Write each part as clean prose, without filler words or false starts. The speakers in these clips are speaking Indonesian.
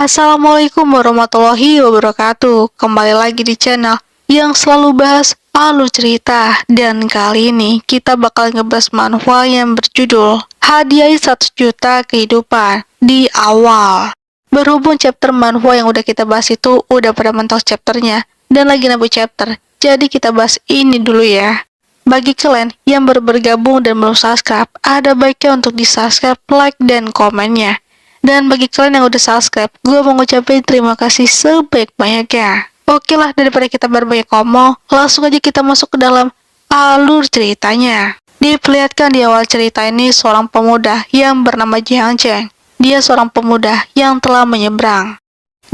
Assalamualaikum warahmatullahi wabarakatuh. Kembali lagi di channel yang selalu bahas alur cerita. Dan kali ini kita bakal ngebahas manhwa yang berjudul Hadiah 100 Juta Kehidupan di awal. Berhubung chapter manhwa yang udah kita bahas itu udah pada mentok chapternya dan lagi nambah chapter, jadi kita bahas ini dulu ya. Bagi kalian yang baru bergabung dan belum subscribe, ada baiknya untuk di subscribe, like, dan komennya. Dan bagi kalian yang udah subscribe, gue mau ngucapin terima kasih sebaik-banyaknya. Oke lah, daripada kita berbanyak ngomong, langsung aja kita masuk ke dalam alur ceritanya. Diperlihatkan di awal cerita ini seorang pemuda yang bernama Jiang Cheng. Dia seorang pemuda yang telah menyeberang.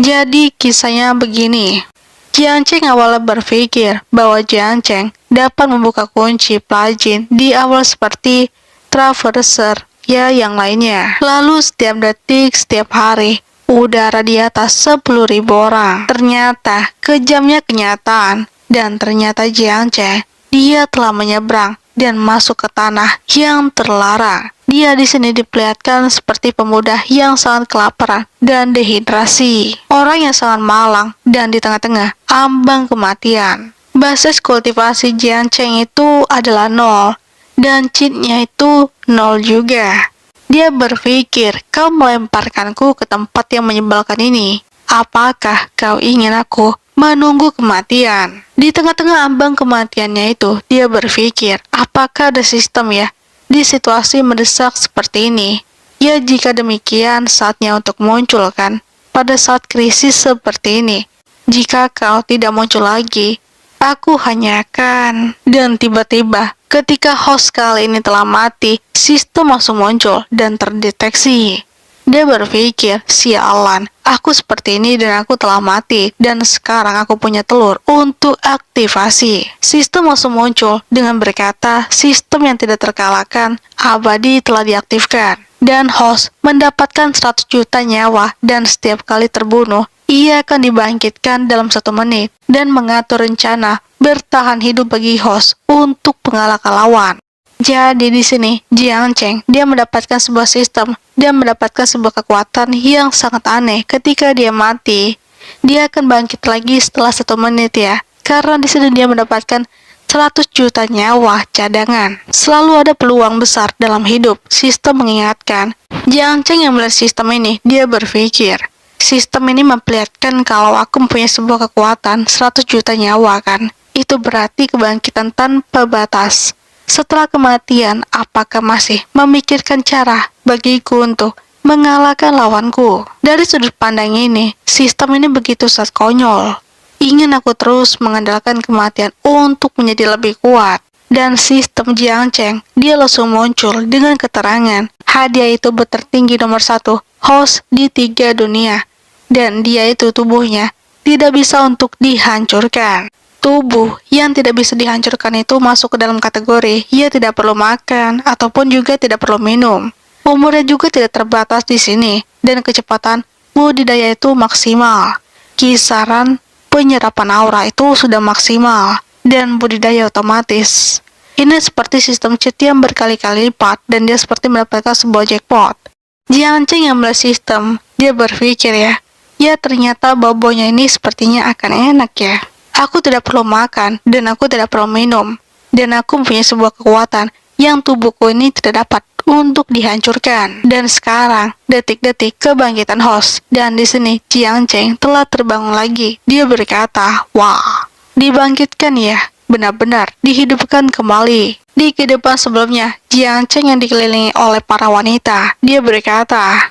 Jadi kisahnya begini. Jiang Cheng awalnya berpikir bahwa Jiang Cheng dapat membuka kunci pelajin di awal seperti traverser ya yang lainnya. Lalu setiap detik, setiap hari, udara di atas 10.000 orang. Ternyata kejamnya kenyataan, dan ternyata Jiang Cheng, dia telah menyeberang dan masuk ke tanah yang terlarang. Dia di sini diperlihatkan seperti pemuda yang sangat kelaparan dan dehidrasi. Orang yang sangat malang dan di tengah-tengah ambang kematian. Basis kultivasi Jiang Cheng itu adalah 0. Dan cheatnya itu 0 juga. Dia berpikir, kau melemparkanku ke tempat yang menyebalkan ini. Apakah kau ingin aku menunggu kematian? Di tengah-tengah ambang kematiannya itu, dia berpikir, apakah ada sistem ya di situasi mendesak seperti ini? Ya jika demikian, saatnya untuk muncul kan? Pada saat krisis seperti ini, jika kau tidak muncul lagi, aku hanya akan... Dan tiba-tiba, ketika host kali ini telah mati, sistem langsung muncul dan terdeteksi. Dia berpikir, sialan, aku seperti ini dan aku telah mati, dan sekarang aku punya telur untuk aktivasi. Sistem langsung muncul dengan berkata, sistem yang tidak terkalahkan, abadi telah diaktifkan. Dan host mendapatkan 100 juta nyawa, dan setiap kali terbunuh, ia akan dibangkitkan dalam 1 menit dan mengatur rencana bertahan hidup bagi host untuk mengalahkan lawan. Jadi di sini Jiang Cheng dia mendapatkan sebuah sistem dan mendapatkan sebuah kekuatan yang sangat aneh. Ketika dia mati, dia akan bangkit lagi setelah 1 menit ya. Karena di sini dia mendapatkan 100 juta nyawa cadangan. Selalu ada peluang besar dalam hidup. Sistem mengingatkan. Jiang Cheng yang melihat sistem ini, dia berpikir, sistem ini memperlihatkan kalau aku mempunyai sebuah kekuatan 100 juta nyawa kan. Itu berarti kebangkitan tanpa batas. Setelah kematian, apakah masih memikirkan cara bagiku untuk mengalahkan lawanku? Dari sudut pandang ini, sistem ini begitu sangat konyol. Ingin aku terus mengandalkan kematian untuk menjadi lebih kuat. Dan sistem Jiang Cheng, dia langsung muncul dengan keterangan hadiah itu bertertinggi nomor 1, host di 3 dunia. Dan dia itu tubuhnya tidak bisa untuk dihancurkan. Tubuh yang tidak bisa dihancurkan itu masuk ke dalam kategori ia tidak perlu makan ataupun juga tidak perlu minum. Umurnya juga tidak terbatas di sini dan kecepatan budidaya itu maksimal. Kisaran penyerapan aura itu sudah maksimal dan budidaya otomatis. Ini seperti sistem cheat yang berkali-kali lipat dan dia seperti mendapatkan sebuah jackpot. Jiang Cheng yang melihat sistem, dia berpikir ya ternyata bobonya ini sepertinya akan enak ya. Aku tidak perlu makan, dan aku tidak perlu minum. Dan aku mempunyai sebuah kekuatan yang tubuhku ini tidak dapat untuk dihancurkan. Dan sekarang, detik-detik kebangkitan host. Dan di sini, Jiang Cheng telah terbangun lagi. Dia berkata, wah, dibangkitkan ya, benar-benar dihidupkan kembali. Di kehidupan sebelumnya, Jiang Cheng yang dikelilingi oleh para wanita. Dia berkata,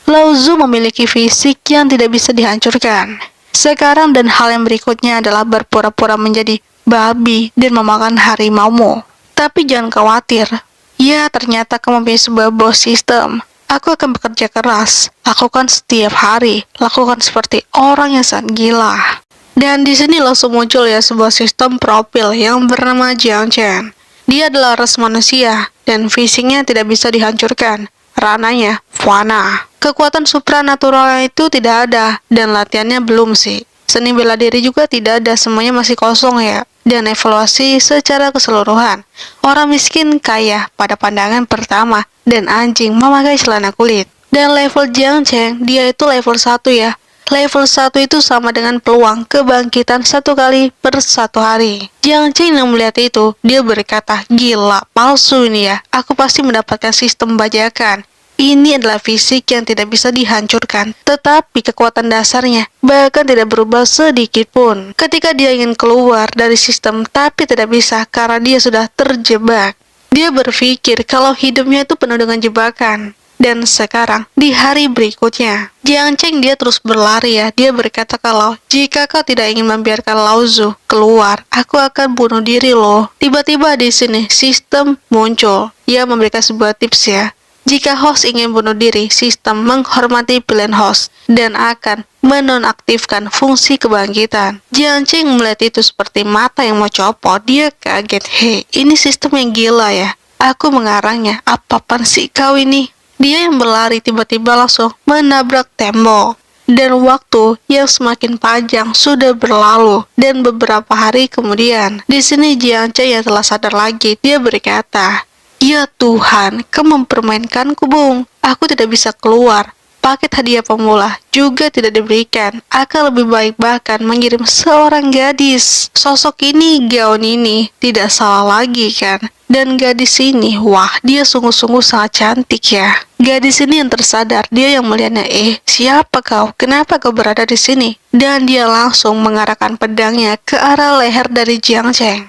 Lao Tzu memiliki fisik yang tidak bisa dihancurkan. Sekarang dan hal yang berikutnya adalah berpura-pura menjadi babi dan memakan harimaumu. Tapi jangan khawatir. Ya, ternyata kamu mempunyai sebuah bos sistem. Aku akan bekerja keras. Lakukan setiap hari. Lakukan seperti orang yang sangat gila. Dan di sini langsung muncul ya sebuah sistem profil yang bernama Jiang Cheng. Dia adalah ras manusia dan fisiknya tidak bisa dihancurkan. Rananya fana. Kekuatan supranatural itu tidak ada, dan latihannya belum sih. Seni bela diri juga tidak ada, semuanya masih kosong ya. Dan evaluasi secara keseluruhan. Orang miskin kaya pada pandangan pertama, dan anjing memakai celana kulit. Dan level Jiang Cheng, dia itu level 1 ya. Level 1 itu sama dengan peluang kebangkitan 1 kali per 1 hari. Jiang Cheng yang melihat itu, dia berkata, gila, palsu ini ya. Aku pasti mendapatkan sistem bajakan. Ini adalah fisik yang tidak bisa dihancurkan, tetapi kekuatan dasarnya bahkan tidak berubah sedikit pun. Ketika dia ingin keluar dari sistem, tapi tidak bisa karena dia sudah terjebak. Dia berpikir kalau hidupnya itu penuh dengan jebakan. Dan sekarang, di hari berikutnya, Jiang Cheng dia terus berlari ya. Dia berkata kalau, jika kau tidak ingin membiarkan Lao Zu keluar, aku akan bunuh diri loh. Tiba-tiba di sini, sistem muncul. Ia memberikan sebuah tips ya. Jika host ingin bunuh diri, sistem menghormati pilihan host dan akan menonaktifkan fungsi kebangkitan. Jiang Cheng melihat itu seperti mata yang mau copot. Dia kaget, hei, ini sistem yang gila ya. Aku mengarangnya, apaan sih kau ini? Dia yang berlari tiba-tiba langsung menabrak tembok. Dan waktu yang semakin panjang sudah berlalu. Dan beberapa hari kemudian, di sini Jiang Cheng yang telah sadar lagi. Dia berkata, ya Tuhan, kau mempermainkanku, Bung. Aku tidak bisa keluar. Paket hadiah pemula juga tidak diberikan. Akan lebih baik bahkan mengirim seorang gadis. Sosok ini, gaun ini, tidak salah lagi kan? Dan gadis ini, wah, dia sungguh-sungguh sangat cantik ya. Gadis ini yang tersadar, dia yang melihatnya, siapa kau? Kenapa kau berada di sini? Dan dia langsung mengarahkan pedangnya ke arah leher dari Jiang Cheng.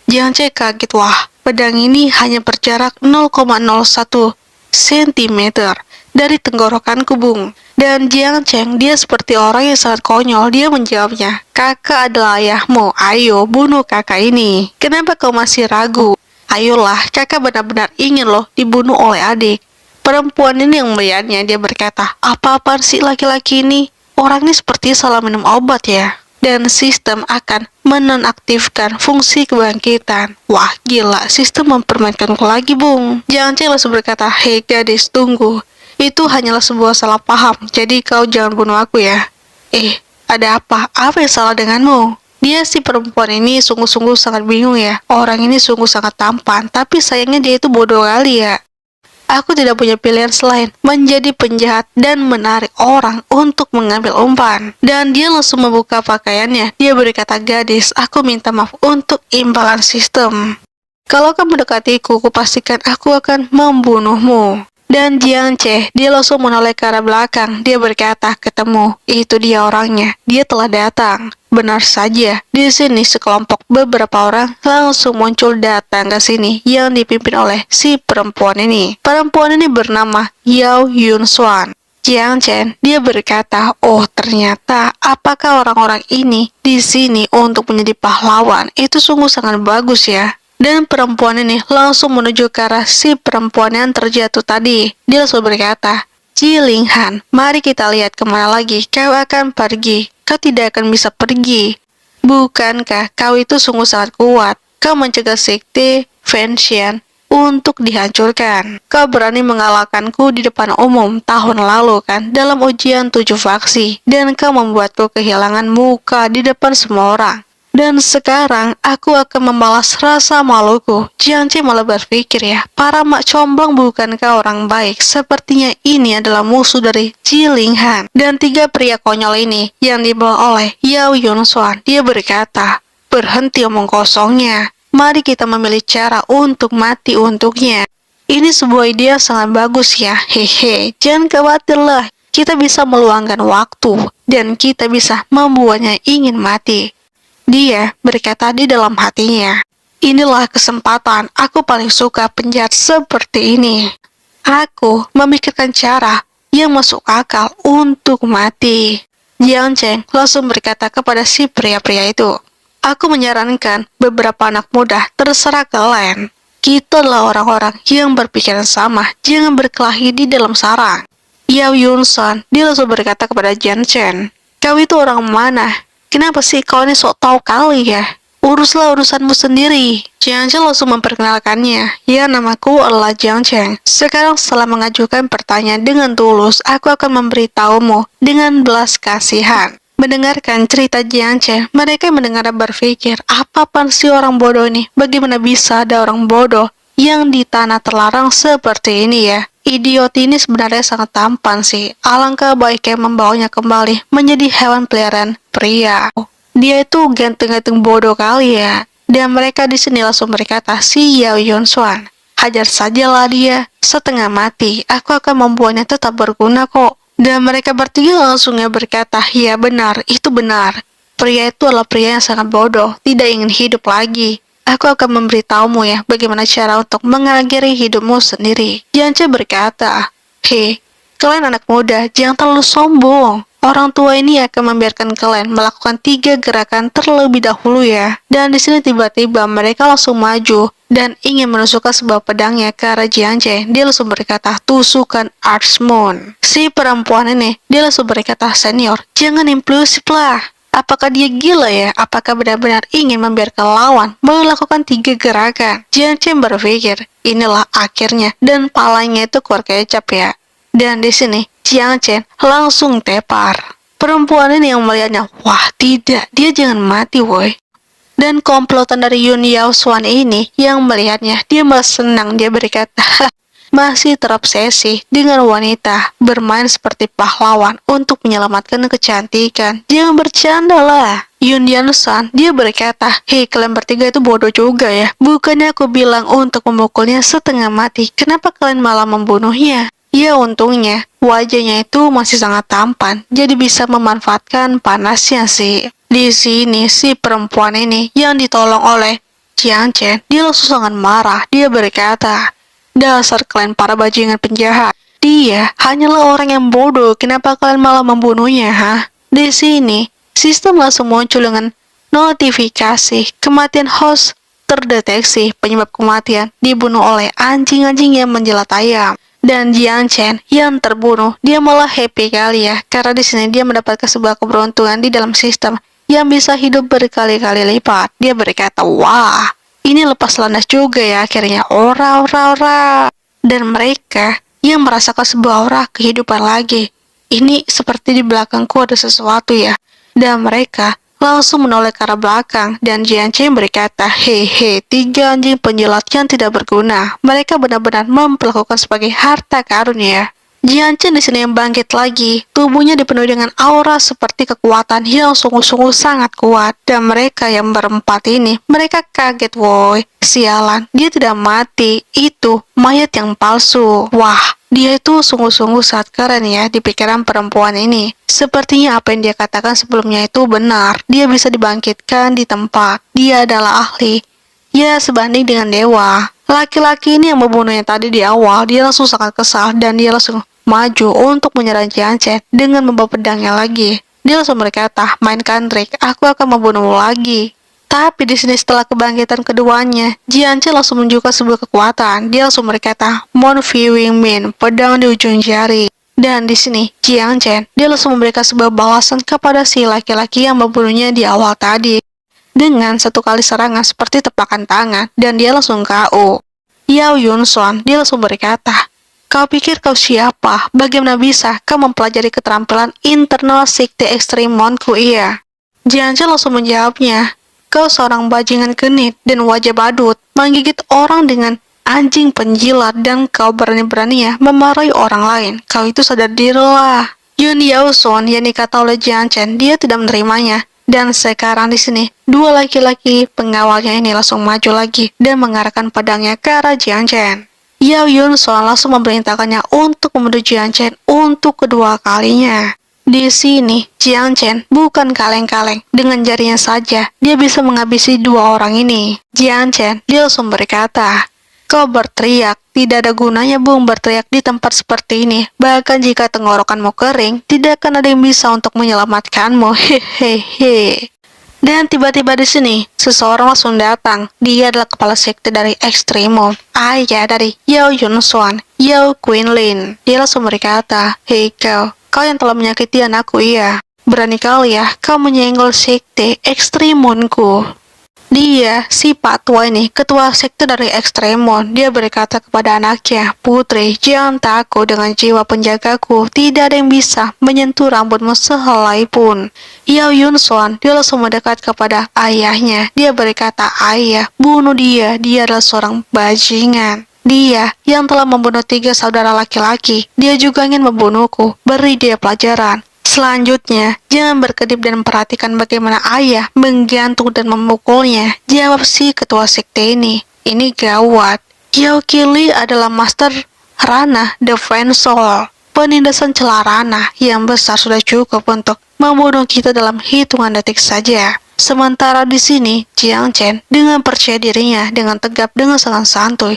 Jiang Cheng kaget, wah, pedang ini hanya berjarak 0,01 cm dari tenggorokanku, Bung. Dan Jiang Cheng, dia seperti orang yang sangat konyol. Dia menjawabnya, kakak adalah ayahmu, ayo bunuh kakak ini. Kenapa kau masih ragu? Ayolah, kakak benar-benar ingin loh dibunuh oleh adik. Perempuan ini yang melihatnya, dia berkata, apa-apaan sih laki-laki ini? Orang ini seperti salah minum obat ya. Dan sistem akan menonaktifkan fungsi kebangkitan. Wah, gila, sistem mempermainkanku lagi, Bung. Jiang Cheng langsung berkata, hei gadis, tunggu. Itu hanyalah sebuah salah paham, jadi kau jangan bunuh aku ya. Ada apa? Apa yang salah denganmu? Dia si perempuan ini sungguh-sungguh sangat bingung ya. Orang ini sungguh sangat tampan, tapi sayangnya dia itu bodoh kali ya. Aku tidak punya pilihan selain menjadi penjahat dan menarik orang untuk mengambil umpan. Dan dia langsung membuka pakaiannya. Dia berkata, gadis, aku minta maaf untuk imbalan sistem. Kalau kamu mendekatiku, kupastikan aku akan membunuhmu. Dan Jiang Cheng, dia langsung menoleh ke arah belakang. Dia berkata, ketemu, itu dia orangnya. Dia telah datang. Benar saja, di sini sekelompok beberapa orang langsung muncul datang ke sini yang dipimpin oleh si perempuan ini. Perempuan ini bernama Yao Yun Xuan. Jiang Cheng, dia berkata, oh ternyata apakah orang-orang ini di sini untuk menjadi pahlawan? Itu sungguh sangat bagus ya. Dan perempuan ini langsung menuju ke arah si perempuan yang terjatuh tadi. Dia langsung berkata, Jiling Han, mari kita lihat kemana lagi kau akan pergi. Kau tidak akan bisa pergi. Bukankah kau itu sungguh sangat kuat? Kau mencegah sekte Fenxian untuk dihancurkan. Kau berani mengalahkanku di depan umum tahun lalu kan, dalam ujian 7 faksi. Dan kau membuatku kehilangan muka di depan semua orang. Dan sekarang aku akan membalas rasa maluku. Jiang Cheng malah berpikir ya, para mak comblang bukankah orang baik? Sepertinya ini adalah musuh dari Jiling Han. Dan 3 pria konyol ini yang dibawa oleh Yao Yun Xuan. Dia berkata, berhenti omong kosongnya. Mari kita memilih cara untuk mati untuknya. Ini sebuah ide yang sangat bagus ya. Hehe, jangan khawatirlah. Kita bisa meluangkan waktu dan kita bisa membuatnya ingin mati. Dia berkata di dalam hatinya, inilah kesempatan, aku paling suka penjahat seperti ini. Aku memikirkan cara yang masuk akal untuk mati. Jiang Cheng langsung berkata kepada si pria-pria itu, aku menyarankan beberapa anak muda, terserah kalian. Kita adalah orang-orang yang berpikiran sama, jangan berkelahi di dalam sarang. Yao Yun Xuan, dia langsung berkata kepada Jiang Cheng, kau itu orang mana? Kenapa sih kau ini sok tahu kali ya? Uruslah urusanmu sendiri. Jiang Cheng langsung memperkenalkannya. Ya, namaku adalah Jiang Cheng. Sekarang setelah mengajukan pertanyaan dengan tulus, aku akan memberitahumu dengan belas kasihan. Mendengarkan cerita Jiang Cheng, mereka mendengar berpikir, apa-apaan sih orang bodoh ini? Bagaimana bisa ada orang bodoh yang di tanah terlarang seperti ini ya? Idiot ini sebenarnya sangat tampan sih. Alangkah baiknya membawanya kembali menjadi hewan peliharaan pria. Dia itu ganteng-ganteng bodoh kali ya. Dan mereka di sini langsung berkata, si Yao Yun Swan, hajar sajalah dia, setengah mati. Aku akan membuatnya tetap berguna kok. Dan mereka bertiga langsungnya berkata, ya benar, itu benar. Pria itu adalah pria yang sangat bodoh, tidak ingin hidup lagi. Aku akan memberitahumu ya, bagaimana cara untuk mengakhiri hidupmu sendiri. Yance berkata, hei, kalian anak muda, jangan terlalu sombong. Orang tua ini akan membiarkan kalian melakukan 3 gerakan terlebih dahulu ya. Dan di sini tiba-tiba mereka langsung maju dan ingin menusukkan sebuah pedangnya ke arah Jiance. Dia langsung berkata, tusukan Archmoon. Si perempuan ini, dia langsung berkata, senior, jangan impulsif lah. Apakah dia gila ya? Apakah benar-benar ingin membiarkan lawan melakukan 3 gerakan? Jiance berpikir, inilah akhirnya, dan palanya itu keluar kecap ya. Dan di sini, Jiang Chen langsung tepar. Perempuan ini yang melihatnya, wah tidak, dia jangan mati woi. Dan komplotan dari Yun Yao Swan ini yang melihatnya, dia malah senang, dia berkata, masih terobsesi dengan wanita, bermain seperti pahlawan untuk menyelamatkan kecantikan. Jangan bercanda lah. Yun Yan San, dia berkata, hei kalian bertiga itu bodoh juga ya. Bukannya aku bilang untuk memukulnya setengah mati, kenapa kalian malah membunuhnya? Ya untungnya, wajahnya itu masih sangat tampan, jadi bisa memanfaatkan panasnya sih. Di sini si perempuan ini yang ditolong oleh Jiang Chen, dia langsung sangat marah. Dia berkata, dasar kalian para bajingan penjahat. Dia hanyalah orang yang bodoh, kenapa kalian malah membunuhnya, ha? Di sini, sistem langsung muncul dengan notifikasi kematian host terdeteksi, penyebab kematian dibunuh oleh anjing-anjing yang menjilat ayam. Dan Jiang Chen yang terbunuh, dia malah happy kali ya, karena di sini dia mendapatkan sebuah keberuntungan di dalam sistem yang bisa hidup berkali-kali lipat. Dia berkata, wah, ini lepas landas juga ya akhirnya, ora. Dan mereka yang merasakan sebuah aura kehidupan lagi. Ini seperti di belakangku ada sesuatu ya. Dan mereka langsung menoleh ke arah belakang, dan Jiang Chen berkata, hehe, 3 anjing penjilat yang tidak berguna. Mereka benar-benar memperlakukan sebagai harta karun ya. Jiang Chen di sini yang bangkit lagi, tubuhnya dipenuhi dengan aura seperti kekuatan yang sungguh-sungguh sangat kuat. Dan mereka yang berempat ini, mereka kaget woi, sialan, dia tidak mati, itu mayat yang palsu. Wah, dia itu sungguh-sungguh sangat keren ya di pikiran perempuan ini. Sepertinya apa yang dia katakan sebelumnya itu benar, dia bisa dibangkitkan di tempat, dia adalah ahli. Ya sebanding dengan dewa. Laki-laki ini yang membunuhnya tadi di awal, dia langsung sangat kesal dan dia langsung maju untuk menyerang Jiang Chen dengan membawa pedangnya lagi. Dia langsung berkata, mainkan trik, aku akan membunuhmu lagi. Tapi di sini setelah kebangkitan keduanya, Jiang Chen langsung menunjukkan sebuah kekuatan. Dia langsung berkata, Mon Viewing Min, pedang di ujung jari. Dan di sini, Jiang Chen, dia langsung memberikan sebuah balasan kepada si laki-laki yang membunuhnya di awal tadi. Dengan 1 kali serangan seperti tepakan tangan, dan dia langsung KO. Yao Yun Swan, dia langsung berkata, kau pikir kau siapa? Bagaimana bisa kau mempelajari keterampilan internal sekte ekstremonku? Iya. Jiang Chen langsung menjawabnya, kau seorang bajingan genit dan wajah badut, menggigit orang dengan anjing penjilat, dan kau berani-beraninya memarahi orang lain. Kau itu sadar dirilah. Yun Yao Swan yang dikata oleh Jiang Chen, dia tidak menerimanya. Dan sekarang di sini, 2 laki-laki pengawalnya ini langsung maju lagi dan mengarahkan pedangnya ke arah Jiang Chen. Yao Yun Swan langsung memerintahkannya untuk membunuh Jiang Chen untuk kedua kalinya. Di sini, Jiang Chen bukan kaleng-kaleng. Dengan jarinya saja, dia bisa menghabisi 2 orang ini. Jiang Chen, dia langsung berkata, kau berteriak, tidak ada gunanya bung berteriak di tempat seperti ini. Bahkan jika tenggorokanmu kering, tidak akan ada yang bisa untuk menyelamatkanmu. Hehehe. Dan tiba-tiba di sini, seseorang langsung datang. Dia adalah kepala sekte dari Extremo, ayah dari Yao Yun Swan, Yao Quinlin. Dia langsung berkata, hei kau yang telah menyakiti anakku, iya. Berani kali ya, kau menyenggol sekte Extremonku. Dia, si Pak Tua ini, ketua sekte dari Ekstremon. Dia berkata kepada anaknya, putri, jangan takut dengan jiwa penjagaku. Tidak ada yang bisa menyentuh rambutmu sehelai pun. Yao Yun Swan, dia langsung mendekat kepada ayahnya. Dia berkata, ayah, bunuh dia adalah seorang bajingan. Dia yang telah membunuh 3 saudara laki-laki, dia juga ingin membunuhku. Beri dia pelajaran. Selanjutnya, jangan berkedip dan perhatikan bagaimana ayah menggantung dan memukulnya. Jawab si ketua sekte ini. Ini gawat. Yaoki Lee adalah master Rana Defensor. Penindasan celah Rana yang besar sudah cukup untuk membunuh kita dalam hitungan detik saja. Sementara di sini, Jiang Chen dengan percaya dirinya, dengan tegap, dengan sangat santuy,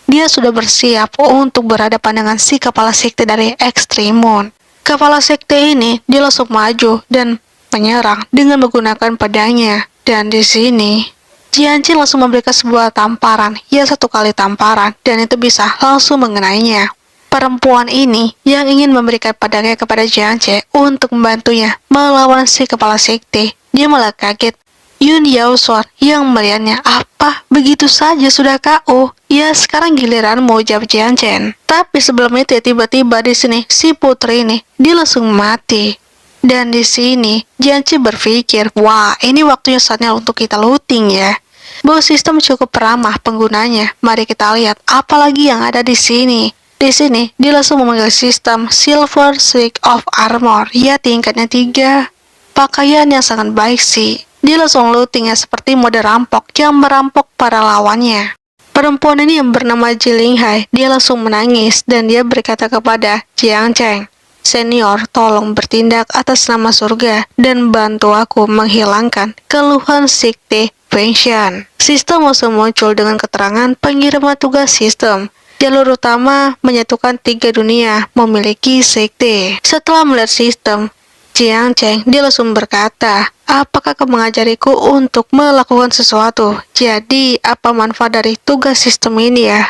dia sudah bersiap untuk berhadapan dengan si kepala sekte dari Extremon. Kepala sekte ini dia langsung maju dan menyerang dengan menggunakan pedangnya. Dan di sini, Jiang Chen langsung memberikan sebuah tamparan, ya 1 kali tamparan, dan itu bisa langsung mengenainya. Perempuan ini yang ingin memberikan pedangnya kepada Jiang Chen untuk membantunya melawan si kepala sekte, dia malah kaget. Yun Yao Xuan yang melihatnya, apa? Begitu saja sudah KO? Ya sekarang giliran mau jawab Jiang Chen. Tapi sebelum itu ya, tiba-tiba di sini si putri ini dia langsung mati. Dan di sini Jiang Chen berpikir, wah ini waktunya saatnya untuk kita looting ya. Bahwa sistem cukup ramah penggunanya. Mari kita lihat apalagi yang ada di sini. Di sini dia langsung memanggil sistem Silver Streak of Armor. Ya tingkatnya 3. Pakaian yang sangat baik sih. Dia langsung looting ya, seperti mode rampok yang merampok para lawannya. Perempuan ini yang bernama Jiling Hai, dia langsung menangis dan dia berkata kepada Jiang Chen, "Senior, tolong bertindak atas nama surga dan bantu aku menghilangkan keluhan sekte Fengshan." Sistem langsung muncul dengan keterangan pengiriman tugas sistem. Jalur utama menyatukan 3 dunia memiliki sekte. Setelah melihat sistem, Jiang Chen dia langsung berkata, apakah kau mengajariku untuk melakukan sesuatu? Jadi, apa manfaat dari tugas sistem ini ya?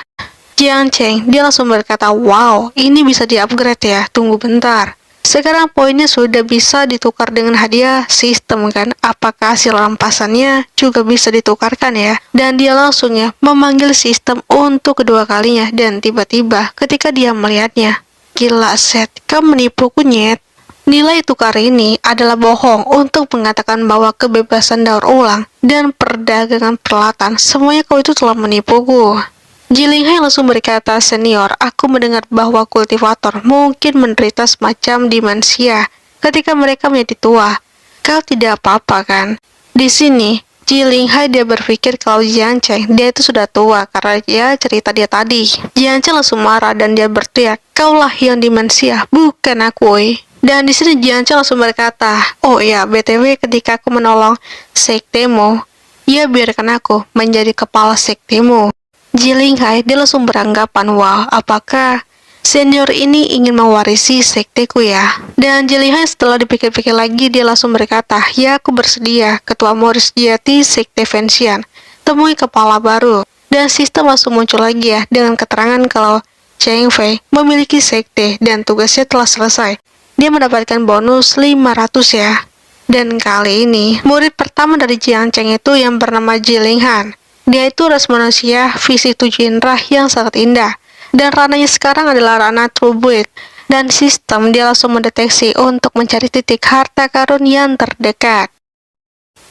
Jiang Chen dia langsung berkata, wow, ini bisa di-upgrade ya, tunggu bentar. Sekarang poinnya sudah bisa ditukar dengan hadiah sistem kan? Apakah hasil rampasannya juga bisa ditukarkan ya? Dan dia langsung ya memanggil sistem untuk kedua kalinya. Dan tiba-tiba ketika dia melihatnya, gila Set, kau menipuku nyet. Nilai tukar ini adalah bohong untuk mengatakan bahwa kebebasan daur ulang dan perdagangan peralatan, semuanya kau itu telah menipuku. Jiling Hai langsung berkata, senior, aku mendengar bahwa kultivator mungkin menderita semacam demensia ketika mereka menjadi tua. Kau tidak apa-apa kan? Di sini, Jiling Hai dia berpikir kalau Jiang Chen dia itu sudah tua karena dia cerita dia tadi. Jiang Chen langsung marah dan dia berteriak, kaulah yang demensia, bukan aku. Dan di sini Jiang Chen langsung berkata, oh ya, BTW ketika aku menolong sektemu, ya biarkan aku menjadi kepala sektemu. Jiling Hai dia langsung beranggapan, wah, apakah senior ini ingin mewarisi sekteku ya? Dan Jiling Hai setelah dipikir-pikir lagi, dia langsung berkata, ya aku bersedia, ketua murid sejati sekte Fengshan, temui kepala baru. Dan sistem langsung muncul lagi ya, dengan keterangan kalau Cheng Fei memiliki sekte dan tugasnya telah selesai. Dia mendapatkan bonus 500 ya. Dan kali ini, murid pertama dari Jiang Chen itu yang bernama Jiling Han. Dia itu ras manusia fisik 7 indera yang sangat indah. Dan rananya sekarang adalah rana True Breed. Dan sistem dia langsung mendeteksi untuk mencari titik harta karun yang terdekat.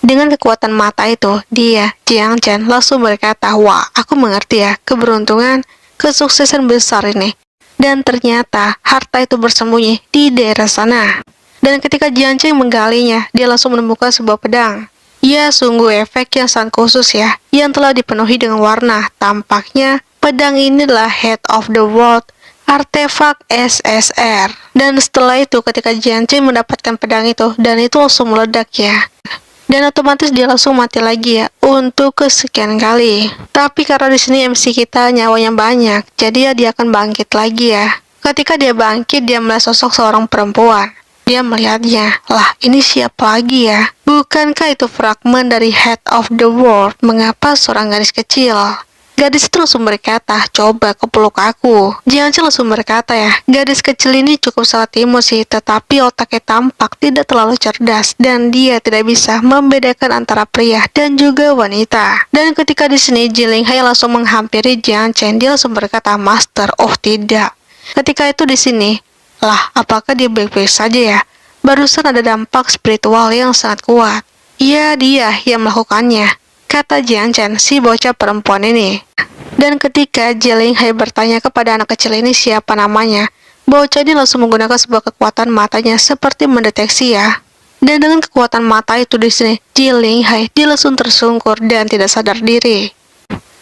Dengan kekuatan mata itu, dia, Jiang Chen, langsung berkata, wah, aku mengerti ya, keberuntungan, kesuksesan besar ini. Dan ternyata harta itu bersembunyi di daerah sana. Dan ketika Jiang Chen menggalinya, dia langsung menemukan sebuah pedang. Ya, sungguh efek yang sangat khusus ya, yang telah dipenuhi dengan warna. Tampaknya pedang ini adalah Head of the World artefak SSR. Dan setelah itu ketika Jiang Chen mendapatkan pedang itu, dan itu langsung meledak ya. Dan otomatis dia langsung mati lagi ya untuk kesekian kali. Tapi karena di sini MC kita nyawanya banyak, jadi ya dia akan bangkit lagi ya. Ketika dia bangkit, dia melihat sosok seorang perempuan. Dia melihatnya, lah ini siapa lagi ya? Bukankah itu fragmen dari Head of the World? Mengapa seorang gadis kecil? Gadis itu langsung berkata, coba kau peluk aku. Jiang Chen langsung berkata ya, gadis kecil ini cukup sangat imut sih, tetapi otaknya tampak tidak terlalu cerdas dan dia tidak bisa membedakan antara pria dan juga wanita. Dan ketika di sini Jiling Hai langsung menghampiri Jiang Chen, dia langsung berkata, Master, oh tidak. Ketika itu di sini, lah apakah dia baik-baik saja ya? Barusan ada dampak spiritual yang sangat kuat. Iya dia yang melakukannya, kata Jiang Chen si bocah perempuan ini. Dan ketika Jeling Hai bertanya kepada anak kecil ini siapa namanya, bocah ini langsung menggunakan sebuah kekuatan matanya seperti mendeteksi ya. Dan dengan kekuatan mata itu di sini, Jeling Hai dia langsung tersungkur dan tidak sadar diri.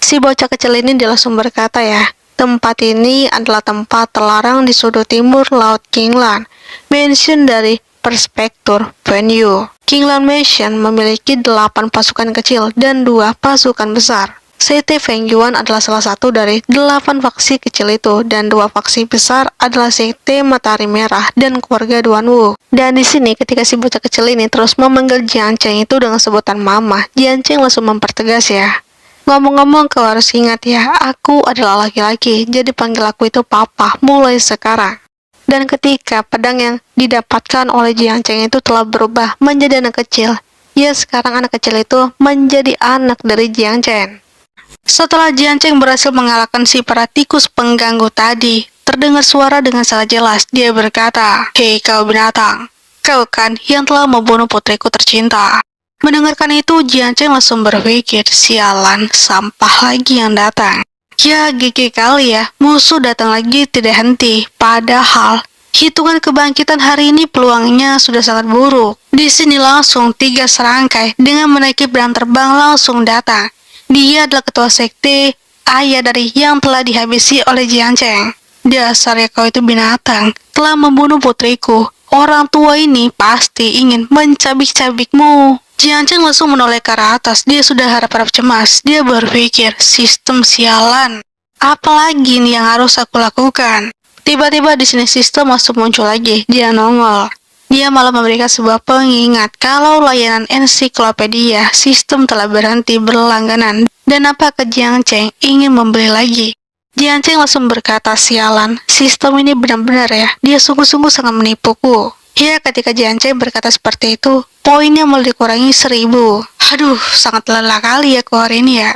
Si bocah kecil ini dia langsung berkata ya, tempat ini adalah tempat terlarang di sudut timur Laut Kinglan. Mansion dari Perspektur Venue. Kinglan Mansion memiliki 8 pasukan kecil dan 2 pasukan besar. Sekte Feng Yuan adalah salah satu dari 8 faksi kecil itu, dan 2 faksi besar adalah Sekte Matahari Merah dan keluarga Duan Wu. Dan di sini ketika si bocah kecil ini terus memanggil Jiang Cheng itu dengan sebutan mama, Jiang Cheng langsung mempertegas ya. Ngomong-ngomong, kau harus ingat ya, aku adalah laki-laki, jadi panggil aku itu papa mulai sekarang. Dan ketika pedang yang didapatkan oleh Jiang Cheng itu telah berubah menjadi anak kecil, ya sekarang anak kecil itu menjadi anak dari Jiang Cheng. Setelah Jiang Cheng berhasil mengalahkan si para tikus pengganggu tadi, terdengar suara dengan sangat jelas. Dia berkata, "Hei kau binatang, kau kan yang telah membunuh putriku tercinta." Mendengarkan itu, Jiang Cheng langsung berpikir, sialan, sampah lagi yang datang. Ya, gigi kali ya, musuh datang lagi tidak henti. Padahal, hitungan kebangkitan hari ini peluangnya sudah sangat buruk. Di sini langsung 3 serangkai dengan menaiki berang terbang langsung datang. Dia adalah ketua sekte, ayah dari yang telah dihabisi oleh Jiang Cheng. Dasarnya kau itu binatang, telah membunuh putriku. Orang tua ini pasti ingin mencabik-cabikmu. Jiang Cheng langsung menoleh ke arah atas. Dia sudah harap-harap cemas. Dia berpikir, sistem sialan. Apalagi nih yang harus aku lakukan? Tiba-tiba di sini sistem langsung muncul lagi. Dia nongol. Dia malah memberikan sebuah pengingat kalau layanan ensiklopedia sistem telah berhenti berlangganan. Dan apakah Jiang Cheng ingin membeli lagi? Jiang Cheng langsung berkata, sialan, sistem ini benar-benar ya, dia sungguh-sungguh sangat menipuku. Ya, ketika Jiang Cheng berkata seperti itu, poinnya malah dikurangi 1000. Aduh, sangat lelah kali ya ku hari ini ya.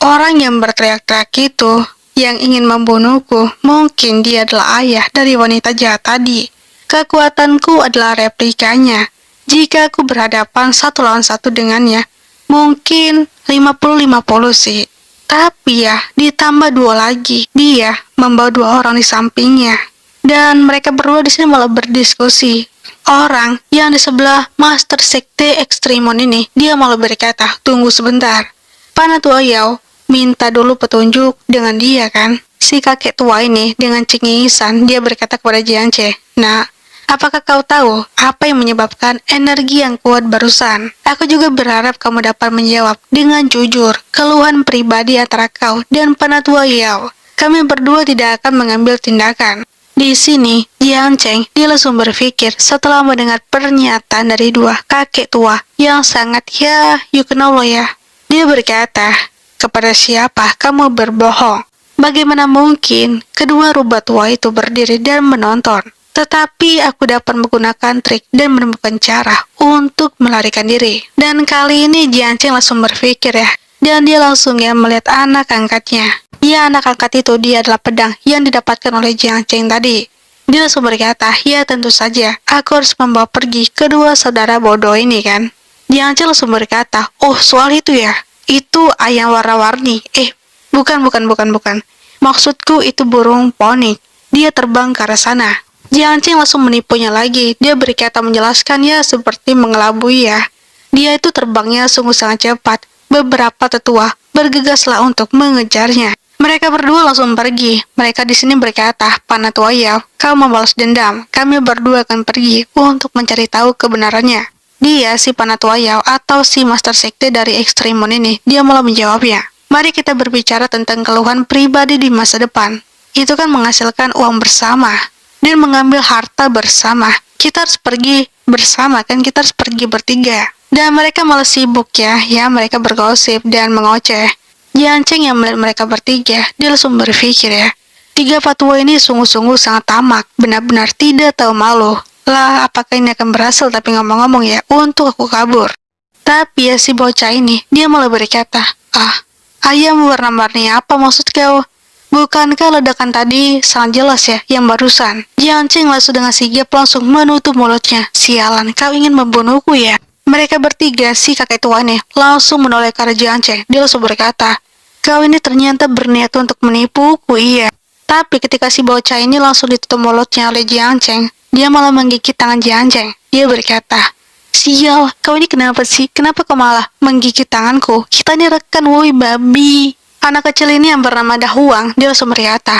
Orang yang berteriak-teriak itu, yang ingin membunuhku, mungkin dia adalah ayah dari wanita jahat tadi. Kekuatanku adalah replikanya. Jika aku berhadapan 1 lawan 1 dengannya, mungkin 50-50 sih. Tapi ya, ditambah 2 lagi, dia membawa 2 orang di sampingnya. Dan mereka berdua di sini malah berdiskusi. Orang yang di sebelah Master Sekte Ekstrimon ini, dia malah berkata, tunggu sebentar. Panatua Yao minta dulu petunjuk dengan dia kan. Si kakek tua ini dengan cengisan, dia berkata kepada Jiang Cheng, "Nah, apakah kau tahu apa yang menyebabkan energi yang kuat barusan? Aku juga berharap kamu dapat menjawab dengan jujur keluhan pribadi antara kau dan Panatua Yao. Kami berdua tidak akan mengambil tindakan." Di sini, Jiang Cheng dia langsung berpikir setelah mendengar pernyataan dari 2 kakek tua yang sangat ya, you know ya. Dia berkata, kepada siapa kamu berbohong? Bagaimana mungkin kedua rubah tua itu berdiri dan menonton? Tetapi aku dapat menggunakan trik dan menemukan cara untuk melarikan diri. Dan kali ini Jiang Cheng langsung berpikir ya, dan dia langsung ya melihat anak angkatnya. Ya, anak angkat itu dia adalah pedang yang didapatkan oleh Jiang Cheng tadi. Dia langsung berkata, ya tentu saja, aku harus membawa pergi kedua saudara bodoh ini kan. Jiang Cheng langsung berkata, oh soal itu ya, itu ayam warna-warni. Bukan. Maksudku itu burung poni. Dia terbang ke arah sana. Jiang Cheng langsung menipunya lagi. Dia berkata menjelaskan ya seperti mengelabui ya. Dia itu terbangnya sungguh sangat cepat. Beberapa tetua bergegaslah untuk mengejarnya. Mereka berdua langsung pergi. Mereka di sini berkata, Panatua Yao, kau membalas dendam. Kami berdua akan pergi untuk mencari tahu kebenarannya. Dia, si Panatua Yao atau si Master Sekte dari Ekstrimon ini, dia malah menjawabnya. Mari kita berbicara tentang keluhan pribadi di masa depan. Itu kan menghasilkan uang bersama dan mengambil harta bersama. Kita harus pergi bersama kan, kita harus pergi bertiga. Dan mereka malah sibuk ya mereka bergosip dan mengoceh. Jiang Cheng yang melihat mereka bertiga, dia langsung berpikir ya, 3 patua ini sungguh-sungguh sangat tamak, benar-benar tidak tahu malu. Lah, apakah ini akan berhasil tapi ngomong-ngomong ya, untuk aku kabur. Tapi ya si bocah ini, dia malah berkata, ayam warna-warni apa maksud kau? Bukankah ledakan tadi sangat jelas ya, yang barusan? Jiang Cheng langsung dengan sigap langsung menutup mulutnya. Sialan, kau ingin membunuhku ya? Mereka bertiga, si kakek tua nih, langsung menoleh ke arah Jiang Cheng. Dia langsung berkata, kau ini ternyata berniat untuk menipuku, iya. Tapi ketika si bocah ini langsung ditutup mulutnya oleh Jiang Cheng, dia malah menggigit tangan Jiang Cheng. Dia berkata, "Sial, kau ini kenapa sih? Kenapa kau malah menggigit tanganku? Kita ini rekan, woi babi." Anak kecil ini yang bernama Dahuang, dia langsung berkata,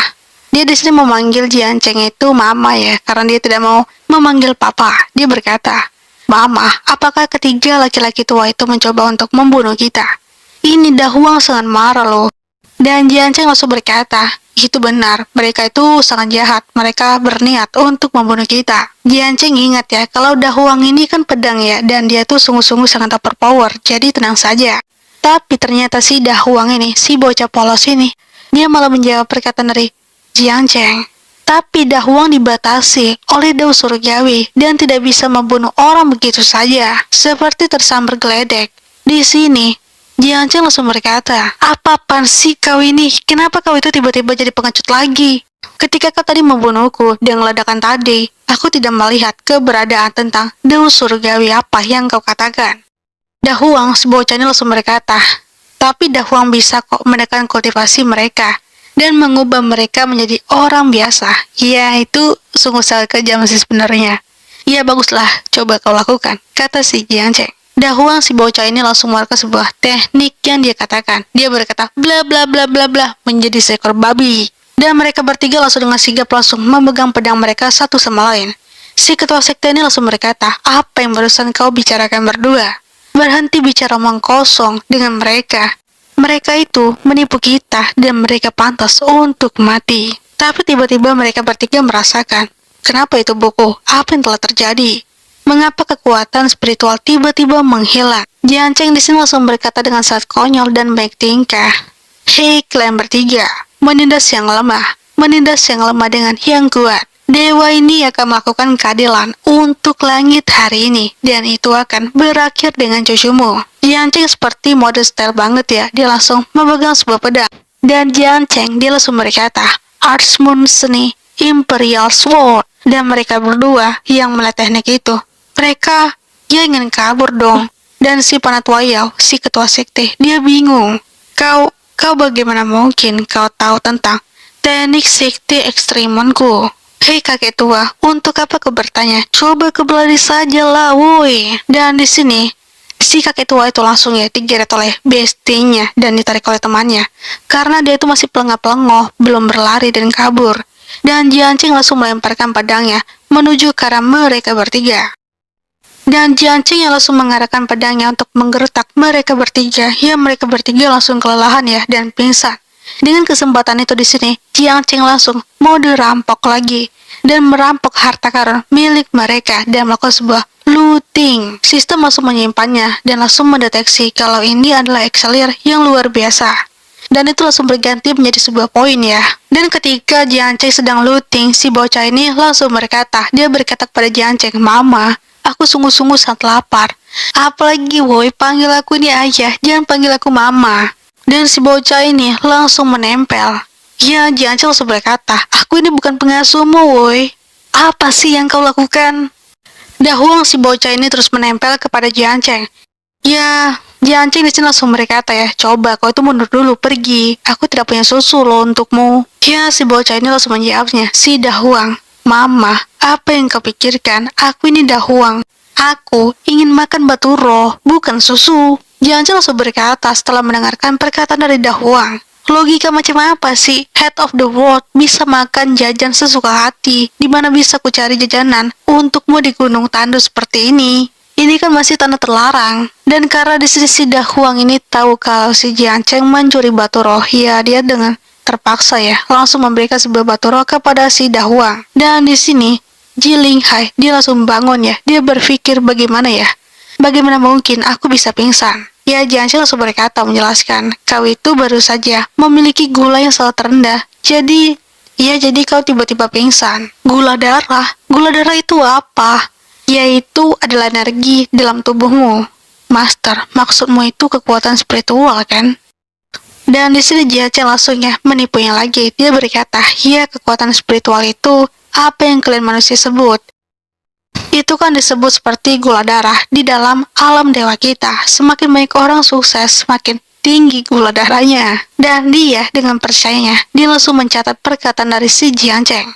dia di sini memanggil Jiang Cheng itu mama ya, karena dia tidak mau memanggil papa. Dia berkata, "Mama, apakah ketiga laki-laki tua itu mencoba untuk membunuh kita?" Ini Dahuang sangat marah loh. Dan Jiang Cheng langsung berkata, "Itu benar, mereka itu sangat jahat, mereka berniat untuk membunuh kita." Jiang Cheng ingat ya, kalau Dahuang ini kan pedang ya, dan dia tuh sungguh-sungguh sangat overpower, jadi tenang saja. Tapi ternyata si Dahuang ini, si bocah polos ini, dia malah menjawab perkataan dari Jiang Cheng. Tapi Dahuang dibatasi oleh Dao Surgawi dan tidak bisa membunuh orang begitu saja, seperti tersambar geledek. Di sini, Jiang Cheng langsung berkata, "Apa-apaan sih kau ini? Kenapa kau itu tiba-tiba jadi pengecut lagi? Ketika kau tadi membunuhku dengan ledakan tadi, aku tidak melihat keberadaan tentang Dao Surgawi apa yang kau katakan." Dahuang, si bocah ini langsung berkata, "Tapi Dahuang bisa kok menekan kultivasi mereka dan mengubah mereka menjadi orang biasa." Ya, itu sungguh sangat kejam sih sebenarnya. "Ya, baguslah, coba kau lakukan," kata si Jiang Cheng. Dahuang si bocah ini langsung mengeluarkan sebuah teknik yang dia katakan. Dia berkata, "Bla bla bla bla bla," menjadi seekor babi. Dan mereka bertiga langsung dengan sigap langsung memegang pedang mereka satu sama lain. Si ketua sekte ini langsung berkata, "Apa yang barusan kau bicarakan berdua? Berhenti bicara omong kosong dengan mereka. Mereka itu menipu kita dan mereka pantas untuk mati." Tapi tiba-tiba mereka bertiga merasakan, kenapa itu buku? Apa yang telah terjadi? Mengapa kekuatan spiritual tiba-tiba menghilang? Jiang Cheng di sini langsung berkata dengan sangat konyol dan baik tingkah, "Hei kalian bertiga, menindas yang lemah dengan yang kuat. Dewa ini akan melakukan keadilan untuk langit hari ini, dan itu akan berakhir dengan cucumu." Jiang Cheng seperti mode style banget ya, dia langsung memegang sebuah pedang. Dan Jiang Cheng, dia langsung berkata, "Arts Moon Seni Imperial Sword." Dan mereka berdua yang melihat teknik itu, mereka dia ingin kabur dong. Dan si Panat Wayao, si ketua sekte, dia bingung. Kau bagaimana mungkin kau tahu tentang teknik sekte ekstrimonku? Hei kakek tua, untuk apa kau bertanya? Coba kau belari saja lah, woi. Dan di sini, si kakek tua itu langsung ya digeret oleh bestinya dan ditarik oleh temannya. Karena dia itu masih pelengah-pelengoh, belum berlari dan kabur. Dan Jiang Cheng langsung melemparkan pedangnya menuju ke arah mereka bertiga. Dan Jiang Cheng yang langsung mengarahkan pedangnya untuk menggertak mereka bertiga. Ya, mereka bertiga langsung kelelahan ya dan pingsan. Dengan kesempatan itu di sini, Jiang Cheng langsung mode rampok lagi dan merampok harta karun milik mereka dan melakukan sebuah looting. Sistem langsung menyimpannya dan langsung mendeteksi kalau ini adalah Excelir yang luar biasa. Dan itu langsung berganti menjadi sebuah poin ya. Dan ketika Jiang Cheng sedang looting, si bocah ini langsung berkata, dia berkata kepada Jiang Cheng, "Mama, aku sungguh-sungguh sangat lapar. Apalagi woi, panggil aku ini ayah, jangan panggil aku mama." Dan si bocah ini langsung menempel. Ya, Jiang Cheng langsung berkata, "Aku ini bukan pengasuhmu woi. Apa sih yang kau lakukan?" Dahuang si bocah ini terus menempel kepada Jiang Cheng. Ya, Jiang Cheng di sini langsung berkata ya, "Coba kau itu mundur dulu, pergi. Aku tidak punya susu loh untukmu." Ya, si bocah ini langsung menjawabnya, "Si Dahuang, Mama, apa yang kau pikirkan? Aku ini Dahuang. Aku ingin makan batu roh, bukan susu." Jiang Cheng langsung berkata setelah mendengarkan perkataan dari Dahuang, "Logika macam apa sih? Head of the world bisa makan jajan sesuka hati. Di mana bisa ku cari jajanan untukmu di gunung tandus seperti ini? Ini kan masih tanah terlarang." Dan karena di sini si Dahuang ini tahu kalau si Jiang Cheng mencuri batu roh, ya dia dengan terpaksa ya langsung memberikan sebuah batu roh kepada si Dahuang. Dan di sini Ji Linghai dia langsung bangun ya. Dia berpikir bagaimana mungkin aku bisa pingsan? Ya, Jiang Cheng langsung berkata menjelaskan, "Kau itu baru saja memiliki gula yang sangat rendah. Jadi kau tiba-tiba pingsan. Gula darah itu apa?" "Yaitu adalah energi dalam tubuhmu. Master, maksudmu itu kekuatan spiritual kan?" Dan di sini Jiang Cheng langsung ya menipunya lagi. Dia berkata, "Ya, kekuatan spiritual itu apa yang kalian manusia sebut. Itu kan disebut seperti gula darah di dalam alam dewa kita. Semakin banyak orang sukses, semakin tinggi gula darahnya. Dan dia dengan percayanya, dia langsung mencatat perkataan dari si Jiang Cheng.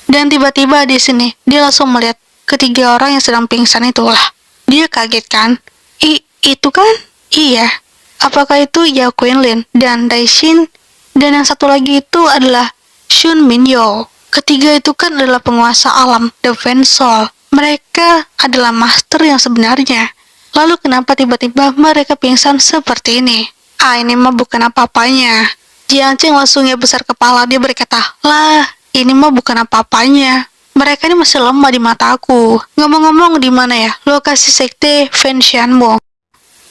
Dan tiba-tiba di sini, dia langsung melihat ketiga orang yang sedang pingsan itulah. Dia kaget kan? Itu kan? Iya. Apakah itu Yao Quinlin dan Daishin? Dan yang satu lagi itu adalah Shun Minyo. Ketiga itu kan adalah penguasa alam, The Soul. Mereka adalah master yang sebenarnya. Lalu kenapa tiba-tiba mereka pingsan seperti ini? Ini mah bukan apa-apanya. Jiang Cheng langsung besar kepala, dia berkata, lah, ini mah bukan apa-apanya. Mereka ini masih lemah di mataku. Ngomong-ngomong, di mana ya lokasi sekte Fenshanmu?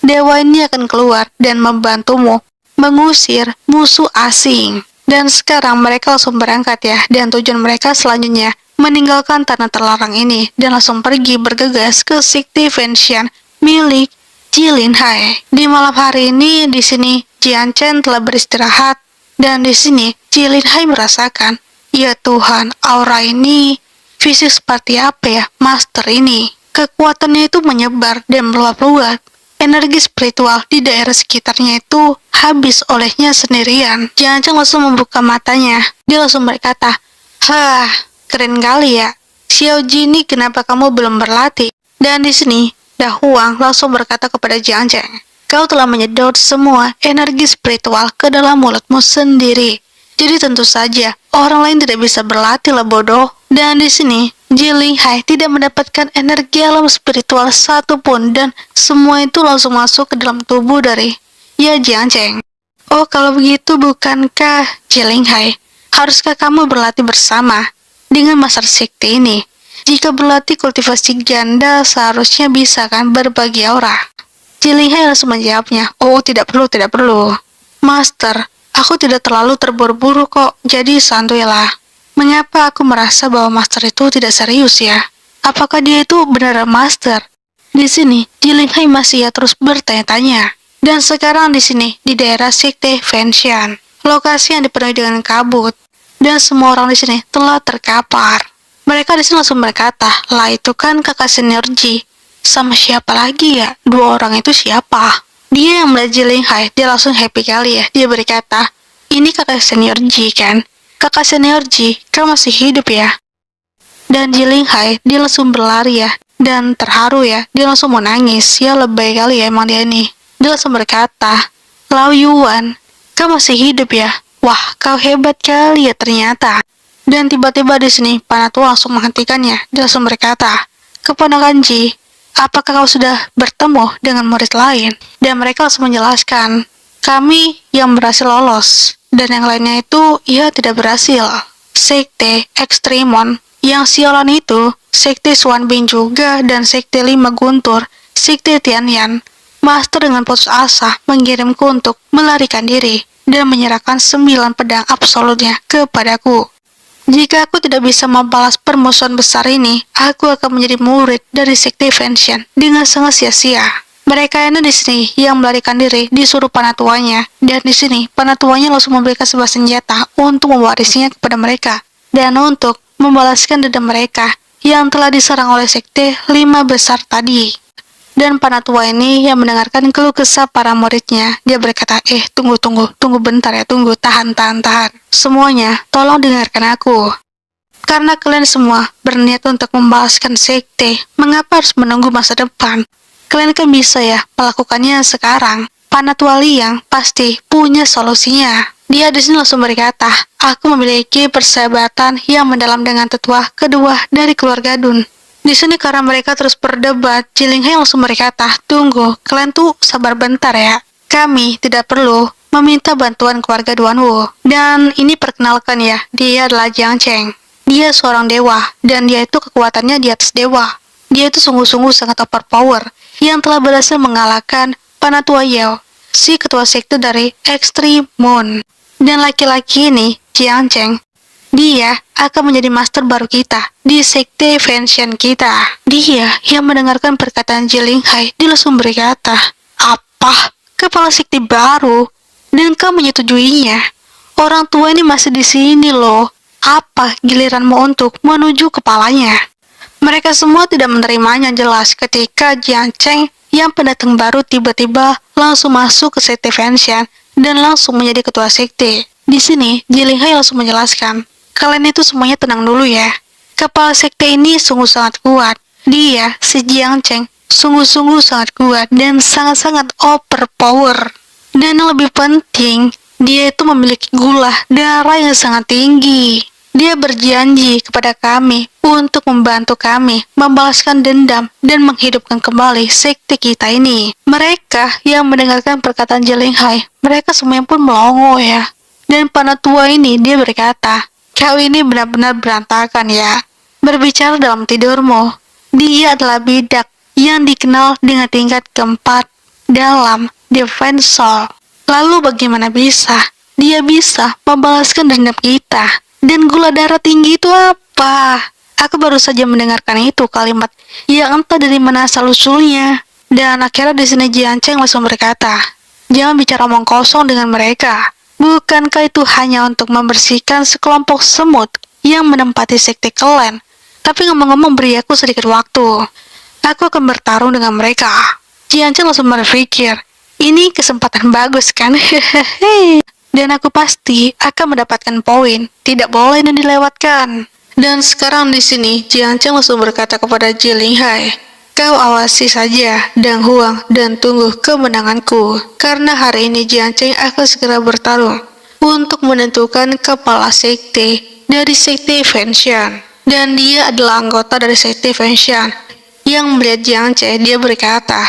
Dewa ini akan keluar dan membantumu mengusir musuh asing. Dan sekarang mereka langsung berangkat ya, dan tujuan mereka selanjutnya meninggalkan tanah terlarang ini dan langsung pergi bergegas ke sekte Fenshan milik Jilin Hai. Di malam hari ini di sini Jiang Cheng telah beristirahat dan di sini Jilin Hai merasakan, ya Tuhan, aura ini fisik seperti apa ya master ini. Kekuatannya itu menyebar dan meluap-luap. Energi spiritual di daerah sekitarnya itu habis olehnya sendirian. Jiang Cheng langsung membuka matanya. Dia langsung berkata, keren kali ya. Xiao Ji ini kenapa kamu belum berlatih? Dan di sini, Da Huang langsung berkata kepada Jiang Cheng, kau telah menyedot semua energi spiritual ke dalam mulutmu sendiri. Jadi tentu saja, orang lain tidak bisa berlatih lah bodoh. Dan di sini, Jilin Hai tidak mendapatkan energi alam spiritual satupun dan semua itu langsung masuk ke dalam tubuh dari Jiang Cheng. Oh, kalau begitu bukankah Jilin Hai, haruskah kamu berlatih bersama dengan master sekte ini? Jika berlatih kultivasi ganda, seharusnya bisa kan berbagi aura? Jilin Hai langsung menjawabnya, oh tidak perlu. Master, aku tidak terlalu terburu-buru kok, jadi santuilah. Mengapa aku merasa bahwa master itu tidak serius ya? Apakah dia itu benar master? Di sini, Jilin Hai masih terus bertanya-tanya. Dan sekarang di sini, di daerah sekte Fenshan, lokasi yang dipenuhi dengan kabut, dan semua orang di sini telah terkapar. Mereka di sini langsung berkata, lah itu kan kakak senior Ji. Sama siapa lagi ya? Dua orang itu siapa? Dia yang melihat Jilin Hai, dia langsung happy kali ya. Dia berkata, ini kakak senior Ji kan? Kakak senior Ji, kau masih hidup ya? Dan Jilin Hai, dia langsung berlari ya. Dan terharu ya, dia langsung mau nangis. Ya lebay kali ya emang dia ini. Dia langsung berkata, Lao Yuan, kau masih hidup ya? Wah, kau hebat kali ya ternyata. Dan tiba-tiba di sini, Panatua langsung menghentikannya. Dia langsung berkata, keponakan Ji, apakah kau sudah bertemu dengan murid lain? Dan mereka langsung menjelaskan, kami yang berhasil lolos. Dan yang lainnya itu, ia tidak berhasil. Sekte Ekstremon, yang sialan itu, Sekte Swanbin juga, dan Sekte Lima Guntur, Sekte Tianyan. Master dengan putus asa mengirimku untuk melarikan diri dan menyerahkan 9 pedang absolutnya kepadaku. Jika aku tidak bisa membalas permusuhan besar ini, aku akan menjadi murid dari Sekte Fenshan dengan sangat sia-sia. Mereka ini di sini yang melarikan diri disuruh panatuanya, dan di sini panatuanya langsung memberikan sebuah senjata untuk mewarisinya kepada mereka dan untuk membalaskan dendam mereka yang telah diserang oleh sekte 5 besar tadi. Dan panatua ini yang mendengarkan keluh kesah para muridnya, dia berkata, tunggu bentar ya, tahan. Semuanya, tolong dengarkan aku. Karena kalian semua berniat untuk membalaskan sekte, mengapa harus menunggu masa depan? Kalian kan bisa ya melakukannya sekarang. Panatua Liang pasti punya solusinya. Dia di sini langsung berkata, aku memiliki persahabatan yang mendalam dengan tetua kedua dari keluarga Dun. Di sini karena mereka terus berdebat, Jilin Hai langsung berkata, tunggu, kalian tuh sabar bentar ya. Kami tidak perlu meminta bantuan keluarga Duan Wu. Dan ini perkenalkan ya, dia adalah Jiang Cheng. Dia seorang dewa, dan dia itu kekuatannya di atas dewa. Dia itu sungguh-sungguh sangat overpower, yang telah berhasil mengalahkan Panatua Yao, si ketua sekte dari Extreme Moon. Dan laki-laki ini, Jiang Cheng, dia akan menjadi master baru kita di sekte Fenshan kita. Dia yang mendengarkan perkataan Jilin Hai, dia langsung berkata, apa? Kepala sekte baru? Dan kau menyetujuinya? Orang tua ini masih di sini loh. Apa giliranmu untuk menuju kepalanya? Mereka semua tidak menerimanya jelas ketika Jiang Cheng yang pendatang baru tiba-tiba langsung masuk ke sekte Fenshan dan langsung menjadi ketua sekte. Di sini, Jilinghai langsung menjelaskan, kalian itu semuanya tenang dulu ya. Kepala sekte ini sungguh sangat kuat. Dia, si Jiang Cheng, sungguh-sungguh sangat kuat dan sangat-sangat overpower. Dan yang lebih penting, dia itu memiliki gula darah yang sangat tinggi. Dia berjanji kepada kami untuk membantu kami membalaskan dendam dan menghidupkan kembali sekte kita ini. Mereka yang mendengarkan perkataan Jilinghai, mereka semuanya pun melongo ya. Dan penatua ini dia berkata, kau ini benar-benar berantakan ya. Berbicara dalam tidurmu. Dia adalah bidak yang dikenal dengan tingkat keempat dalam Defense Soul. Lalu bagaimana bisa dia bisa membalaskan dendam kita? Dan gula darah tinggi itu apa? Aku baru saja mendengarkan itu kalimat yang entah dari mana asal-usulnya. Dan akhirnya di sini Jiang Cheng langsung berkata, jangan bicara omong kosong dengan mereka. Bukankah itu hanya untuk membersihkan sekelompok semut yang menempati sekte klan? Tapi ngomong-ngomong beri aku sedikit waktu. Aku akan bertarung dengan mereka. Jiang Cheng langsung berpikir, ini kesempatan bagus kan? Hehehe. Dan aku pasti akan mendapatkan poin. Tidak boleh dan dilewatkan. Dan sekarang di sini, Jiang Cheng langsung berkata kepada Jilinghai, kau awasi saja Dang Huang dan tunggu kemenanganku. Karena hari ini Jiang Cheng akan segera bertarung untuk menentukan kepala sekte dari sekte Fenshan. Dan dia adalah anggota dari sekte Fenshan. Yang melihat Jiang Cheng, dia berkata,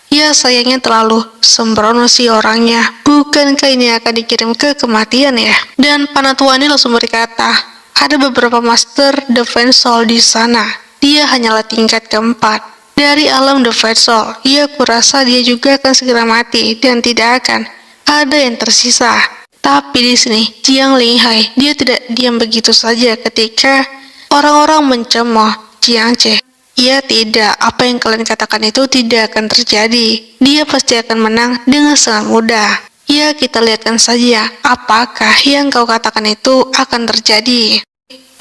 ya sayangnya terlalu sembrono si orangnya. Bukankah ini akan dikirim ke kematian ya? Dan penatua ini langsung berkata, ada beberapa master Defense Soul di sana. Dia hanyalah tingkat keempat dari alam Defense Soul. Ya kurasa dia juga akan segera mati dan tidak akan ada yang tersisa. Tapi di sini Jiang Linghai dia tidak diam begitu saja ketika orang-orang mencemooh Jiang Cheng. Ya tidak, apa yang kalian katakan itu tidak akan terjadi. Dia pasti akan menang dengan sangat mudah. Ya kita lihatkan saja apakah yang kau katakan itu akan terjadi.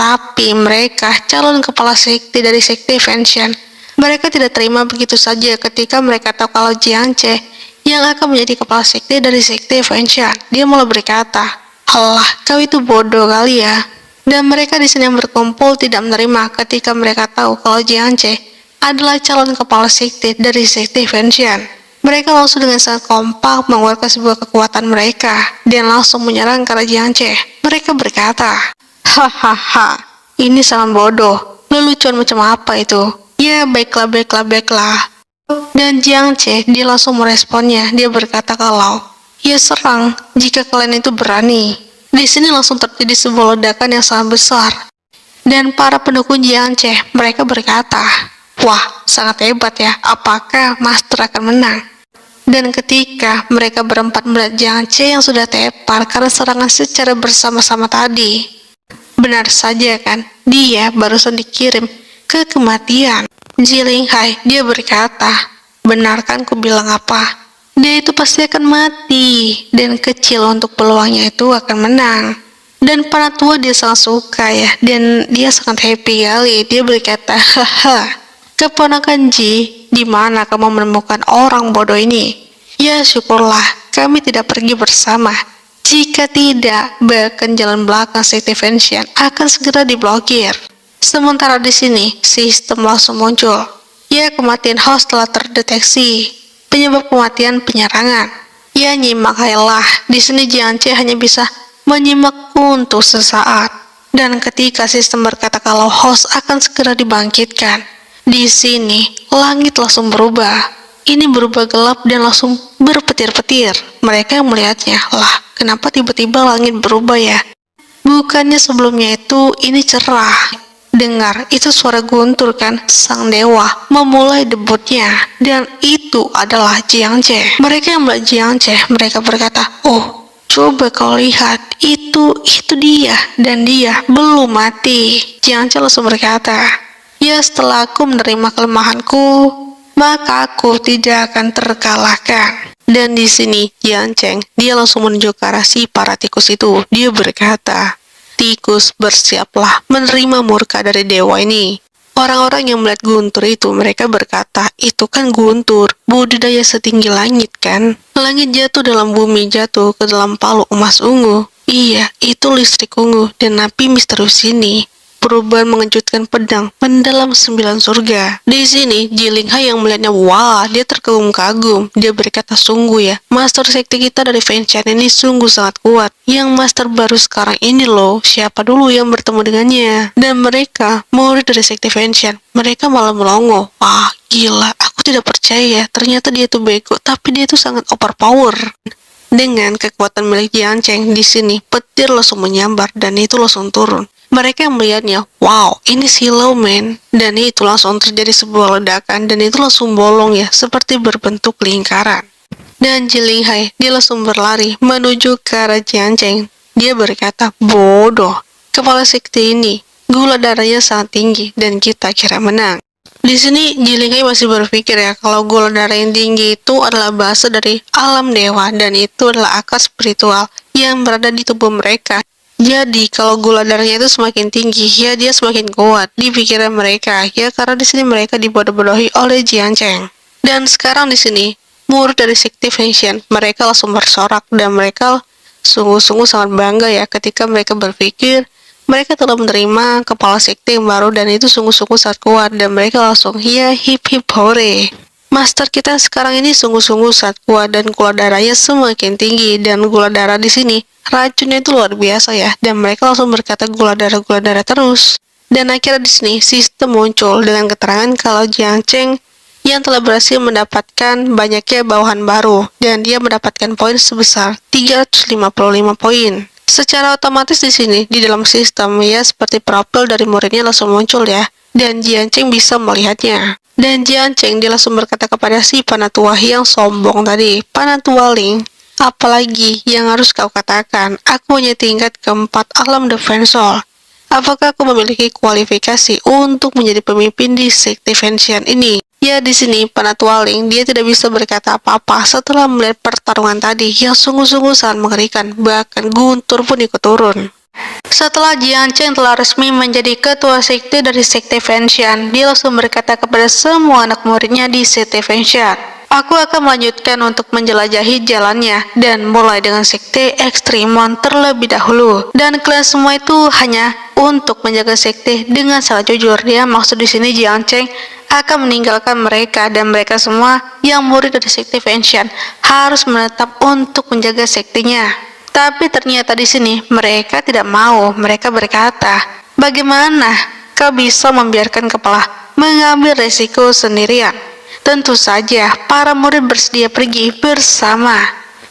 Tapi mereka calon kepala sekte dari sekte Fenshan. Mereka tidak terima begitu saja ketika mereka tahu kalau Jiang Cheng yang akan menjadi kepala sekte dari sekte Fenshan. Dia malah berkata, alah kau itu bodoh kali ya. Dan mereka di sini yang berkumpul tidak menerima ketika mereka tahu kalau Jiang Cheng adalah calon kepala sekte dari sekte Fenshan. Mereka langsung dengan sangat kompak mengeluarkan sebuah kekuatan mereka dan langsung menyerang ke arah Jiang Cheng. Mereka berkata, hahaha, ini sangat bodoh. Lelucon macam apa itu? Ya baiklah. Dan Jiang Cheng dia langsung meresponnya. Dia berkata kalau, ya serang jika kalian itu berani. Di sini langsung terjadi sebuah ledakan yang sangat besar. Dan para pendukung Jiang Cheng, mereka berkata, wah, sangat hebat ya, apakah Master akan menang? Dan ketika mereka berempat melihat Jiang Cheng yang sudah tepar karena serangan secara bersama-sama tadi, benar saja kan, dia barusan dikirim ke kematian. Jilinghai, dia berkata, benar kan ku bilang apa? Dia itu pasti akan mati, dan kecil untuk peluangnya itu akan menang. Dan penatua dia sangat suka ya, dan dia sangat happy kali. Dia berkata, haha, keponakan Ji, di mana kamu menemukan orang bodoh ini? Ya syukurlah, kami tidak pergi bersama. Jika tidak, bahkan jalan belakang sekte Fenshan akan segera diblokir. Sementara di sini, sistem langsung muncul. Ya kematian host telah terdeteksi. Penyebab kematian penyerangan. Ya nyimaklah. Di sini Jiang Cheng hanya bisa menyimak untuk sesaat. Dan ketika sistem berkata kalau host akan segera dibangkitkan, di sini langit langsung berubah. Ini berubah gelap dan langsung berpetir-petir. Mereka yang melihatnya, lah kenapa tiba-tiba langit berubah ya? Bukannya sebelumnya itu ini cerah. Dengar, itu suara guntur kan, sang dewa memulai debutnya, dan itu adalah Jiang Cheng. Mereka yang melihat Jiang Cheng, mereka berkata, oh, coba kau lihat, itu dia, dan dia belum mati. Jiang Cheng langsung berkata, ya setelah aku menerima kelemahanku, maka aku tidak akan terkalahkan. Dan di sini Jiang Cheng, dia langsung menuju ke arah si para tikus itu. Dia berkata, tikus bersiaplah menerima murka dari dewa ini. Orang-orang yang melihat guntur itu, mereka berkata, itu kan guntur, budidaya setinggi langit kan? Langit jatuh dalam bumi, jatuh ke dalam palu emas ungu. Iya, itu listrik ungu dan api misterius ini. Perubahan mengejutkan pedang mendalam 9 surga. Di sini, Jilingha yang melihatnya, wah, dia terkagum-kagum. Dia berkata, sungguh ya, master sekte kita dari Fengshan ini sungguh sangat kuat. Yang master baru sekarang ini loh, siapa dulu yang bertemu dengannya? Dan mereka, murid dari sekte Fengshan, mereka malah melongo. Wah, gila, aku tidak percaya ya, ternyata dia tuh bego, tapi dia tuh sangat overpower. Dengan kekuatan milik Jiang Cheng di sini, petir langsung menyambar dan itu langsung turun. Mereka yang melihatnya, wow, ini silau men. Dan itu langsung terjadi sebuah ledakan dan itu langsung bolong ya, seperti berbentuk lingkaran. Dan Jilinghai, dia langsung berlari menuju ke arah Jiang Cheng. Dia berkata, bodoh, kepala sekte ini, gula darahnya sangat tinggi dan kita kira menang. Di sini Jilinghai masih berpikir ya, kalau gula darah yang tinggi itu adalah bahasa dari alam dewa dan itu adalah akar spiritual yang berada di tubuh mereka. Jadi kalau gula darahnya itu semakin tinggi, ya dia semakin kuat di pikiran mereka, ya karena di sini mereka dibodoh-bodohi oleh Jiang Cheng. Dan sekarang di sini murid dari sekte Fengshan, mereka langsung bersorak dan mereka sungguh-sungguh sangat bangga ya ketika mereka berpikir mereka telah menerima kepala sekte yang baru dan itu sungguh-sungguh sangat kuat dan mereka langsung ya hip hip hore. Master kita sekarang ini sungguh-sungguh sangat kuat dan gula darahnya semakin tinggi dan gula darah di sini racunnya itu luar biasa ya dan mereka langsung berkata gula darah terus. Dan akhirnya di sini sistem muncul dengan keterangan kalau Jiang Cheng yang telah berhasil mendapatkan banyaknya bawahan baru dan dia mendapatkan poin sebesar 355 poin. Secara otomatis di sini di dalam sistem ya seperti profil dari muridnya langsung muncul ya dan Jiang Cheng bisa melihatnya. Dan Jiang Cheng dia langsung berkata kepada si Panatua yang sombong tadi, Panatua Ling, apalagi yang harus kau katakan? Aku hanya tingkat keempat alam defensor. Apakah aku memiliki kualifikasi untuk menjadi pemimpin di sekte Fengshan ini? Ya di sini Panatua Ling dia tidak bisa berkata apa-apa setelah melihat pertarungan tadi yang sungguh-sungguh sangat mengerikan, bahkan guntur pun ikut turun. Setelah Jiang Cheng telah resmi menjadi ketua sekte dari sekte Fengshan, dia langsung berkata kepada semua anak muridnya di sekte Fengshan, aku akan melanjutkan untuk menjelajahi jalannya dan mulai dengan sekte Ekstrimon terlebih dahulu. Dan kalian semua itu hanya untuk menjaga sekte dengan sangat jujur. Dia maksud di sini Jiang Cheng akan meninggalkan mereka dan mereka semua yang murid dari sekte Fengshan harus menetap untuk menjaga sektenya. Tapi ternyata di sini mereka tidak mau. Mereka berkata, bagaimana kau bisa membiarkan kepala mengambil resiko sendirian? Tentu saja para murid bersedia pergi bersama.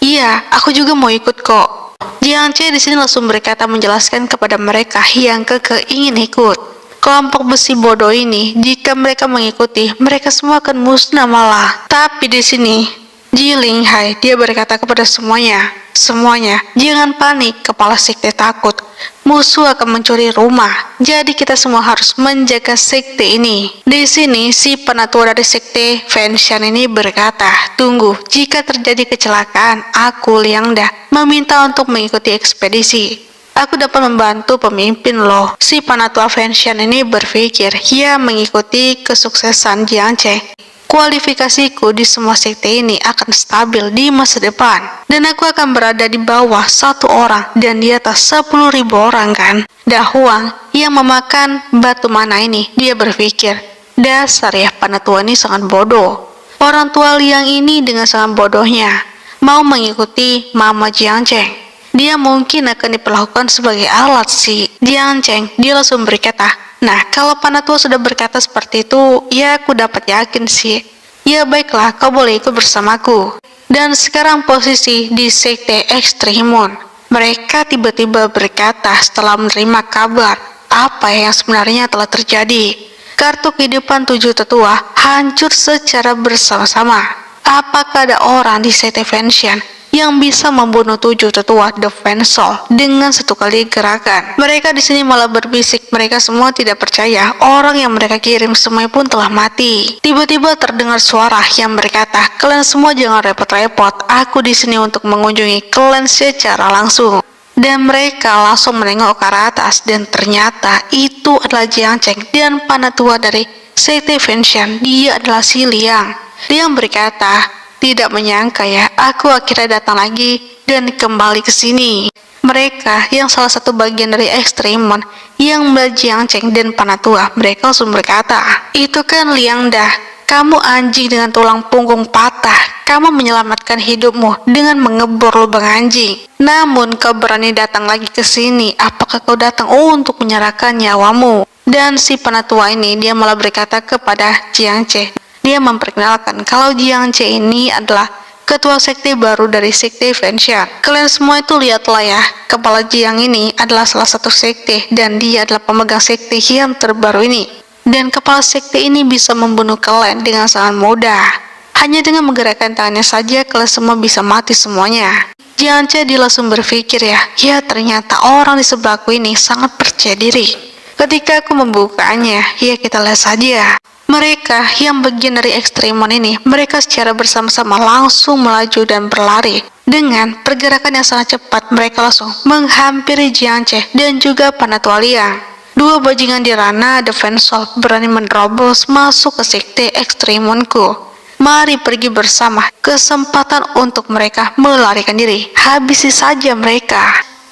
Iya, aku juga mau ikut kok. Jiang Che di sini langsung berkata menjelaskan kepada mereka yang keke ingin ikut. Kelompok besi bodoh ini, jika mereka mengikuti, mereka semua akan musnah malah. Tapi di sini Jilinghai dia berkata kepada semuanya, jangan panik, kepala sekte takut. Musuh akan mencuri rumah. Jadi kita semua harus menjaga sekte ini. Di sini si penatua dari sekte Fengshan ini berkata, tunggu, jika terjadi kecelakaan, aku Liangda meminta untuk mengikuti ekspedisi. Aku dapat membantu pemimpin loh. Si penatua Fengshan ini berpikir, ia mengikuti kesuksesan Jiang Cheng. Kualifikasiku di semua sekte ini akan stabil di masa depan. Dan aku akan berada di bawah 1 orang dan di atas 10.000 orang kan. Dahuang yang memakan batu mana ini, dia berpikir, dasar ya penatua ini sangat bodoh. Orang tua Liang ini dengan sangat bodohnya mau mengikuti Mama Jiang Cheng. Dia mungkin akan diperlakukan sebagai alat si Jiang Cheng. Dia langsung berkata, nah, kalau Panatua sudah berkata seperti itu, ya aku dapat yakin sih. Ya baiklah, kau boleh ikut bersamaku. Dan sekarang posisi di sekte Ekstrimon. Mereka tiba-tiba berkata setelah menerima kabar apa yang sebenarnya telah terjadi. Kartu kehidupan 7 tetua hancur secara bersama-sama. Apakah ada orang di sekte Fengshan yang bisa membunuh 7 tetua defensor dengan satu kali gerakan? Mereka di sini malah berbisik, mereka semua tidak percaya orang yang mereka kirim semua pun telah mati. Tiba-tiba terdengar suara yang berkata, kalian semua jangan repot-repot, aku di sini untuk mengunjungi kalian secara langsung. Dan mereka langsung menengok ke arah atas dan ternyata itu adalah Jiang Cheng dan Panatua dari Sekte Fenshan. Dia adalah si Liang. Liang berkata, tidak menyangka ya, aku akhirnya datang lagi dan kembali ke sini. Mereka yang salah satu bagian dari Extremon yang melihat Jiang Cheng dan Panatua, mereka langsung berkata, itu kan Liang dah, kamu anjing dengan tulang punggung patah. Kamu menyelamatkan hidupmu dengan mengebor lubang anjing. Namun kau berani datang lagi ke sini. Apakah kau datang untuk menyerahkan nyawamu? Dan si Panatua ini dia malah berkata kepada Jiang Che. Dia memperkenalkan kalau Jiang Che ini adalah ketua sekte baru dari Sekte Fenshan. Kalian semua itu lihatlah ya, kepala Jiang ini adalah salah satu sekte dan dia adalah pemegang sekte yang terbaru ini. Dan kepala sekte ini bisa membunuh kalian dengan sangat mudah. Hanya dengan menggerakkan tangannya saja kalian semua bisa mati semuanya. Jiang Che dia langsung berpikir ya ternyata orang di sebelahku ini sangat percaya diri. Ketika aku membukanya, ya kita lihat saja. Mereka yang bagian dari Extremon ini, mereka secara bersama-sama langsung melaju dan berlari. Dengan pergerakan yang sangat cepat, mereka langsung menghampiri Jiang Che dan juga Panatua Liang. Dua bajingan di ranah Defense Soul berani menerobos masuk ke sekte Extremonku. Mari pergi bersama, kesempatan untuk mereka melarikan diri. Habisi saja mereka.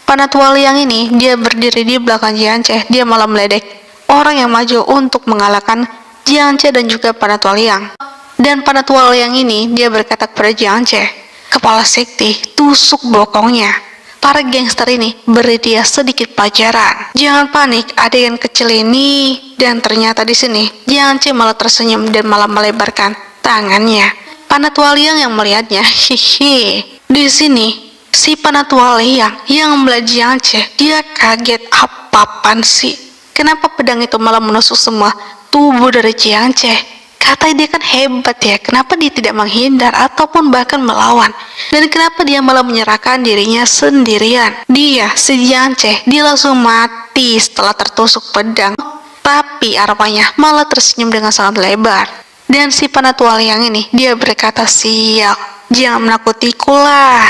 Panatua Liang ini, dia berdiri di belakang Jiang Che, dia malah meledek orang yang maju untuk mengalahkan Jiang Che dan juga Panatua Liang. Dan Panatua Liang ini, dia berkata kepada Jiang Che, kepala sekte, tusuk bokongnya. Para gangster ini beri dia sedikit pelajaran. Jangan panik, adegan kecil ini. Dan ternyata di sini, Jiang Che malah tersenyum dan malah melebarkan tangannya. Panatua Liang yang melihatnya, hihi. Di sini, si Panatua Liang yang melihat Jiang Che, dia kaget, apaan sih? Kenapa pedang itu malah menusuk semua tubuh dari Jiang Che? Katanya dia kan hebat ya, kenapa dia tidak menghindar ataupun bahkan melawan? Dan kenapa dia malah menyerahkan dirinya sendirian? Dia, si Jiang Che, dia langsung mati setelah tertusuk pedang. Tapi arwahnya malah tersenyum dengan sangat lebar. Dan si Panatua Liang ini, dia berkata, sial, jangan menakutiku lah.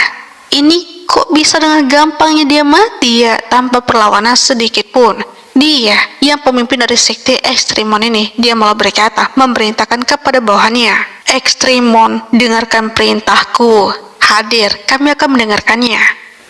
Ini kok bisa dengan gampangnya dia mati ya, tanpa perlawanan sedikit pun. Dia, yang pemimpin dari sekte Extremon ini, dia malah berkata, memerintahkan kepada bawahannya, Extremon, dengarkan perintahku. Hadir, kami akan mendengarkannya.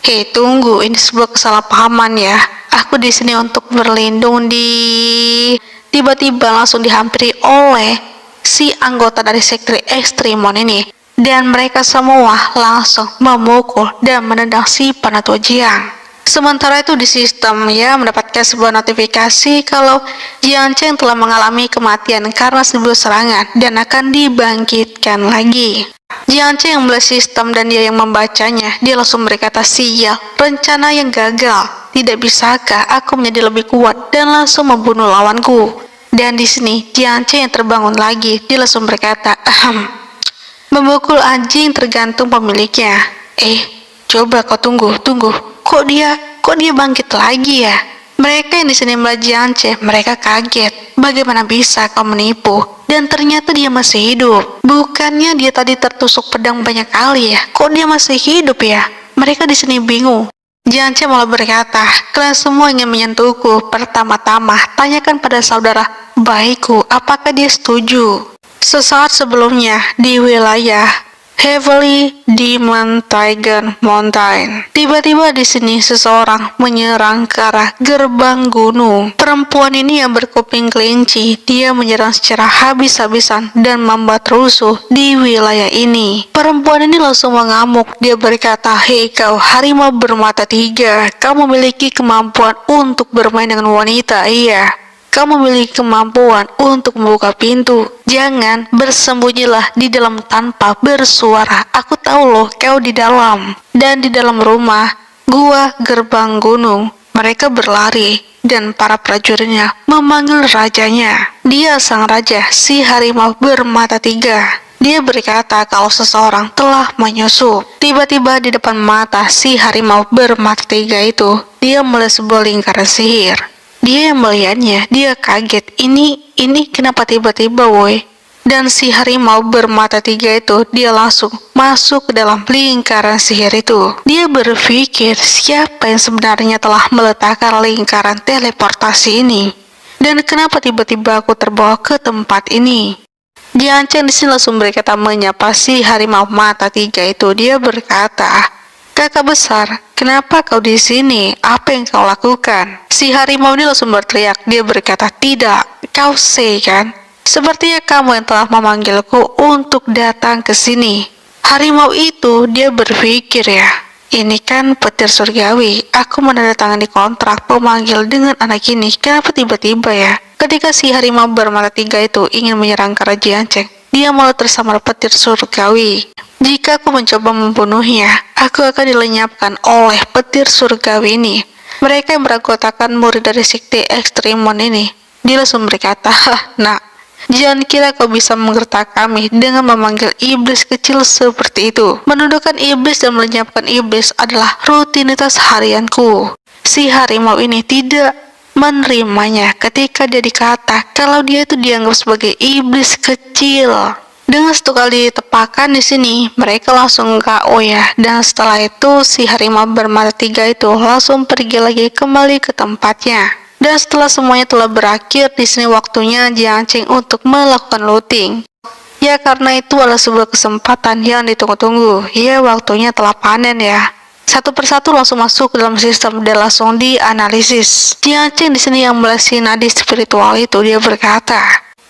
Hei, tunggu, ini sebuah kesalahpahaman ya. Aku di sini untuk berlindung di... Tiba-tiba langsung dihampiri oleh si anggota dari sekte Extremon ini, dan mereka semua langsung memukul dan menendang si Panatua Jiang. Sementara itu di sistem ya mendapatkan sebuah notifikasi kalau Jiang Cheng telah mengalami kematian karena sebuah serangan dan akan dibangkitkan lagi. Jiang Cheng yang melihat sistem dan dia yang membacanya, dia langsung berkata, sial, rencana yang gagal. Tidak bisakah aku menjadi lebih kuat dan langsung membunuh lawanku? Dan di sini Jiang Cheng yang terbangun lagi, dia langsung berkata, memukul anjing tergantung pemiliknya. Coba kau tunggu. Kok dia bangkit lagi ya? Mereka yang di sini melihat Jiang Cheng, mereka kaget. Bagaimana bisa kau menipu? Dan ternyata dia masih hidup. Bukannya dia tadi tertusuk pedang banyak kali ya? Kok dia masih hidup ya? Mereka di sini bingung. Jiang Cheng malah berkata, kalian semua ingin menyentuhku. Pertama-tama, tanyakan pada saudara baikku, apakah dia setuju? Sesaat sebelumnya, di wilayah Heavily Demon Tiger Mountain, tiba-tiba di sini seseorang menyerang ke arah gerbang gunung. Perempuan ini yang berkuping kelinci, dia menyerang secara habis-habisan dan membuat rusuh di wilayah ini. Perempuan ini langsung mengamuk, dia berkata, hei kau harimau bermata tiga, kau memiliki kemampuan untuk bermain dengan wanita, iya. Kamu memiliki kemampuan untuk membuka pintu. Jangan bersembunyilah di dalam tanpa bersuara. Aku tahu loh kau di dalam. Dan di dalam rumah, gua gerbang gunung, mereka berlari dan para prajuritnya memanggil rajanya. Dia sang raja, si harimau bermata tiga. Dia berkata kalau seseorang telah menyusup. Tiba-tiba di depan mata si harimau bermata tiga itu, dia melihat sebuah lingkaran sihir. Dia yang melihatnya, dia kaget. Ini kenapa tiba-tiba woi? Dan si harimau bermata tiga itu, dia langsung masuk ke dalam lingkaran sihir itu. Dia berpikir siapa yang sebenarnya telah meletakkan lingkaran teleportasi ini. Dan kenapa tiba-tiba aku terbawa ke tempat ini? Jianceng di sini langsung berkata menyapa si harimau mata tiga itu. Dia berkata, "Kakak besar, kenapa kau di sini? Apa yang kau lakukan?" Si harimau ini langsung berteriak. Dia berkata, "Tidak, kau say kan? Sepertinya kamu yang telah memanggilku untuk datang ke sini." Harimau itu dia berpikir ya, ini kan petir surgawi. Aku menandatangani kontrak pemanggil dengan anak ini. Kenapa tiba-tiba ya? Ketika si harimau bermata tiga itu ingin menyerang ke Raja Jianceng, dia malah tersamar petir surgawi. Jika aku mencoba membunuhnya, aku akan dilenyapkan oleh petir surgawi ini. Mereka yang beranggotakan murid dari sekte Ekstrimon ini, dia langsung berkata, "Nah, jangan kira kau bisa menggertak kami dengan memanggil iblis kecil seperti itu. Menundukkan iblis dan melenyapkan iblis adalah rutinitas harianku." Si harimau ini tidak menerimanya ketika dia dikata kalau dia itu dianggap sebagai iblis kecil. Dengan satu kali tepakan di sini, mereka langsung KO ya. Dan setelah itu si harimau bermata tiga itu langsung pergi lagi kembali ke tempatnya. Dan setelah semuanya telah berakhir, di sini waktunya Jianceng untuk melakukan looting. Ya, karena itu adalah sebuah kesempatan yang ditunggu-tunggu. Ya, waktunya telah panen ya. Satu persatu langsung masuk ke dalam sistem dan langsung dianalisis. Jianceng di sini yang melihat si nadi spiritual itu, dia berkata,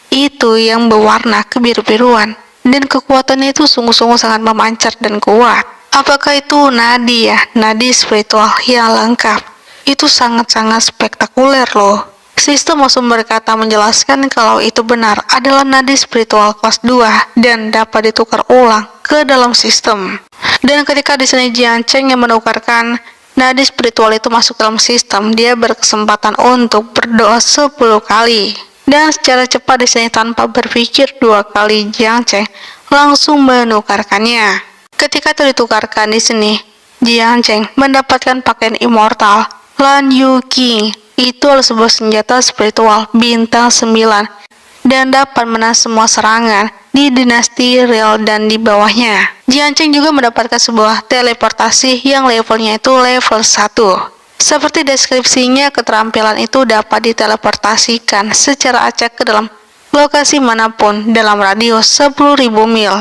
itu yang berwarna kebiru-biruan dan kekuatannya itu sungguh-sungguh sangat memancar dan kuat. Apakah itu nadi ya? Nadi spiritual yang lengkap. Itu sangat-sangat spektakuler loh. Sistem langsung berkata menjelaskan kalau itu benar adalah nadi spiritual kelas 2 dan dapat ditukar ulang ke dalam sistem. Dan ketika di sini Jianceng yang menukarkan nadi spiritual itu masuk dalam sistem, dia berkesempatan untuk berdoa 10 kali. Dan secara cepat di sini tanpa berpikir 2 kali, Jianceng langsung menukarkannya. Ketika itu ditukarkan di sini, Jianceng mendapatkan pakaian immortal Lan Yu Qing. Itu adalah sebuah senjata spiritual bintang 9 dan dapat menang semua serangan di dinasti real dan di bawahnya. Jianceng juga mendapatkan sebuah teleportasi yang levelnya itu level 1. Seperti deskripsinya, keterampilan itu dapat diteleportasikan secara acak ke dalam lokasi manapun dalam radius 10.000 mil.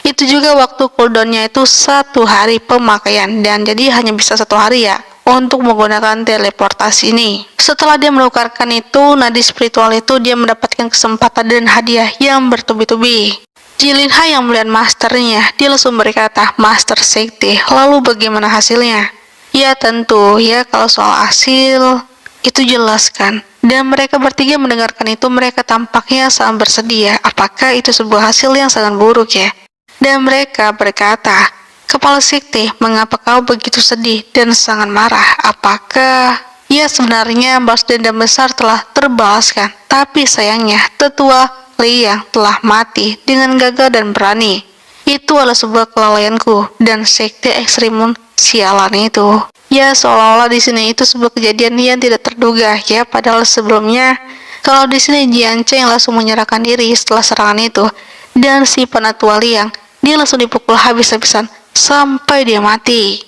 Itu juga waktu cooldownnya itu 1 hari pemakaian, dan jadi hanya bisa 1 hari ya untuk menggunakan teleportasi ini. Setelah dia menukarkan itu, nadi spiritual itu, dia mendapatkan kesempatan dan hadiah yang bertubi-tubi. Jilin Hai yang melihat masternya, dia langsung berkata, "Master Sekte, lalu bagaimana hasilnya?" Ya tentu, ya kalau soal hasil, itu jelas kan. Dan mereka bertiga mendengarkan itu, mereka tampaknya sangat bersedia. Apakah itu sebuah hasil yang sangat buruk ya? Dan mereka berkata, "Kepala Sekte, mengapa kau begitu sedih dan sangat marah? Apakah..." Ya sebenarnya balas dendam besar telah terbalaskan, tapi sayangnya tetua Liang telah mati dengan gagah dan berani. Itu adalah sebuah kelalaianku dan Sekte Ekstrimon sialan itu. Ya seolah-olah di sini itu sebuah kejadian yang tidak terduga ya, padahal sebelumnya kalau di sini Jianceng langsung menyerahkan diri setelah serangan itu, dan si penatua Liang dia langsung dipukul habis-habisan sampai dia mati.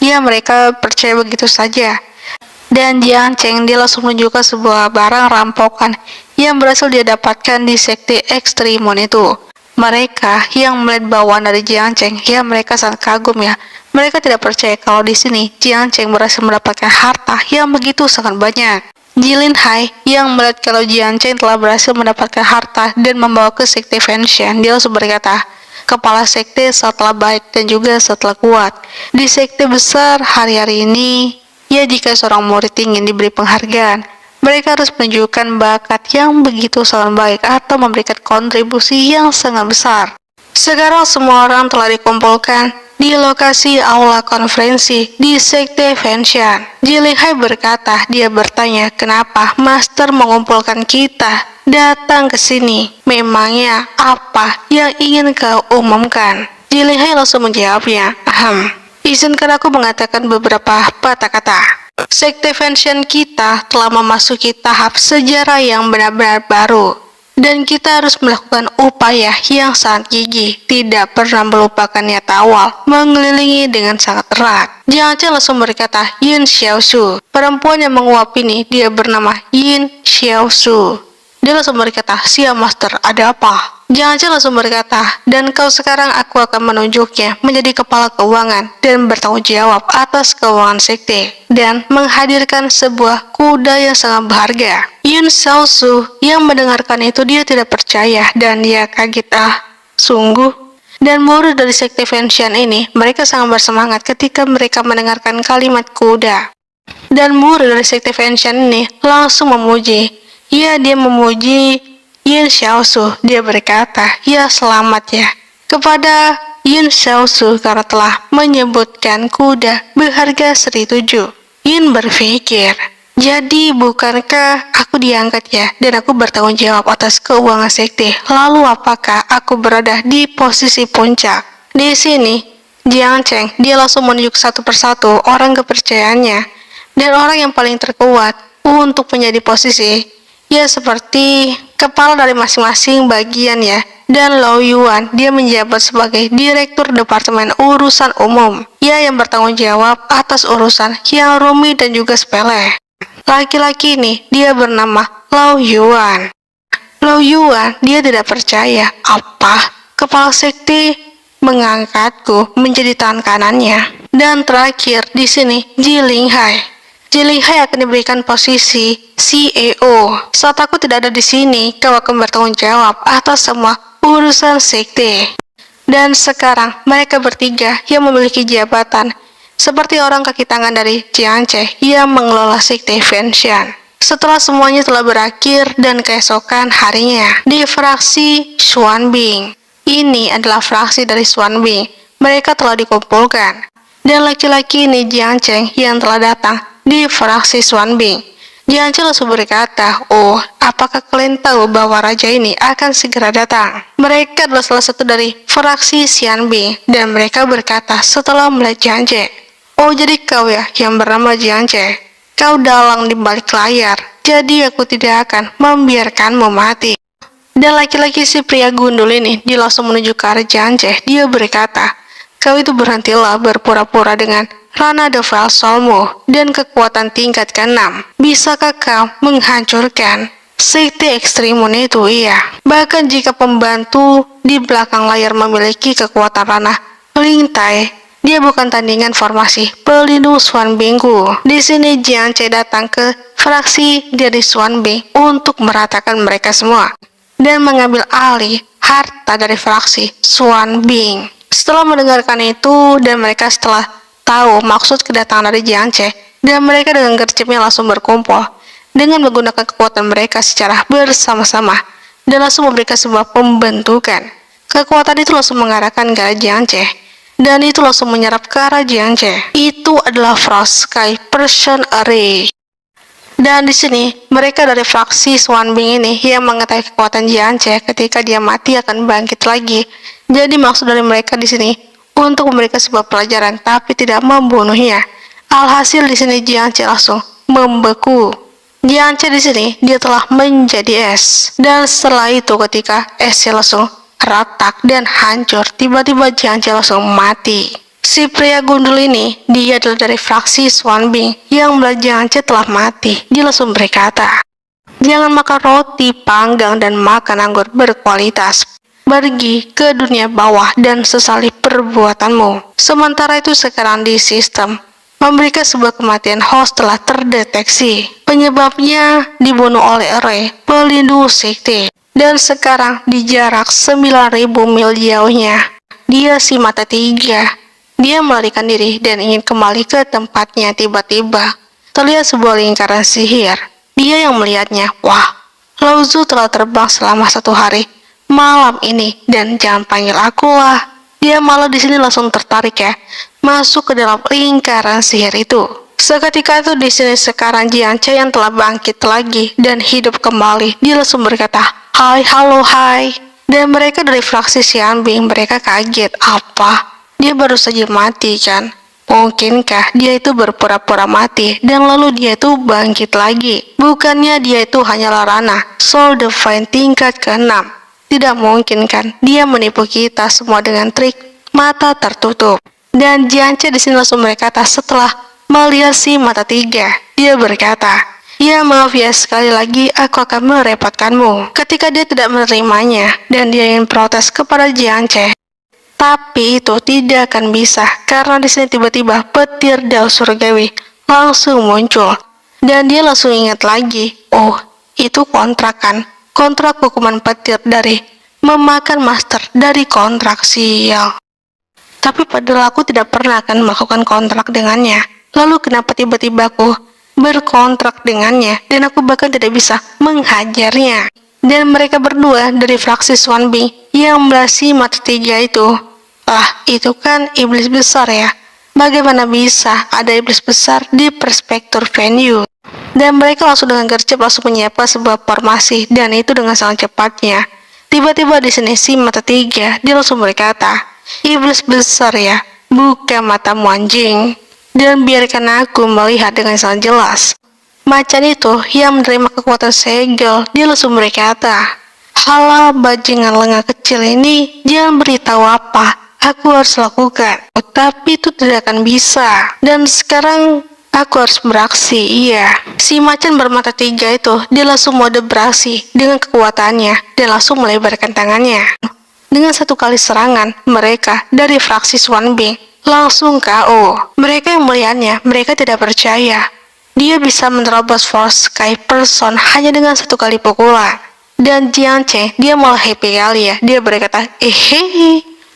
Ya mereka percaya begitu saja. Dan Jianceng dia langsung menunjukkan sebuah barang rampokan yang berhasil dia dapatkan di sekte Ekstrimon itu. Mereka yang melihat bawaan dari Jianceng, ya mereka sangat kagum ya. Mereka tidak percaya kalau di sini Jianceng berhasil mendapatkan harta yang begitu sangat banyak. Jilin Hai yang melihat kalau Jianceng telah berhasil mendapatkan harta dan membawa ke sekte Fenshan, dia langsung berkata, "Kepala sekte setelah baik dan juga setelah kuat. Di sekte besar hari-hari ini, ya jika seorang murid ingin diberi penghargaan, mereka harus menunjukkan bakat yang begitu sangat baik atau memberikan kontribusi yang sangat besar." Sekarang semua orang telah dikumpulkan di lokasi aula konferensi di sekte Fenshan. Jilin Hai berkata, dia bertanya, "Kenapa Master mengumpulkan kita datang ke sini? Memangnya apa yang ingin kau umumkan?" Jilin Hai langsung menjawabnya, "Izinkan aku mengatakan beberapa kata-kata. Sekte Fenshan kita telah memasuki tahap sejarah yang benar-benar baru. Dan kita harus melakukan upaya yang sangat gigih, tidak pernah melupakan niat awal, mengelilingi dengan sangat erat. Jiang Chen langsung berkata, Yin Xiaoshu. Perempuan yang menguap ini, dia bernama Yin Xiaoshu. Dia langsung berkata, siap master, ada apa? Jiang Chen langsung berkata, dan kau sekarang aku akan menunjuknya menjadi kepala keuangan dan bertanggung jawab atas keuangan sekte dan menghadirkan sebuah kuda yang sangat berharga. Yin Xiaoshu yang mendengarkan itu dia tidak percaya dan dia kaget, sungguh. Dan murid dari sekte Fenshan ini, mereka sangat bersemangat ketika mereka mendengarkan kalimat kuda. Dan murid dari sekte Fenshan ini langsung memuji. Ya, dia memuji Yin Xiaoshu. Dia berkata, ya selamat ya kepada Yin Xiaoshu karena telah menyebutkan kuda berharga 1.007. Yin berpikir, jadi bukankah aku diangkat ya dan aku bertanggung jawab atas keuangan sekte, lalu apakah aku berada di posisi puncak? Di sini Jiang Chen dia langsung menunjuk satu persatu orang kepercayaannya dan orang yang paling terkuat untuk menjadi posisi, ya seperti kepala dari masing-masing bagian ya. Dan Lao Yuan, dia menjabat sebagai Direktur Departemen Urusan Umum, ya yang bertanggung jawab atas urusan yang rumit dan juga sepele. Laki-laki ini, dia bernama Lao Yuan. Lao Yuan, dia tidak percaya apa kepala sekte mengangkatku menjadi tangan kanannya. Dan terakhir di sini Ji Linghai. Ji Linghai akan diberikan posisi CEO. Saat aku tidak ada di sini, kau akan bertanggung jawab atas semua urusan sekte. Dan sekarang mereka bertiga yang memiliki jabatan seperti orang kaki tangan dari Jiang Chen yang mengelola sekte Fenshan. Setelah semuanya telah berakhir dan keesokan harinya di fraksi Xuanbing. Ini adalah fraksi dari Xuanbing. Mereka telah dikumpulkan. Dan laki-laki ini Jiang Chen yang telah datang di fraksi Xuanbing. Jiang Chen langsung berkata, oh, apakah kalian tahu bahwa raja ini akan segera datang? Mereka adalah salah satu dari fraksi Xianbing dan mereka berkata setelah melihat Jiang Chen, oh jadi kau ya yang bernama Jiang Chen? Kau dalang di balik layar, jadi aku tidak akan membiarkanmu mati. Dan laki-laki si pria gundul ini, dia langsung menuju ke arah Jiang Chen. Dia berkata, kau itu berhentilah berpura-pura dengan Rana de Velsolmo dan kekuatan tingkat ke-6. Bisakah kau menghancurkan sekte ekstrimun itu? Iya. Bahkan jika pembantu di belakang layar memiliki kekuatan Rana Lingtai, dia bukan tandingan formasi pelindung Xuanbingku. Di sini Jiang Chen datang ke fraksi dari Xuanbing untuk meratakan mereka semua dan mengambil alih harta dari fraksi Xuanbing. Setelah mendengarkan itu dan mereka setelah tahu maksud kedatangan dari Jiang Chen, dan mereka dengan gercepnya langsung berkumpul dengan menggunakan kekuatan mereka secara bersama-sama dan langsung memberikan sebuah pembentukan. Kekuatan itu langsung mengarahkan ke arah Jiang Chen dan itu langsung menyerap ke arah Jiang Chen. Itu adalah Frost Sky Persian Array. Dan di sini mereka dari fraksi Xuanbing ini yang mengetahui kekuatan Jiang Chen ketika dia mati akan bangkit lagi. Jadi maksud dari mereka di sini untuk memberikan sebuah pelajaran tapi tidak membunuhnya. Alhasil di sini Jiang Chen langsung membeku. Jiang Chen di sini dia telah menjadi es. Dan setelah itu ketika esnya langsung retak dan hancur, tiba-tiba Jiang Chen langsung mati. Si pria gundul ini, dia adalah dari fraksi Xuanbing yang melihat Jiang Chen telah mati. Dia langsung berkata, jangan makan roti panggang dan makan anggur berkualitas. Pergi ke dunia bawah dan sesali perbuatanmu. Sementara itu sekarang di sistem memberikan sebuah kematian host telah terdeteksi. Penyebabnya dibunuh oleh Ray, pelindung sekte. Dan sekarang di jarak 9.000 mil jauhnya, dia si mata tiga. Dia melarikan diri dan ingin kembali ke tempatnya. Tiba-tiba terlihat sebuah lingkaran sihir. Dia yang melihatnya, wah, Lao Zu telah terbang selama 1 hari malam ini dan jangan panggil aku lah. Dia malah di sini langsung tertarik ya, masuk ke dalam lingkaran sihir itu. Seketika itu di sini sekarang Jiang Chen yang telah bangkit lagi dan hidup kembali. Dia langsung berkata, hai, halo, hai. Dan mereka dari fraksi Xianbing, mereka kaget, apa? Dia baru saja mati kan? Mungkinkah dia itu berpura-pura mati dan lalu dia itu bangkit lagi? Bukannya dia itu hanyalah Rana, Soul Divine tingkat ke-6. Tidak mungkin kan dia menipu kita semua dengan trik mata tertutup. Dan Jiance di sini langsung berkata setelah melihat si mata tiga, dia berkata, "Ya maaf ya, sekali lagi aku akan merepotkanmu." Ketika dia tidak menerimanya dan dia ingin protes kepada Jiance, tapi itu tidak akan bisa karena di sini tiba-tiba petir dao surgawi langsung muncul dan dia langsung ingat lagi, oh itu kontrak kan, kontrak hukuman petir dari memakan master dari kontrak sial. Tapi padahal aku tidak pernah akan melakukan kontrak dengannya. Lalu kenapa tiba-tiba aku berkontrak dengannya dan aku bahkan tidak bisa menghajarnya. Dan mereka berdua dari fraksi Swanbing yang melasi mata tiga itu. Itu kan iblis besar ya. Bagaimana bisa ada iblis besar di perspektur venue? Dan mereka langsung dengan gercep langsung menyiapkan sebuah formasi dan itu dengan sangat cepatnya. Tiba-tiba di sini si mata tiga dia langsung berkata, "Iblis besar ya, buka matamu anjing, dan biarkan aku melihat dengan sangat jelas." Macan itu yang menerima kekuatan segel, dia langsung berkata, "Halah bajingan lengah kecil ini, jangan beritahu apa aku harus lakukan." Tapi itu tidak akan bisa. Dan sekarang aku harus beraksi, iya. Si macan bermata tiga itu, dia langsung mode beraksi dengan kekuatannya dan langsung melebarkan tangannya. Dengan satu kali serangan, mereka dari fraksi Swanbing langsung KO. Mereka yang melihatnya, mereka tidak percaya. Dia bisa menerobos Force Sky Person hanya dengan satu kali pukulan. Dan Jiance, dia malah happy kali ya. Dia berkata,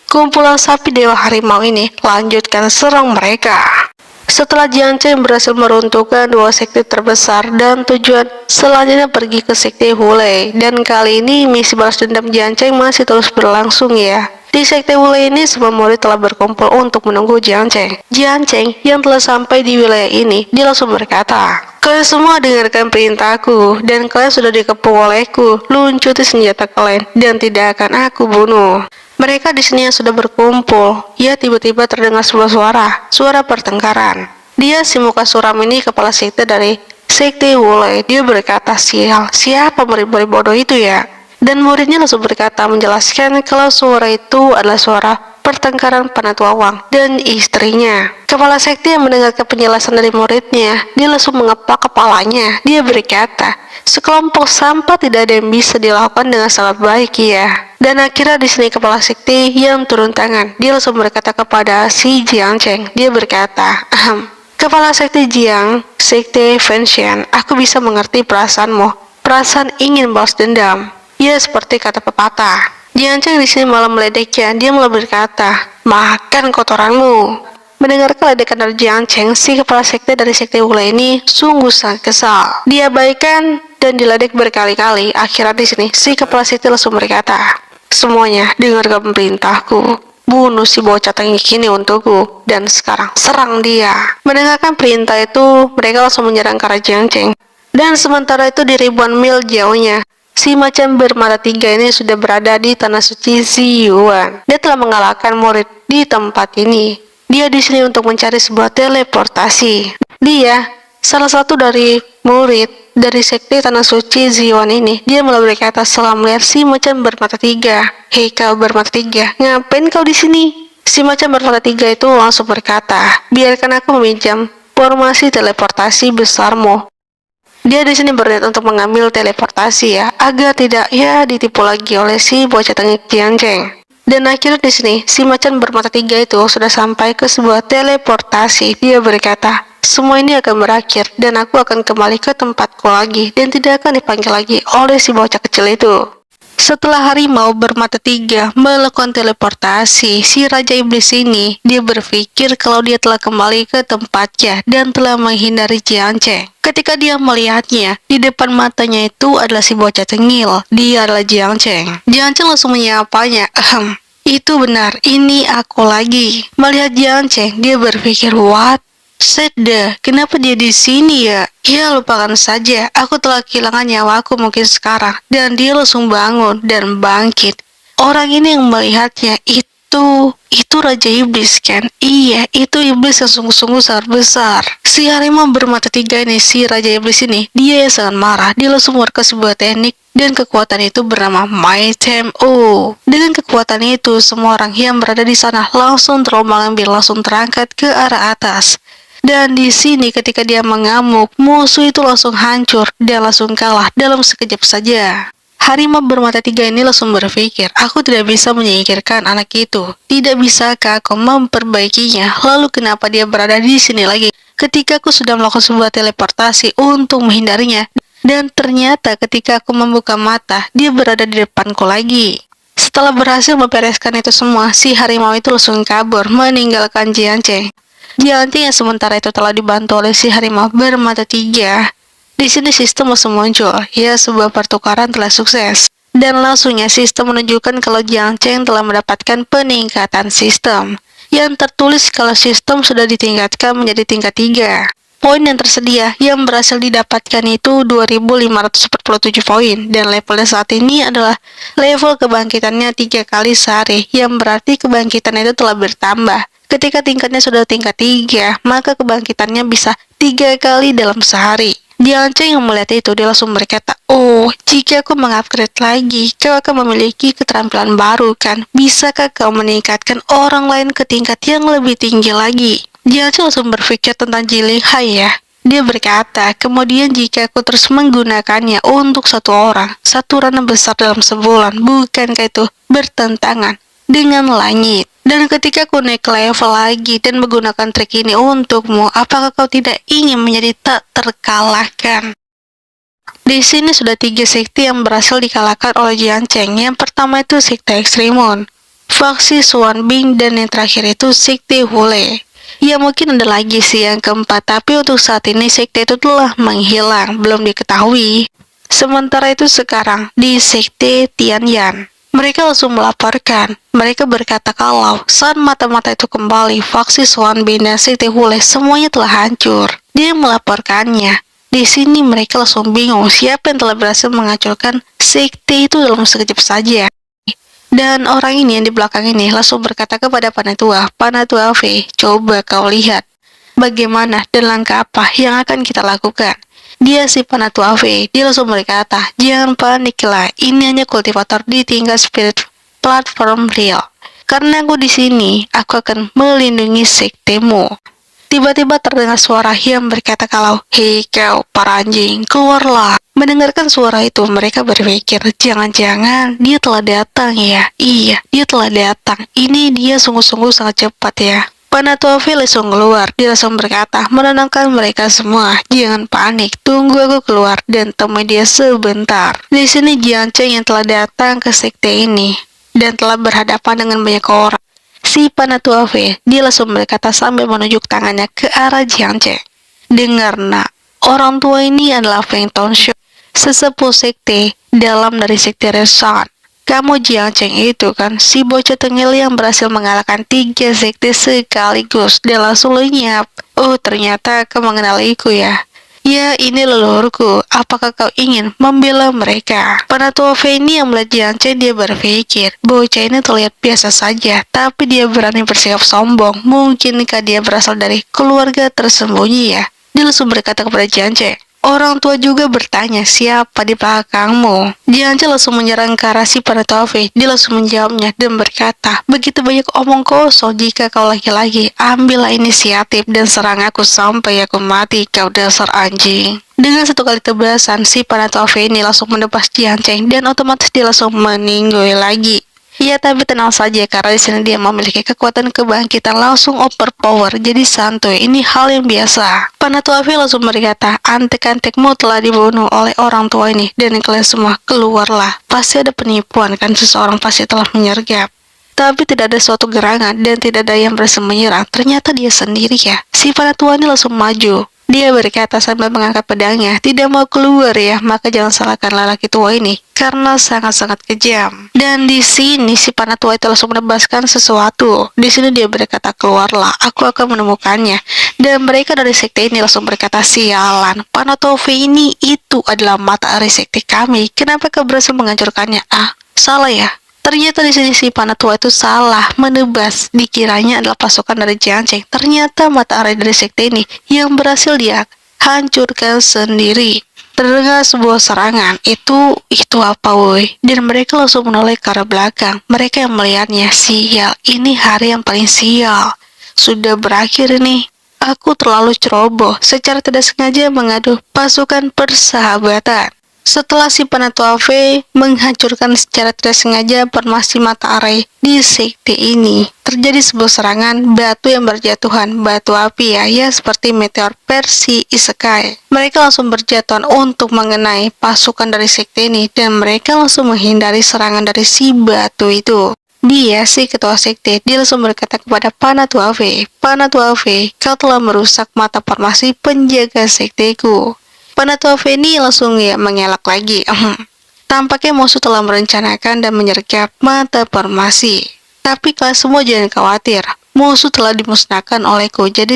kumpulan sapi dewa harimau ini lanjutkan serang mereka. Setelah Jiance berhasil meruntuhkan dua sekte terbesar dan tujuan selanjutnya pergi ke sekte Wulei, dan kali ini misi balas dendam Jiance masih terus berlangsung ya. Di sekte Wulei ini semua murid telah berkumpul untuk menunggu Jiance. Jiance yang telah sampai di wilayah ini, dia langsung berkata, "Kalian semua dengarkan perintahku dan kalian sudah dikepung olehku. Luncuti senjata kalian dan tidak akan aku bunuh." Mereka di sini yang sudah berkumpul, ya tiba-tiba terdengar sebuah suara pertengkaran. Dia si muka suram ini kepala sekte dari sekte Wulei. Dia berkata, "Sial, siapa murid-murid bodoh itu ya?" Dan muridnya langsung berkata menjelaskan kalau suara itu adalah suara pertengkaran Penatua Wang dan istrinya. Kepala sekte yang mendengarkan penjelasan dari muridnya, dia langsung mengepak kepalanya. Dia berkata, "Sekelompok sampah tidak ada yang bisa dilakukan dengan sangat baik ya." Dan akhirnya di sini kepala sekte yang turun tangan. Dia langsung berkata kepada si Jiang Cheng. Dia berkata, "Kepala sekte Jiang, sekte Fenshan, aku bisa mengerti perasaanmu. Perasaan ingin balas dendam. Ya seperti kata pepatah." Jiang Cheng di sini malah meledeknya. Dia malah berkata, "Makan kotoranmu." Mendengarkan ledekan dari Jiang Cheng, si kepala sekte dari sekte Wulei ini sungguh sangat kesal. Dia abaikan dan diledek berkali-kali. Akhirnya di sini si kepala sekte langsung berkata, "Semuanya dengarkan perintahku. Bunuh si bocah tengik ini untukku dan sekarang serang dia." Mendengarkan perintah itu, mereka langsung menyerang ke arah Jiang Cheng. Dan sementara itu di ribuan mil jauhnya, si macan bermata tiga ini sudah berada di tanah suci Ziyuan. Dia telah mengalahkan murid di tempat ini. Dia di sini untuk mencari sebuah teleportasi. Dia salah satu dari murid dari sekte tanah suci Ziyuan ini. Dia malah berkata setelah melihat si macan bermata tiga, "Hei kau bermata tiga, ngapain kau di sini?" Si macan bermata tiga itu langsung berkata, "Biarkan aku meminjam formasi teleportasi besarmu." Dia di sini berniat untuk mengambil teleportasi ya, agar tidak ya ditipu lagi oleh si bocah tengik Jiang Cheng. Dan akhirnya di sini si macan bermata tiga itu sudah sampai ke sebuah teleportasi. Dia berkata, "Semua ini akan berakhir dan aku akan kembali ke tempatku lagi dan tidak akan dipanggil lagi oleh si bocah kecil itu." Setelah harimau bermata tiga melakukan teleportasi, si Raja Iblis ini, dia berpikir kalau dia telah kembali ke tempatnya dan telah menghindari Jiang Cheng. Ketika dia melihatnya, di depan matanya itu adalah si bocah tengil. Dia adalah Jiang Cheng. Jiang Cheng langsung menyapanya, "Itu benar, ini aku lagi." Melihat Jiang Cheng, dia berpikir, "What? Seda, kenapa dia di sini ya?" "Ya lupakan saja, aku telah kehilangan nyawaku mungkin sekarang." Dan dia langsung bangun dan bangkit. Orang ini yang melihatnya itu Itu Raja Iblis kan? Iya, itu iblis yang sungguh-sungguh sangat besar. Si harimau bermata tiga ini, si Raja Iblis ini, dia yang sangat marah. Dia langsung mengeluarkan sebuah teknik dan kekuatan itu bernama Mightem O. Dengan kekuatan itu, semua orang yang berada di sana langsung terombang-ambing, langsung terangkat ke arah atas. Dan di sini ketika dia mengamuk, musuh itu langsung hancur dan langsung kalah dalam sekejap saja. Harimau bermata tiga ini langsung berpikir, aku tidak bisa menyingkirkan anak itu. Tidak bisakah kau memperbaikinya? Lalu kenapa dia berada di sini lagi? Ketika aku sudah melakukan sebuah teleportasi untuk menghindarinya, dan ternyata ketika aku membuka mata, dia berada di depanku lagi. Setelah berhasil membereskan itu semua, si harimau itu langsung kabur, meninggalkan Jianceng. Jianceng yang sementara itu telah dibantu oleh si harimau bermata tiga. Di sini sistem langsung muncul, ya sebuah pertukaran telah sukses. Dan langsungnya sistem menunjukkan kalau Jianceng telah mendapatkan peningkatan sistem. Yang tertulis kalau sistem sudah ditingkatkan menjadi tingkat 3. Poin yang tersedia yang berhasil didapatkan itu 2547 poin. Dan levelnya saat ini adalah level kebangkitannya 3 kali sehari, yang berarti kebangkitan itu telah bertambah. Ketika tingkatnya sudah tingkat 3, maka kebangkitannya bisa 3 kali dalam sehari. Jianceng yang melihat itu, dia langsung berkata, oh, jika aku mengupgrade lagi, kau akan memiliki keterampilan baru kan? Bisakah kau meningkatkan orang lain ke tingkat yang lebih tinggi lagi? Jianceng langsung berpikir tentang Jilin-hai ya. Dia berkata, kemudian jika aku terus menggunakannya untuk satu orang, satu ranah besar dalam sebulan, bukankah itu bertentangan dengan langit? Dan ketika aku naik level lagi dan menggunakan trik ini untukmu, apakah kau tidak ingin menjadi tak terkalahkan? Di sini sudah 3 sekte yang berhasil dikalahkan oleh Jianceng. Yang pertama itu sekte Extremon, faksi Xuanbing, dan yang terakhir itu sekte Hule. Ya mungkin ada lagi sih yang keempat, tapi untuk saat ini sekte itu telah menghilang, belum diketahui. Sementara itu sekarang di sekte Tianyan, mereka langsung melaporkan. Mereka berkata kalau saat mata-mata itu kembali, faksi Xuanbing dan sekte Hule semuanya telah hancur. Dia melaporkannya. Di sini mereka langsung bingung siapa yang telah berhasil menghancurkan sekte itu dalam sekejap saja. Dan orang ini yang di belakang ini langsung berkata kepada Panatua, Panatua V, coba kau lihat bagaimana dan langkah apa yang akan kita lakukan. Dia si Panatua V, dia langsung berkata, jangan paniklah, ini hanya kultivator di tingkat spirit platform real. Karena aku di sini, aku akan melindungi sektemu. Tiba-tiba terdengar suara yang berkata kalau, hei kau, para anjing, keluarlah. Mendengarkan suara itu, mereka berpikir, jangan-jangan dia telah datang ya. Iya, dia telah datang. Ini dia sungguh-sungguh sangat cepat ya. Panatua V langsung keluar. Dia langsung berkata, menenangkan mereka semua. Jangan panik, tunggu aku keluar dan temui dia sebentar. Di sini Jianceng yang telah datang ke sekte ini dan telah berhadapan dengan banyak orang. Si Panatua V, dia langsung berkata sambil menunjuk tangannya ke arah Jianceng. Dengar nak, orang tua ini adalah Feng Tongxiu, sesepuh sekte dalam dari sekte Resan. Kamu Jianceng itu kan, si bocah tengil yang berhasil mengalahkan 3 sekte sekaligus dan langsung lenyap. Oh, ternyata kau mengenaliku ya. Ya, ini leluhurku. Apakah kau ingin membela mereka? Panatua V ini yang melihat Jianceng, dia berpikir, bocah ini terlihat biasa saja, tapi dia berani bersikap sombong. Mungkinkah dia berasal dari keluarga tersembunyi ya? Dia langsung berkata kepada Jianceng. Orang tua juga bertanya, siapa di belakangmu? Jianceng langsung menyerang ke arah si Panatua V. Dia langsung menjawabnya dan berkata, begitu banyak omong kosong, jika kau laki-laki, ambillah inisiatif dan serang aku sampai aku mati, kau dasar anjing. Dengan satu kali tebasan, si Panatua V ini langsung menebas Jianceng dan otomatis dia langsung meninggoy lagi. Ya, tapi tenang saja karena di sini dia memiliki kekuatan kebangkitan langsung overpower, jadi santuy, ini hal yang biasa. Panatua V langsung berkata, antek-antekmu telah dibunuh oleh orang tua ini dan kalian semua keluarlah. Pasti ada penipuan kan, seseorang pasti telah menyergap. Tapi tidak ada suatu gerangan dan tidak ada yang berhasil menyerang. Ternyata dia sendiri ya. Si Panatua ini langsung maju. Dia berkata sambil mengangkat pedangnya, tidak mau keluar ya, maka jangan salahkan lelaki tua ini, karena sangat-sangat kejam. Dan di sini si Panatua itu langsung menebaskan sesuatu. Di sini dia berkata, keluarlah, aku akan menemukannya. Dan mereka dari sekte ini langsung berkata, sialan, Panatua V ini itu adalah mata dari sekte kami. Kenapa kau berhasil menghancurkannya? Ah, salah ya. Ternyata di sini si Panatua itu salah menebas, dikiranya adalah pasukan dari Jianceng. Ternyata mata arai dari sekte ini yang berhasil dia hancurkan sendiri. Terdengar sebuah serangan, itu apa woi? Dan mereka langsung menoleh ke arah belakang. Mereka yang melihatnya, sial, ini hari yang paling sial. Sudah berakhir nih. Aku terlalu ceroboh, secara tidak sengaja mengadu pasukan persahabatan. Setelah si Panatua V menghancurkan secara tidak sengaja formasi mata arai di sekte ini, terjadi sebuah serangan batu yang berjatuhan, batu api ya seperti meteor versi isekai. Mereka langsung berjatuhan untuk mengenai pasukan dari sekte ini dan mereka langsung menghindari serangan dari si batu itu. Dia, si ketua sekte, dia langsung berkata kepada Panatua V, Panatua V, kau telah merusak mata formasi penjaga sekteku. Panatua V ini langsung mengelak lagi. Tampaknya musuh telah merencanakan dan menyergap mata formasi. Tapi kalian semua jangan khawatir. Musuh telah dimusnahkan olehku. Jadi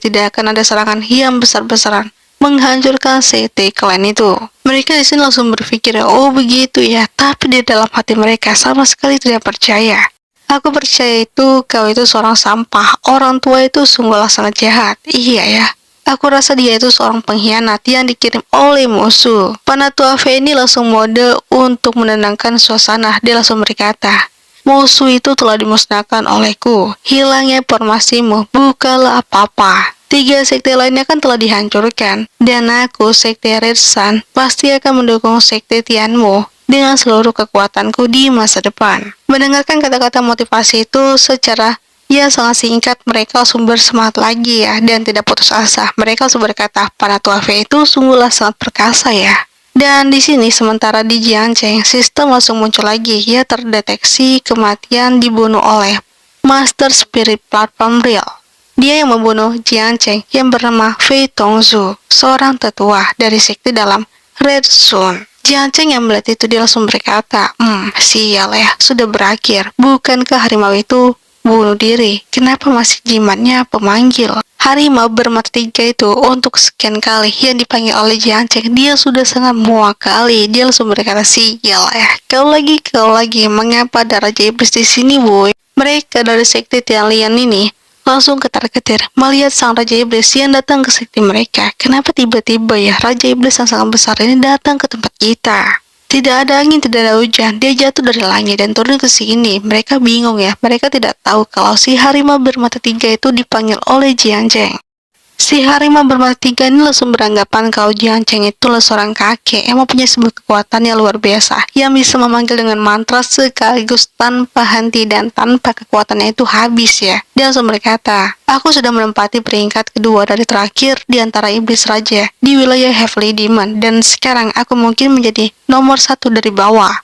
tidak akan ada serangan yang besar-besaran menghancurkan sekte kalian itu. Mereka di sini langsung berpikir, oh begitu ya. Tapi di dalam hati mereka sama sekali tidak percaya. Aku percaya kau itu seorang sampah. Orang tua itu sungguhlah sangat jahat. Iya ya. Aku rasa dia itu seorang pengkhianat yang dikirim oleh musuh. Panatua V ini langsung mode untuk menenangkan suasana. Dia langsung berkata, musuh itu telah dimusnahkan olehku. Hilangnya formasimu bukanlah apa-apa. 3 sekte lainnya kan telah dihancurkan. Dan aku, sekte Red Sun, pasti akan mendukung sekte Tianmu dengan seluruh kekuatanku di masa depan. Mendengarkan kata-kata motivasi itu secara sangat singkat, mereka langsung bersemangat lagi ya, dan tidak putus asa. Mereka langsung berkata, Panatua V itu sungguhlah sangat perkasa ya. Dan di sini, sementara di Jianceng, sistem langsung muncul lagi, terdeteksi kematian dibunuh oleh Master Spirit Platform Real. Dia yang membunuh Jianceng yang bernama Fei Tongzhu, seorang tetua dari sekte dalam Red Sun. Jianceng yang melihat itu, dia langsung berkata, sial ya, sudah berakhir. Bukankah harimau itu bunuh diri? Kenapa masih jimatnya pemanggil? Harimau bermata 3 itu untuk sekian kali yang dipanggil oleh Jianceng, dia sudah sangat muak kali. Dia langsung berkata, sial ya, kau lagi, mengapa ada Raja Iblis di sini boy? Mereka dari sekte Tianlian ini langsung ketar-ketir melihat sang Raja Iblis yang datang ke sekte mereka. Kenapa tiba-tiba ya Raja Iblis yang sangat besar ini datang ke tempat kita? Tidak ada angin, tidak ada hujan. Dia jatuh dari langit dan turun ke sini. Mereka bingung ya. Mereka tidak tahu kalau si harimau bermata 3 itu dipanggil oleh Jianceng. Si harimau bermata 3 ini langsung beranggapan kalau Jianceng itulah seorang kakek yang mempunyai sebuah kekuatan yang luar biasa, yang bisa memanggil dengan mantra sekaligus tanpa henti dan tanpa kekuatannya itu habis ya. Dia langsung berkata, aku sudah menempati peringkat kedua dari terakhir di antara iblis raja di wilayah Heavenly Demon, dan sekarang aku mungkin menjadi nomor 1 dari bawah.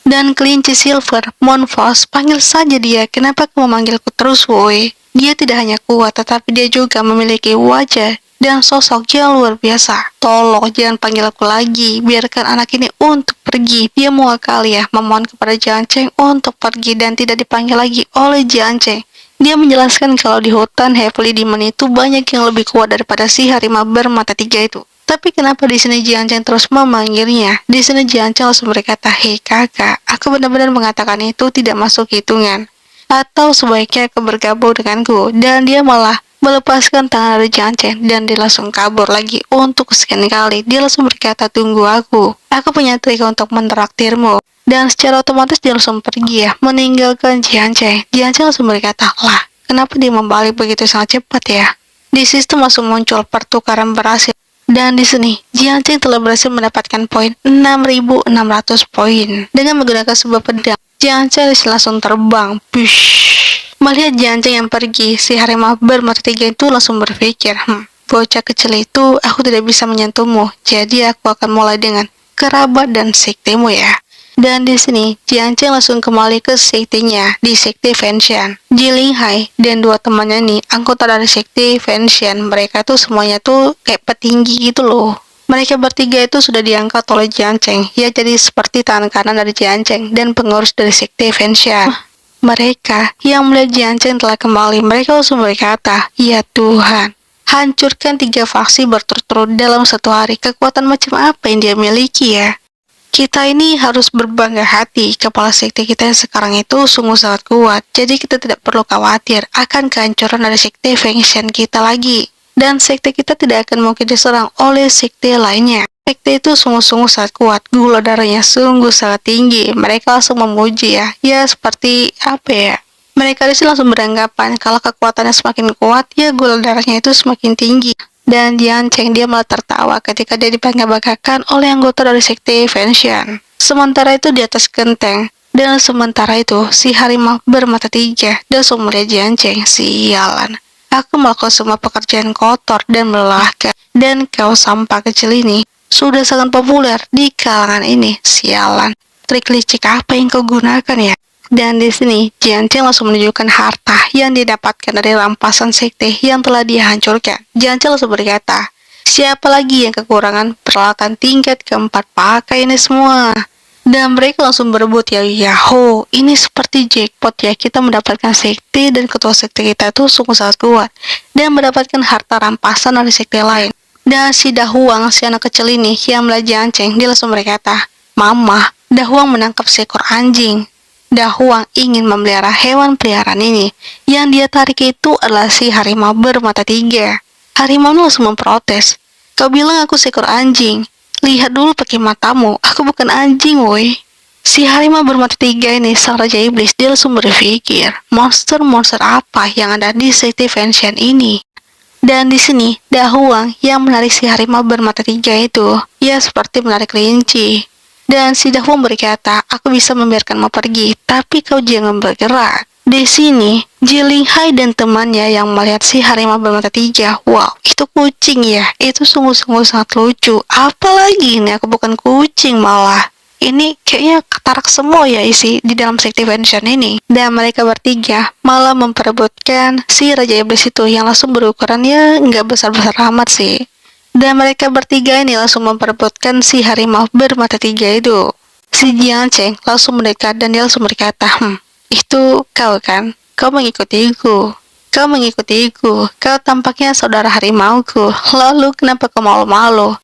Dan kelinci silver, Monfos, panggil saja dia. Kenapa kamu memanggilku terus woi? Dia tidak hanya kuat, tetapi dia juga memiliki wajah dan sosok yang luar biasa. Tolong jangan panggil aku lagi, biarkan anak ini untuk pergi. Dia muak kali ya, memohon kepada Jianceng untuk pergi dan tidak dipanggil lagi oleh Jianceng. Dia menjelaskan kalau di hutan Heavenly Demon itu banyak yang lebih kuat daripada si harimau bermata 3 itu. Tapi kenapa di sini Jianceng terus memanggilnya? Di sini Jianceng langsung berkata, hei kakak, aku benar-benar mengatakan itu tidak masuk hitungan. Atau sebaiknya kau bergabung denganku. Dan dia malah melepaskan tangan dari Jianceng dan dia langsung kabur lagi untuk kesekian kali. Dia langsung berkata, tunggu aku punya trik untuk menraktirmu. Dan secara otomatis dia langsung pergi ya, meninggalkan Jianceng. Jianceng langsung berkata, lah kenapa dia membalik begitu sangat cepat ya? Di sistem langsung muncul pertukaran berhasil. Dan di sini, Jianceng telah berhasil mendapatkan poin 6.600 poin dengan menggunakan sebuah pedang. Jianceng langsung terbang. Push. Melihat Jianceng yang pergi, si harimau bermata 3 itu langsung berpikir, bocah kecil itu aku tidak bisa menyentuhmu. Jadi aku akan mulai dengan kerabat dan sektemu ya. Dan di sini, Jianceng langsung kembali ke sektenya di sekte Fenshan. Jilinghai dan 2 temannya nih, anggota dari sekte Fenshan. Mereka tuh semuanya tuh kayak petinggi gitu loh. Mereka bertiga itu sudah diangkat oleh Jianceng, ya jadi seperti tangan kanan dari Jianceng dan pengurus dari sekte Fenshan. Mereka yang melihat Jianceng telah kembali, mereka langsung berkata, ya Tuhan, hancurkan 3 faksi berturut-turut dalam 1 hari. Kekuatan macam apa yang dia miliki ya? Kita ini harus berbangga hati, kepala sekte kita yang sekarang itu sungguh sangat kuat, jadi kita tidak perlu khawatir akan kehancuran dari sekte Fengshan kita lagi. Dan sekte kita tidak akan mungkin diserang oleh sekte lainnya. Sekte itu sungguh-sungguh sangat kuat, gula darahnya sungguh sangat tinggi. Mereka langsung memuji ya seperti apa ya? Mereka di sini langsung beranggapan kalau kekuatannya semakin kuat, ya gula darahnya itu semakin tinggi. Dan Jian Cheng dia malah tertawa ketika dia dibangga-banggakan oleh anggota dari sekte Fengshan. Sementara itu di atas genteng, dan sementara itu si harimau bermata tiga dan melihat Jian Cheng, sialan. Aku melakukan semua pekerjaan kotor dan melelahkan, dan kau sampah kecil ini sudah sangat populer di kalangan ini, sialan. Trik licik apa yang kau gunakan ya? Dan di sini, Jian Cheng langsung menunjukkan harta yang didapatkan dari rampasan sekte yang telah dihancurkan. Jian Cheng langsung berkata, siapa lagi yang kekurangan peralatan tingkat keempat pakai ini semua? Dan mereka langsung berebut ya, Yahoo, ini seperti jackpot ya, kita mendapatkan sekte dan ketua sekte kita itu sungguh sangat kuat. Dan mendapatkan harta rampasan dari sekte lain. Dan si Dahuang, si anak kecil ini yang melihat Jian Cheng, dia langsung berkata, Mama, Dahuang menangkap seekor anjing. Dahuang ingin memelihara hewan peliharaan ini. Yang dia tarik itu adalah si harimau bermata tiga. Harimau langsung memprotes. Kau bilang aku seekor anjing. Lihat dulu pakai matamu, aku bukan anjing woi. Si harimau bermata tiga ini, sang raja iblis, dia langsung berpikir, monster-monster apa yang ada di sekte Fengshan ini? Dan di sini, Dahuang yang menarik si harimau bermata tiga itu, ya seperti menarik kelinci. Dan si Dahuang berkata, aku bisa membiarkanmu pergi, tapi kau jangan bergerak. Di sini, Jiling Hai dan temannya yang melihat si harimau bermata tiga, wow, itu kucing ya, itu sungguh-sungguh sangat lucu. Apalagi ini aku bukan kucing malah. Ini kayaknya ketarak semua ya isi di dalam sekte Fengshan ini. Dan mereka bertiga malah memperebutkan si Raja Iblis itu yang langsung berukuran ya nggak besar-besar amat sih. Dan mereka bertiga ini langsung memperebutkan si harimau bermata tiga itu. Si Jian Cheng langsung mendekat dan dia langsung berkata, itu kau kan? Kau mengikutiku. Kau tampaknya saudara harimauku. Lalu kenapa kau malu-malu?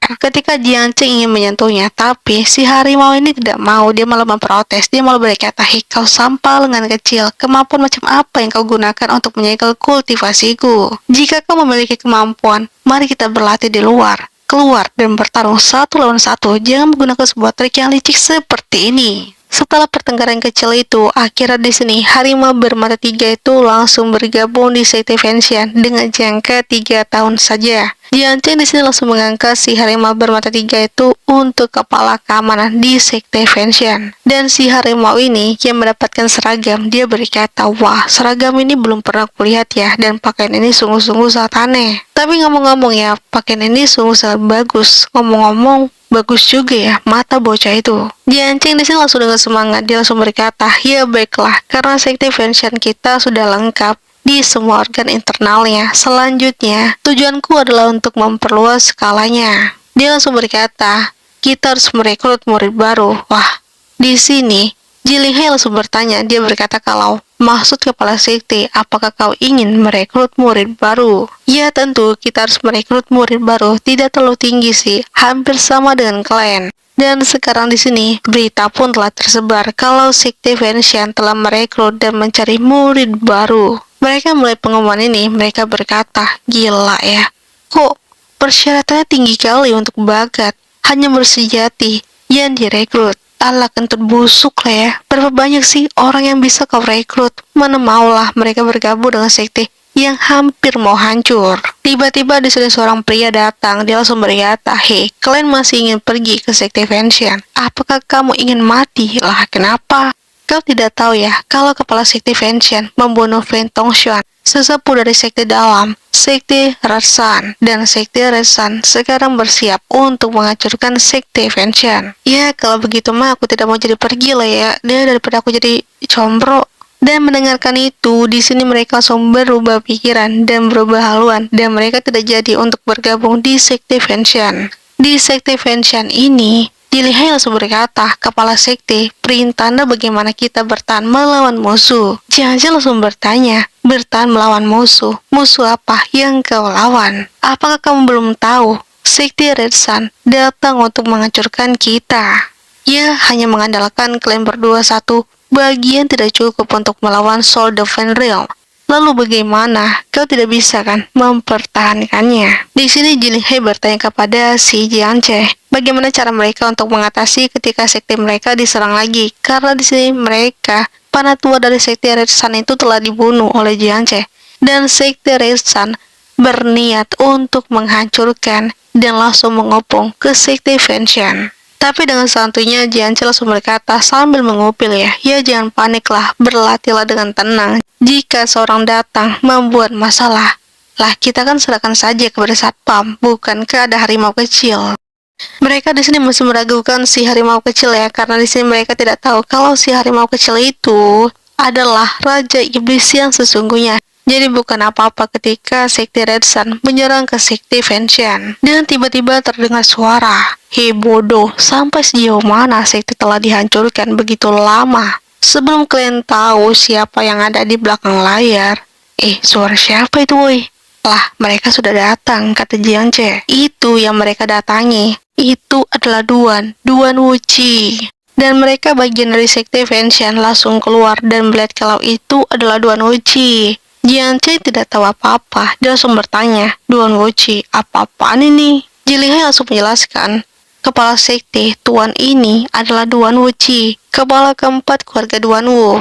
Ketika Jian Cheng ingin menyentuhnya, tapi si harimau ini tidak mau, dia malah memprotes. Dia malah berkata, hei kau sampah lengan kecil, kemampuan macam apa yang kau gunakan untuk menyegel kultivasiku? Jika kau memiliki kemampuan, mari kita berlatih di luar. Keluar dan bertarung 1 lawan 1, jangan menggunakan sebuah trik yang licik seperti ini. Setelah pertengkaran kecil itu, akhirnya di sini harimau bermata tiga itu langsung bergabung di sekte Fengshan dengan jangka 3 tahun saja. Jian Cheng di sini langsung mengangkat si harimau bermata tiga itu untuk kepala keamanan di sekte Fengshan. Dan si harimau ini yang mendapatkan seragam, dia berkata, wah seragam ini belum pernah kulihat ya, dan pakaian ini sungguh-sungguh sangat aneh. Tapi ngomong-ngomong ya, pakaian ini sungguh sangat bagus. Ngomong-ngomong, bagus juga ya mata bocah itu. Jian Cheng di sini langsung dengan semangat, dia langsung berkata, ya baiklah, karena sekte Fengshan kita sudah lengkap di semua organ internalnya. Selanjutnya, tujuanku adalah untuk memperluas skalanya. Dia langsung berkata, kita harus merekrut murid baru. Wah, di sini Jiling Hai langsung bertanya, dia berkata kalau maksud kepala sekte, apakah kau ingin merekrut murid baru? Ya tentu, kita harus merekrut murid baru. Tidak terlalu tinggi sih, hampir sama dengan klan. Dan sekarang di sini berita pun telah tersebar kalau sekte Fengshan telah merekrut dan mencari murid baru. Mereka mulai pengumuman ini, mereka berkata, gila ya, kok persyaratannya tinggi kali untuk bakat, hanya bersejati yang direkrut. Alah kentut busuk lah ya, berapa banyak sih orang yang bisa kau rekrut? Mana maulah mereka bergabung dengan sekte yang hampir mau hancur. Tiba-tiba di sini seorang pria datang, dia langsung berkata, hei, kalian masih ingin pergi ke sekte Fengshan? Apakah kamu ingin mati? Lah kenapa? Kau tidak tahu ya, kalau kepala sekte Fengshan membunuh Flint Tongshan, sesepuh dari sekte dalam, sekte Resan, dan sekte Resan sekarang bersiap untuk menghancurkan sekte Fengshan. Ya, kalau begitu mah aku tidak mau jadi pergi lah ya, daripada aku jadi combro. Dan mendengarkan itu, di sini mereka langsung berubah pikiran dan berubah haluan, dan mereka tidak jadi untuk bergabung di sekte Fengshan. Di sekte Fengshan ini, Jiling Hai langsung berkata, kepala sekte, perintah Anda bagaimana kita bertahan melawan musuh? Jian Cheng langsung bertanya, bertahan melawan musuh? Musuh apa yang kau lawan? Apakah kamu belum tahu? Sekte Red Sun datang untuk menghancurkan kita. Ia hanya mengandalkan kalian berdua satu bagian tidak cukup untuk melawan Soul the Fenrir. Lalu bagaimana? Kau tidak bisa kan mempertahankannya? Di sini Jin Hei bertanya kepada si Jiang Che, bagaimana cara mereka untuk mengatasi ketika sekte mereka diserang lagi? Karena di sini mereka, Panatua dari sekte Red Sun itu telah dibunuh oleh Jiang Che, dan sekte Red Sun berniat untuk menghancurkan dan langsung mengopong ke sekte Fenshan. Tapi dengan santuinya Jianche langsung berkata sambil mengupil ya jangan paniklah, berlatihlah dengan tenang. Jika seorang datang membuat masalah, lah kita kan serahkan saja kepada satpam, bukankah ada harimau kecil? Mereka di sini masih meragukan si harimau kecil ya, karena di sini mereka tidak tahu kalau si harimau kecil itu adalah Raja Iblis yang sesungguhnya. Jadi bukan apa-apa ketika sekte Red Sun menyerang ke sekte Fenshan. Dan tiba-tiba terdengar suara, "Hei bodoh, sampai sejauh mana sekte telah dihancurkan begitu lama? Sebelum kalian tahu siapa yang ada di belakang layar." Suara siapa itu woi? Lah, mereka sudah datang, kata Jiang Che. Itu yang mereka datangi. Itu adalah Duan Wuci. Dan mereka bagian dari sekte Fenshan langsung keluar dan melihat kalau itu adalah Duan Wuci. Jiang Che tidak tahu apa-apa, dia langsung bertanya, Duan Wuci, apa-apaan ini? Jin Lihai langsung menjelaskan, kepala sekte Tuan ini adalah Duan Wuci, kepala keempat keluarga Duan Wu.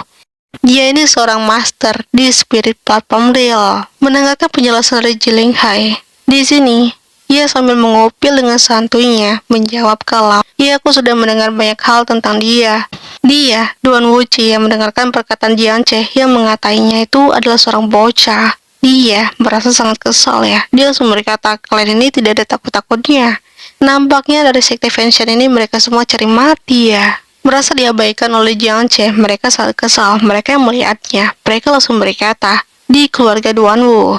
Dia ini seorang master di spirit platform real. Mendengarkan penjelasan dari Jin Lihai, di sini ia sambil mengupil dengan santuinya menjawab kalau, ya aku sudah mendengar banyak hal tentang dia. Dia, Duan Wuci, yang mendengarkan perkataan Jiang Che yang mengatainya itu adalah seorang bocah. Dia merasa sangat kesal ya. Dia langsung berkata, kalian ini tidak ada takut-takutnya. Nampaknya dari sekte Fenshan ini mereka semua cari mati ya. Merasa diabaikan oleh Jiang Che, mereka sangat kesal. Mereka yang melihatnya. Mereka langsung berkata, di keluarga Duan Wu,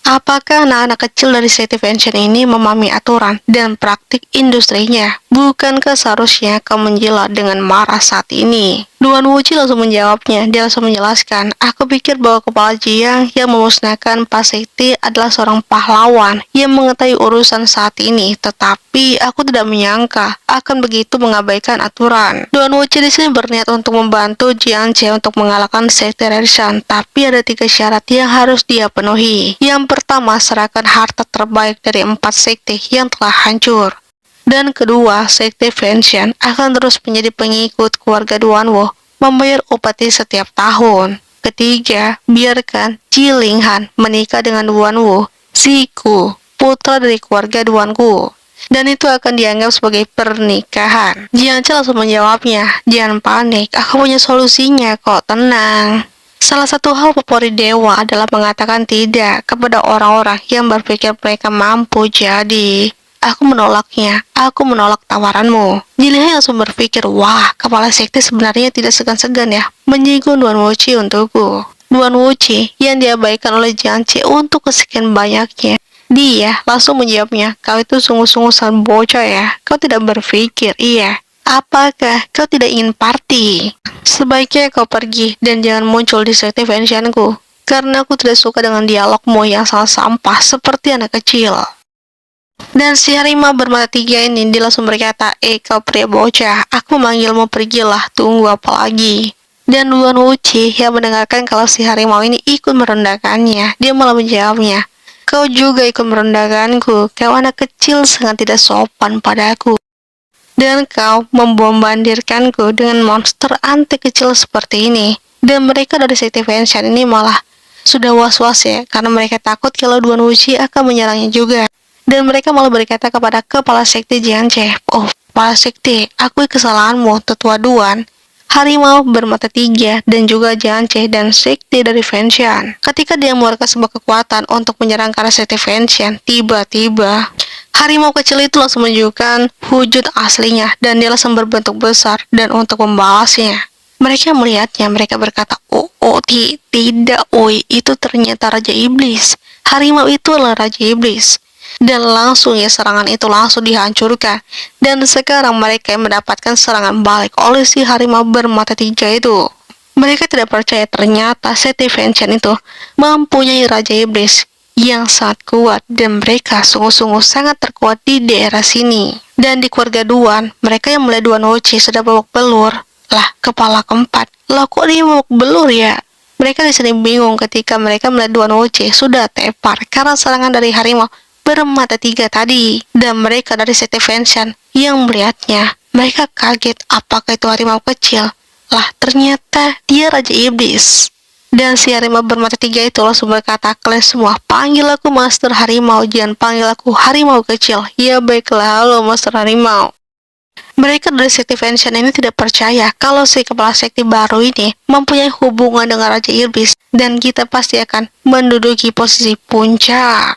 apakah anak-anak kecil dari sekte Fenshan ini memahami aturan dan praktik industrinya? Bukankah seharusnya kau menjilat dengan marah saat ini? Duan Wuci langsung menjawabnya. Dia langsung menjelaskan, aku pikir bahwa kepala Jiang yang memusnahkan Pak Sekte adalah seorang pahlawan yang mengetahui urusan saat ini, tetapi aku tidak menyangka akan begitu mengabaikan aturan. Duan Wuci di sini berniat untuk membantu Jiang Che untuk mengalahkan sekte Red Sun, tapi ada 3 syarat yang harus dia penuhi. Yang pertama, serahkan harta terbaik dari 4 sekte yang telah hancur. Dan kedua, sekte Fenshan akan terus menjadi pengikut keluarga Duan Wu, membayar upeti setiap tahun. Ketiga, biarkan Ji Linghan menikah dengan Duan Wu, Siku, putra dari keluarga Duan Wu. Dan itu akan dianggap sebagai pernikahan. Jiang Che langsung menjawabnya, jangan panik, aku punya solusinya kok, tenang. Salah satu hal favorit dewa adalah mengatakan tidak kepada orang-orang yang berpikir mereka mampu jadi. Aku menolaknya, aku menolak tawaranmu. Jin Lihai langsung berpikir, wah, kepala sekte sebenarnya tidak segan-segan ya menyinggung Duan Wuci untukku. Duan Wuci yang diabaikan oleh Jiang Che untuk kesekian banyaknya. Dia langsung menjawabnya, kau itu sungguh-sungguh sangat bocah ya, kau tidak berpikir, iya. Apakah kau tidak ingin party? Sebaiknya kau pergi dan jangan muncul di sekte Fenshanku, karena aku tidak suka dengan dialogmu yang sangat sampah seperti anak kecil. Dan si harimau bermata 3 ini dia langsung berkata, kau pria bocah, aku memanggilmu, pergilah, tunggu apa lagi? Dan Duan Wuci yang mendengarkan kalau si harimau ini ikut merendahkannya, dia malah menjawabnya, kau juga ikut merendahkanku, kau anak kecil sangat tidak sopan padaku. Dan kau membombardirkanku dengan monster anti kecil seperti ini. Dan mereka dari sekte Fenshan ini malah sudah was-was ya, karena mereka takut kalau Duan Wuci akan menyerangnya juga. Dan mereka malah berkata kepada kepala sekte Jiang Che, oh, kepala sekte, akui kesalahanmu, tetua Duan. Harimau bermata 3 dan juga Jiang Che dan sekte dari Fenshan. Ketika dia mengeluarkan sebuah kekuatan untuk menyerang ke arah sekte Fenshan, tiba-tiba harimau kecil itu langsung menunjukkan wujud aslinya dan dia langsung berbentuk besar dan untuk membalasnya. Mereka melihatnya, mereka berkata, tidak, itu ternyata Raja Iblis. Harimau itu adalah Raja Iblis. Dan langsung ya serangan itu langsung dihancurkan. Dan sekarang mereka yang mendapatkan serangan balik oleh si harimau bermata 3 itu. Mereka tidak percaya ternyata sekte Fenshan itu mempunyai Raja Iblis yang sangat kuat dan mereka sungguh-sungguh sangat terkuat di daerah sini. Dan di keluarga Duan, mereka yang mulai Duan Wuci sudah babak belur. Lah, kepala keempat, lah kok dia babak belur ya? Mereka di sini bingung ketika mereka melihat Duan Wuci sudah tepar karena serangan dari harimau bermata tiga tadi. Dan mereka dari sekte Fenshan yang melihatnya, mereka kaget apakah itu harimau kecil. Lah, ternyata dia Raja Iblis. Dan si harimau bermata tiga itu langsung berkata, kalian semua panggil aku Master Harimau, jangan panggil aku harimau kecil. Ya baiklah, halo Master Harimau. Mereka dari sekte Fenshan ini tidak percaya kalau si kepala sekte baru ini mempunyai hubungan dengan Raja Iblis, dan kita pasti akan menduduki posisi puncak.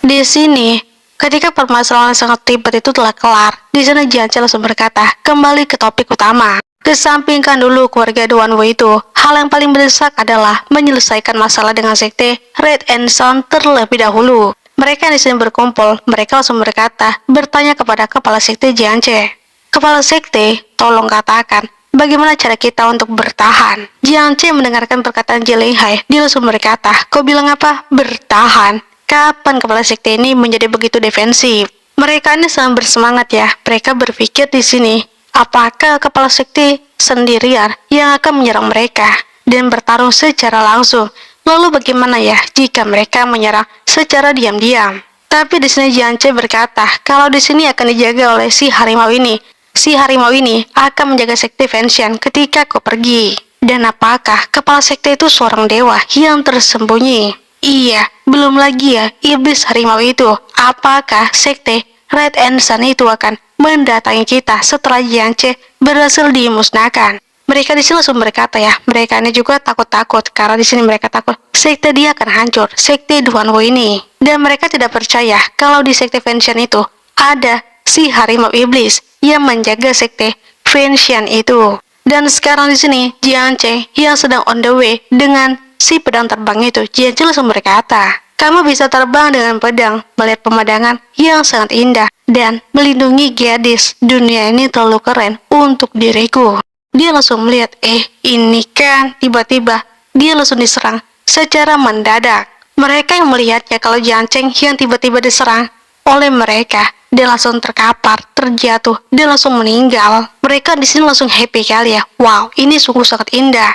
Di sini, ketika permasalahan sangat ribet itu telah kelar, di sana Jiance langsung berkata, kembali ke topik utama. Kesampingkan dulu keluarga Duan Wu itu. Hal yang paling mendesak adalah menyelesaikan masalah dengan sekte Red and Sun terlebih dahulu. Mereka di sini berkumpul, mereka langsung berkata, bertanya kepada kepala sekte Jiance. Kepala sekte, tolong katakan, bagaimana cara kita untuk bertahan? Jiance mendengarkan perkataan Jilinghai, dia langsung berkata, kau bilang apa? Bertahan? Kapan kepala sekte ini menjadi begitu defensif? Mereka ini sangat bersemangat ya. Mereka berpikir di sini, apakah kepala sekte sendirian yang akan menyerang mereka dan bertarung secara langsung? Lalu bagaimana ya jika mereka menyerang secara diam-diam? Tapi di sini Jiance berkata, kalau di sini akan dijaga oleh si harimau ini. Si harimau ini akan menjaga sekte Fenshan ketika kau pergi. Dan apakah kepala sekte itu seorang dewa yang tersembunyi? Iya, belum lagi ya, iblis harimau itu. Apakah sekte Red and Sun itu akan mendatangi kita setelah Jiance berhasil dimusnahkan? Mereka di sini langsung berkata ya, mereka ini juga takut-takut karena di sini mereka takut sekte dia akan hancur, sekte Duan Wu ini. Dan mereka tidak percaya kalau di sekte Fenshan itu ada si harimau iblis yang menjaga sekte Fenshan itu. Dan sekarang di sini Jiance yang sedang on the way dengan si pedang terbang itu, Jiance langsung berkata, kamu bisa terbang dengan pedang, melihat pemandangan yang sangat indah, dan melindungi gadis. Dunia ini terlalu keren untuk diriku. Dia langsung melihat, ini kan, tiba-tiba, dia langsung diserang secara mendadak. Mereka yang melihatnya kalau Jiance yang tiba-tiba diserang oleh mereka, dia langsung terkapar, terjatuh, dia langsung meninggal. Mereka di sini langsung happy kali ya, wow, ini sungguh sangat indah.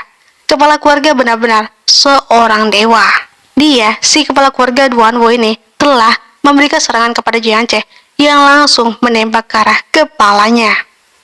Kepala keluarga benar-benar seorang dewa. Dia, si kepala keluarga Duan Wu ini, telah memberikan serangan kepada Jiance yang langsung menembak ke arah kepalanya.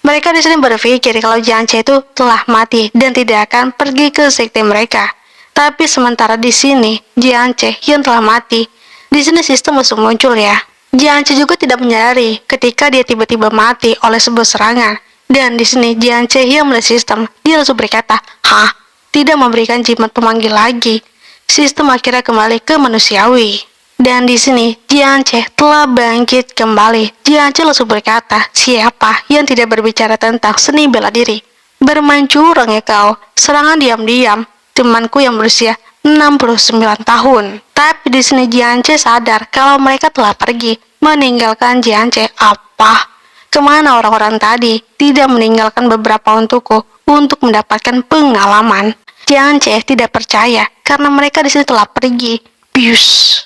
Mereka di sini berpikir kalau Jiance itu telah mati dan tidak akan pergi ke sekte mereka. Tapi sementara di sini, Jiance yang telah mati, di sini sistem langsung muncul ya. Jiance juga tidak menyadari ketika dia tiba-tiba mati oleh sebuah serangan. Dan di sini Jiance yang melihat sistem, dia langsung berkata, hah? Tidak memberikan jimat pemanggil lagi. Sistem akhirnya kembali ke manusiawi. Dan di sini Jiance telah bangkit kembali. Jiance langsung berkata, siapa yang tidak berbicara tentang seni bela diri? Bermain curang ya kau. Serangan diam-diam temanku yang berusia 69 tahun. Tapi di sini Jiance sadar kalau mereka telah pergi meninggalkan Jiance. Apa? Kemana orang-orang tadi? Tidak meninggalkan beberapa untukku untuk mendapatkan pengalaman. Jiance tidak percaya karena mereka di sini telah pergi. Bius.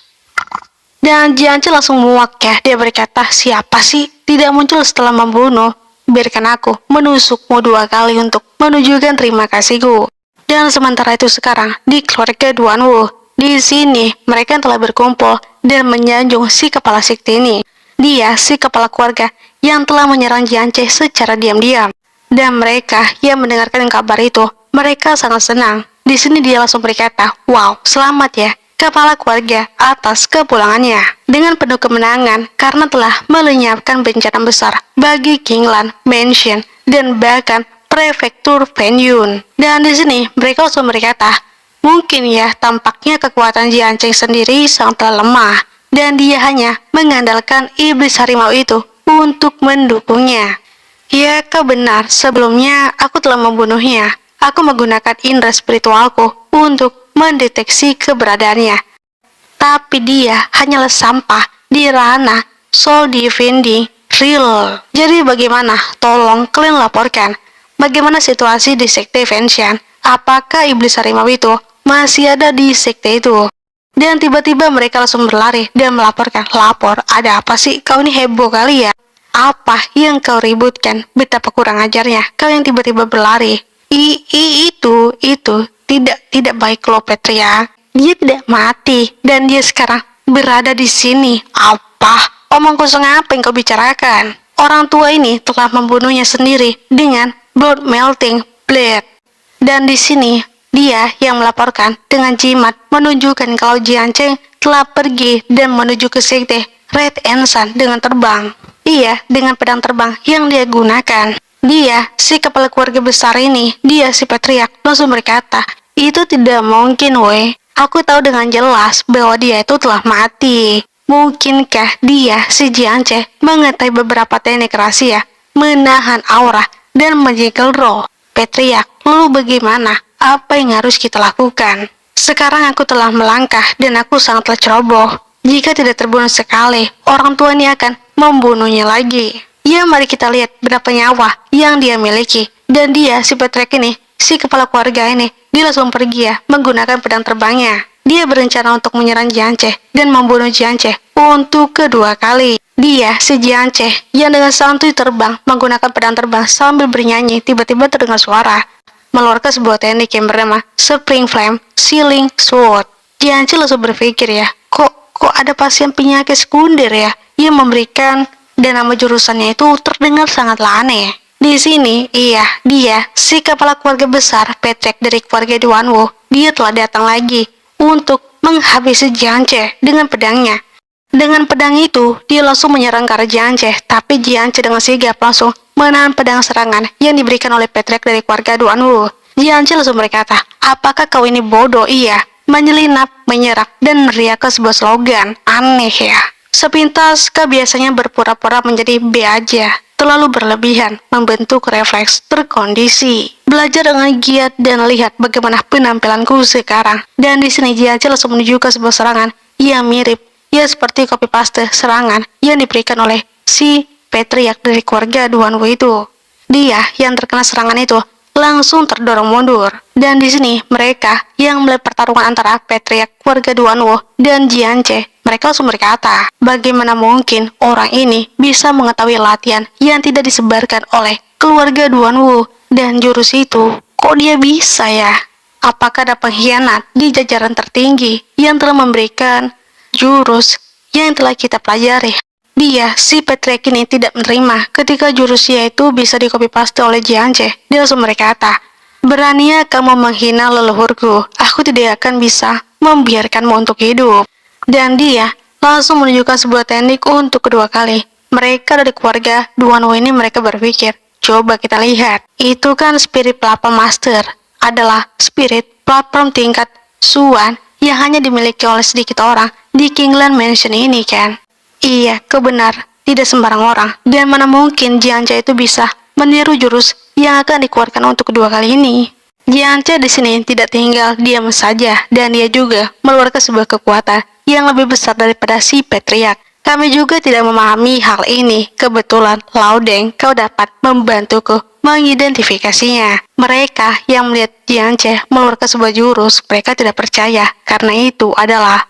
Dan Jiance langsung muak ya. Dia berkata, siapa sih tidak muncul setelah membunuh? Biarkan aku menusukmu 2 kali untuk menunjukkan terima kasihku. Dan sementara itu sekarang di keluarga Duan Wu, di sini mereka telah berkumpul dan menyanjung si kepala sekte ini. Dia si kepala keluarga yang telah menyerang Jiance secara diam-diam. Dan mereka yang mendengarkan kabar itu, mereka sangat senang. Di sini dia langsung berkata, wow, selamat ya kepala keluarga atas kepulangannya. Dengan penuh kemenangan karena telah melenyapkan bencana besar bagi Kinglan, Mansion, dan bahkan prefektur Fenyun. Dan di sini mereka langsung berkata, mungkin ya tampaknya kekuatan Jiance sendiri sangatlah lemah. Dan dia hanya mengandalkan iblis harimau itu untuk mendukungnya. Ya, kau benar. Sebelumnya, aku telah membunuhnya. Aku menggunakan indera spiritualku untuk mendeteksi keberadaannya. Tapi dia hanyalah sampah di ranah soul defending real. Jadi bagaimana? Tolong kalian laporkan. Bagaimana situasi di sekte Fenshan? apakah iblis harimau itu masih ada di sekte itu. Dan tiba-tiba mereka langsung berlari dan melaporkan, lapor, ada apa sih? Kau ini heboh kali ya? Apa yang kau ributkan? Betapa kurang ajarnya, kau yang tiba-tiba berlari. Itu, tidak baik loh Petria. Dia tidak mati, dan dia sekarang berada di sini. Apa? Omong kosong apa yang kau bicarakan? Orang tua ini telah membunuhnya sendiri dengan blood melting blade. Dan di sini, dia yang melaporkan dengan jimat menunjukkan kalau Jian Cheng telah pergi dan menuju ke sekte Red Ensign dengan terbang. Iya, dengan pedang terbang yang dia gunakan. Dia, si kepala keluarga besar ini, dia si patriark, langsung berkata, itu tidak mungkin, weh. Aku tahu dengan jelas bahwa dia itu telah mati. Mungkinkah dia, si Jian Cheng, mengetahui beberapa teknik rahasia, menahan aura, dan menjegal roh? Patriark, lalu bagaimana? Apa yang harus kita lakukan? Sekarang aku telah melangkah dan aku sangatlah ceroboh. Jika tidak terbunuh sekali, orang tua ini akan membunuhnya lagi. Ya, mari kita lihat berapa nyawa yang dia miliki. Dan dia, si Patrick ini, si kepala keluarga ini, dia langsung pergi ya, menggunakan pedang terbangnya. Dia berencana untuk menyerang Jian Cheng dan membunuh Jian Cheng untuk kedua kali. Dia, si Jian Cheng, yang dengan santuy terbang menggunakan pedang terbang sambil bernyanyi, tiba-tiba terdengar suara mengeluarkan sebuah teknik yang bernama Spring Flame Sealing Sword. Jian Cheng langsung berpikir ya, kok ada pasien penyakit sekunder ya yang memberikan, dan nama jurusannya itu terdengar sangatlah aneh. Di sini, iya, dia, si kepala keluarga besar Patrick dari keluarga Duanwu, dia telah datang lagi untuk menghabisi Jian Cheng dengan pedangnya. Dengan pedang itu, dia langsung menyerang ke arah Jian Cheng, tapi Jian Cheng dengan sigap langsung menahan pedang serangan yang diberikan oleh Patrick dari keluarga Duanwu. Jian Cheng langsung berkata, apakah kau ini bodoh? Iya, menyelinap, menyerang, dan meneriakkan sebuah slogan. Aneh ya. Sepintas, kau biasanya berpura-pura menjadi B aja. Terlalu berlebihan, membentuk refleks terkondisi. Belajar dengan giat dan lihat bagaimana penampilanku sekarang. Dan di sini Jian Cheng langsung menunjukkan sebuah serangan yang mirip, ya seperti copy paste serangan yang diberikan oleh si patriark dari keluarga Duanwu itu. Dia yang terkena serangan itu langsung terdorong mundur. Dan di sini mereka yang melihat pertarungan antara patriark keluarga Duanwu dan Jian Cheng, mereka langsung berkata, bagaimana mungkin orang ini bisa mengetahui latihan yang tidak disebarkan oleh keluarga Duanwu dan jurus itu? Kok dia bisa ya? Apakah ada pengkhianat di jajaran tertinggi yang telah memberikan jurus yang telah kita pelajari? Dia, si Patrick ini tidak menerima ketika jurusnya itu bisa di-copy paste oleh Jian Cheng. Dia langsung berkata, beraninya kamu menghina leluhurku, aku tidak akan bisa membiarkanmu untuk hidup. Dan dia langsung menunjukkan sebuah teknik untuk kedua kali. Mereka dari keluarga Duanwu ini mereka berpikir, coba kita lihat, itu kan spirit platform master, adalah spirit platform tingkat Suan yang hanya dimiliki oleh sedikit orang di Kingland Mansion ini kan? Iya, kau benar, tidak sembarang orang, dan mana mungkin Jian Cheng itu bisa meniru jurus yang akan dikeluarkan untuk kedua kali ini. Jian Cheng di sini tidak tinggal diam saja, dan dia juga mengeluarkan sebuah kekuatan yang lebih besar daripada si patriark. Kami juga tidak memahami hal ini. Kebetulan, Laudeng, kau dapat membantuku mengidentifikasinya. Mereka yang melihat Jian Cheng mengeluarkan sebuah jurus, mereka tidak percaya, karena itu adalah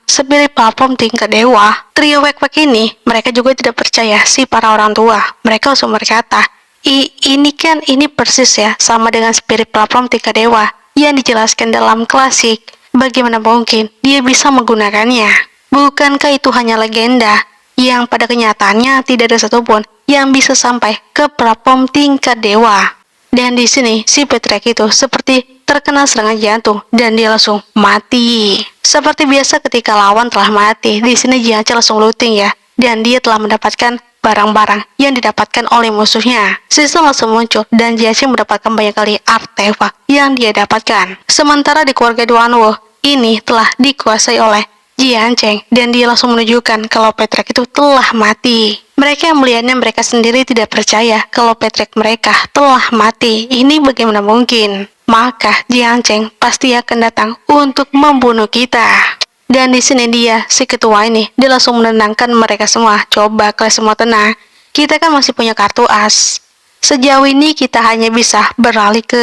spirit platform tingkat dewa. Trio Wek-Wek ini, mereka juga tidak percaya si para orang tua. Mereka langsung berkata, ini persis ya, sama dengan spirit platform tingkat dewa yang dijelaskan dalam klasik. Bagaimana mungkin dia bisa menggunakannya? Bukankah itu hanya legenda yang pada kenyataannya tidak ada satupun yang bisa sampai ke platform tingkat dewa? Dan di sini si Patrick itu seperti terkena serangan jantung dan dia langsung mati. Seperti biasa ketika lawan telah mati, di sini Jian Cheng langsung looting ya, dan dia telah mendapatkan barang-barang yang didapatkan oleh musuhnya. Sisa langsung muncul dan Jian Cheng mendapatkan banyak kali artefak yang dia dapatkan. Sementara di keluarga Duanwu ini telah dikuasai oleh Jian Cheng dan dia langsung menunjukkan kalau Patrick itu telah mati. Mereka yang melihatnya mereka sendiri tidak percaya kalau Patrick mereka telah mati. Ini bagaimana mungkin? Maka Jian Cheng pasti akan datang untuk membunuh kita. Dan di sini dia, si ketua ini, dia langsung menenangkan mereka semua. Coba kalian semua tenang. Kita kan masih punya kartu as. Sejauh ini kita hanya bisa beralih ke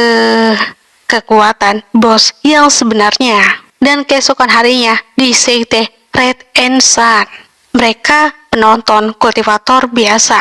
kekuatan bos yang sebenarnya. Dan keesokan harinya di sekte Red and Sun, mereka penonton kultivator biasa.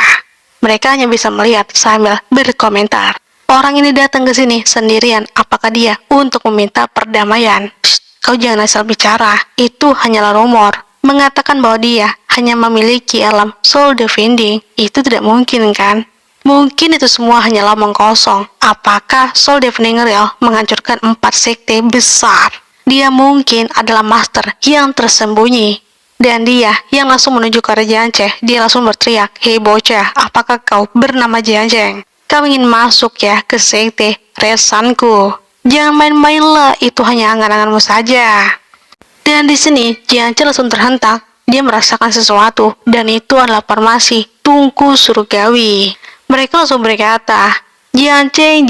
Mereka hanya bisa melihat sambil berkomentar. Orang ini datang ke sini sendirian, apakah dia untuk meminta perdamaian? Psst, kau jangan asal bicara, itu hanyalah rumor. Mengatakan bahwa dia hanya memiliki alam soul defending, itu tidak mungkin kan? Mungkin itu semua hanyalah omong kosong. Apakah soul defending real menghancurkan 4 sekte besar? Dia mungkin adalah master yang tersembunyi. Dan dia yang langsung menuju ke arah Jianceh, dia langsung berteriak, "Hei bocah, apakah kau bernama Jianceh? Kau ingin masuk ya ke sekte Resanku? Jangan main-mainlah, itu hanya angan-anganmu saja." Dan di sini, Jianceh langsung terhentak. Dia merasakan sesuatu, dan itu adalah formasi tungku surgawi. Mereka langsung berkata, Jianceh,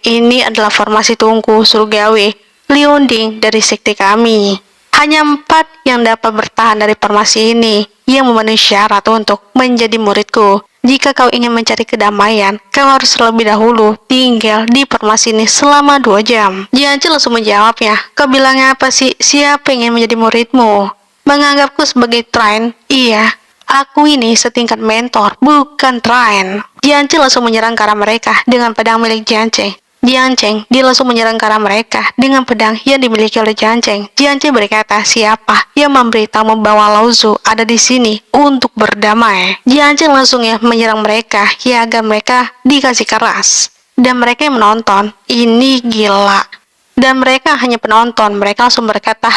ini adalah formasi tungku surgawi, Liunding dari sekte kami. Hanya 4 yang dapat bertahan dari formasi ini, yang memenuhi syarat untuk menjadi muridku. Jika kau ingin mencari kedamaian, kau harus terlebih dahulu tinggal di formasi ini selama 2 jam. Jianceh langsung menjawabnya, kau bilangnya apa sih? Siapa yang ingin menjadi muridmu? Menganggapku sebagai train? Iya, aku ini setingkat mentor, bukan train. Jianceh langsung menyerang ke arah mereka dengan pedang milik Jianceh. Dia langsung menyerang ke arah mereka dengan pedang yang dimiliki oleh Jianceh. Jianceh berkata, siapa yang memberitahu bahwa Lao Zu ada di sini untuk berdamai? Jianceh langsung menyerang mereka agar mereka dikasih keras. Dan mereka yang menonton, ini gila. Dan mereka hanya penonton, mereka langsung berkata,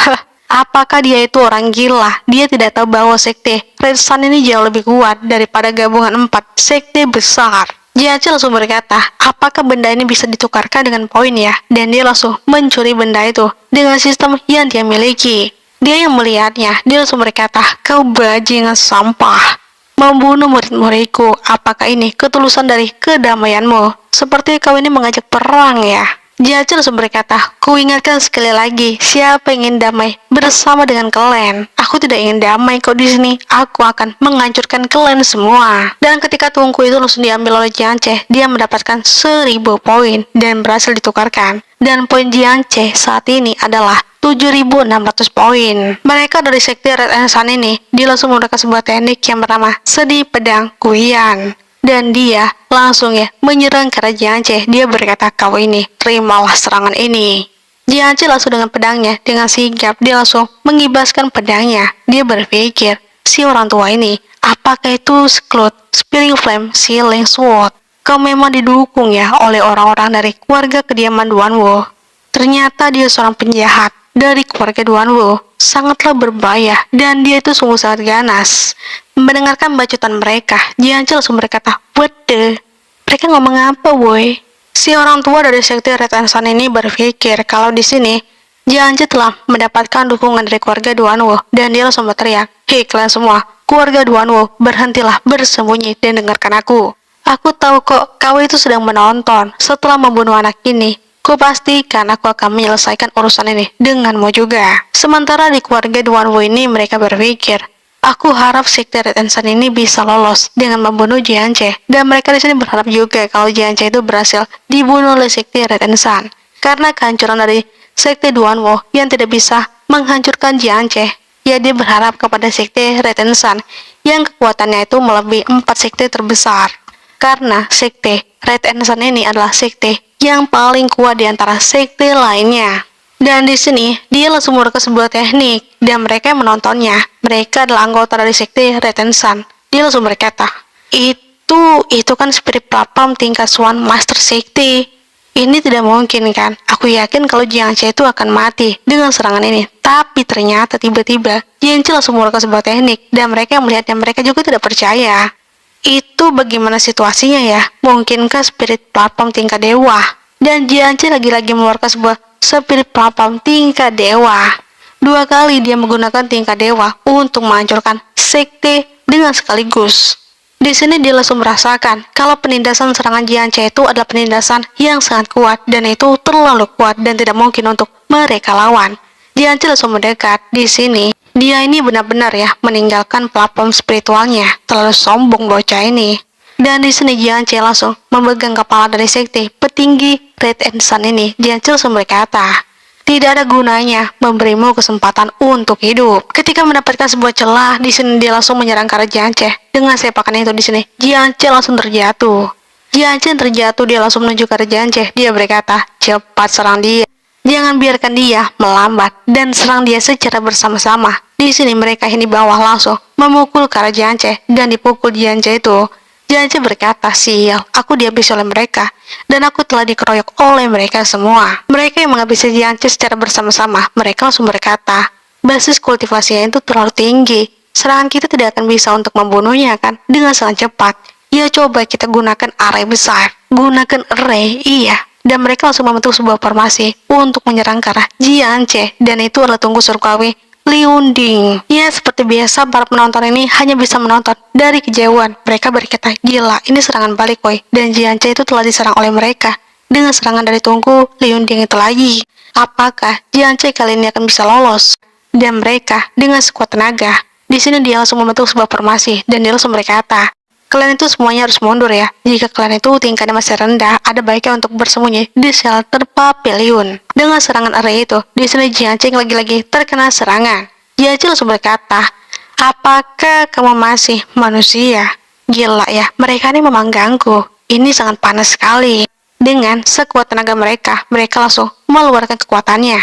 apakah dia itu orang gila? Dia tidak tahu bahwa sekte Red Sun ini jauh lebih kuat daripada gabungan 4 sekte besar. Jianceh langsung berkata, apakah benda ini bisa ditukarkan dengan poin ya? Dan dia langsung mencuri benda itu dengan sistem yang dia miliki. Dia yang melihatnya, dia langsung berkata, kau bajingan sampah, membunuh murid-muridku. Apakah ini ketulusan dari kedamaianmu? Seperti kau ini mengajak perang ya? Jianceh langsung berkata, ku ingatkan sekali lagi, siapa yang ingin damai bersama dengan kalian? Aku tidak ingin damai kok di sini. Aku akan menghancurkan kalian semua. Dan ketika tungku itu langsung diambil oleh Jianceh, dia mendapatkan 1000 poin dan berhasil ditukarkan. Dan poin Jianceh saat ini adalah 7.600 poin. Mereka dari sekte Red and Sun ini, dia langsung menggunakan sebuah teknik yang bernama Sedi Pedang Guian. Dan dia langsung menyerang ke arah Jianceh. Dia berkata, kau ini, terimalah serangan ini. Jianceh langsung dengan pedangnya, dengan sigap, dia langsung mengibaskan pedangnya. Dia berpikir, si orang tua ini, apakah itu Skloot, Spiring Flame, Sealing Sword? Kau memang didukung oleh orang-orang dari keluarga kediaman Duan Wu. Ternyata dia seorang penjahat dari keluarga Duan Wu. Sangatlah berbahaya, dan dia itu sungguh sangat ganas. Mendengarkan bacotan mereka, Jianceh langsung berkata, what the? Mereka ngomong apa, boy? Si orang tua dari sekte Red and Sun ini berpikir kalau di sini Jianceh telah mendapatkan dukungan dari keluarga Duan Wu, dan dia langsung berteriak, hei kalian semua, keluarga Duan Wu, berhentilah bersembunyi dan dengarkan aku. Aku tahu kok kau itu sedang menonton. Setelah membunuh anak ini, kupastikan aku akan menyelesaikan urusan ini denganmu juga. Sementara di keluarga Duan Wu ini mereka berpikir, aku harap sekte Red and Sun ini bisa lolos dengan membunuh Jianceh. Dan mereka di sini berharap juga kalau Jianceh itu berhasil dibunuh oleh sekte Red and Sun. Karena kehancuran dari sekte Duan Wu yang tidak bisa menghancurkan Jianceh, dia berharap kepada sekte Red and Sun yang kekuatannya itu melebihi 4 sekte terbesar. Karena sekte Red and Sun ini adalah sekte yang paling kuat di antara sekte lainnya. Dan di sini, dia langsung menggunakan sebuah teknik, dan mereka yang menontonnya, mereka adalah anggota dari sekte Red and Sun. Dia langsung berkata, itu kan spirit platform tingkat Swan Master Sekte. Ini tidak mungkin kan? Aku yakin kalau Jianceh itu akan mati dengan serangan ini. Tapi ternyata tiba-tiba, Jianceh langsung menggunakan sebuah teknik, dan mereka yang melihatnya, mereka juga tidak percaya. Itu bagaimana situasinya ya? Mungkinkah spirit platform tingkat dewa? Dan Jianceh lagi-lagi mengeluarkan sebuah spirit platform tingkat dewa. 2 kali dia menggunakan tingkat dewa untuk menghancurkan sekte dengan sekaligus. Di sini dia langsung merasakan kalau penindasan serangan Jianceh itu adalah penindasan yang sangat kuat, dan itu terlalu kuat dan tidak mungkin untuk mereka lawan. Jianceh langsung mendekat. Di sini dia ini benar-benar meninggalkan platform spiritualnya. Terlalu sombong bocah ini. Dan di sini Jianceh langsung memegang kepala dari sekte petinggi Red and Sun ini, Jianche langsung berkata, tidak ada gunanya memberimu kesempatan untuk hidup. Ketika mendapatkan sebuah celah, di sini dia langsung menyerang ke arah Jianche. Dengan sepakan itu di sini, Jianche langsung terjatuh. Jianche terjatuh, dia langsung menuju ke arah Jianche. Dia berkata, cepat serang dia. Jangan biarkan dia melambat dan serang dia secara bersama-sama. Di sini mereka ini bawah langsung memukul ke arah Jianche dan dipukul Jianche itu. Jianche berkata, sial, aku dihabisi oleh mereka dan aku telah dikeroyok oleh mereka semua. Mereka yang menghabisi Jianche secara bersama-sama. Mereka langsung berkata, basis kultivasinya itu terlalu tinggi. Serangan kita tidak akan bisa untuk membunuhnya kan dengan sangat cepat. Ya coba kita gunakan array besar. Gunakan array, iya. Dan mereka langsung membentuk sebuah formasi untuk menyerang ke arah Jianche, dan itu adalah tunggu surgawi Liunding. Ya, seperti biasa para penonton ini hanya bisa menonton dari kejauhan. Mereka berkata, gila, ini serangan balik woi. Dan Jianche itu telah diserang oleh mereka dengan serangan dari tunggu Liunding itu lagi. Apakah Jianche kali ini akan bisa lolos? Dan mereka dengan sekuat tenaga. Di sini dia langsung membentuk sebuah formasi dan dia langsung berkata, kalian itu semuanya harus mundur ya. Jika kalian itu tingkatnya masih rendah, ada baiknya untuk bersembunyi di shelter pavilion. Dengan serangan array itu, di sini Jianche lagi-lagi terkena serangan. Jianche langsung berkata, apakah kamu masih manusia? Gila ya, mereka ini memang ganggu. Ini sangat panas sekali. Dengan sekuat tenaga mereka langsung mengeluarkan kekuatannya.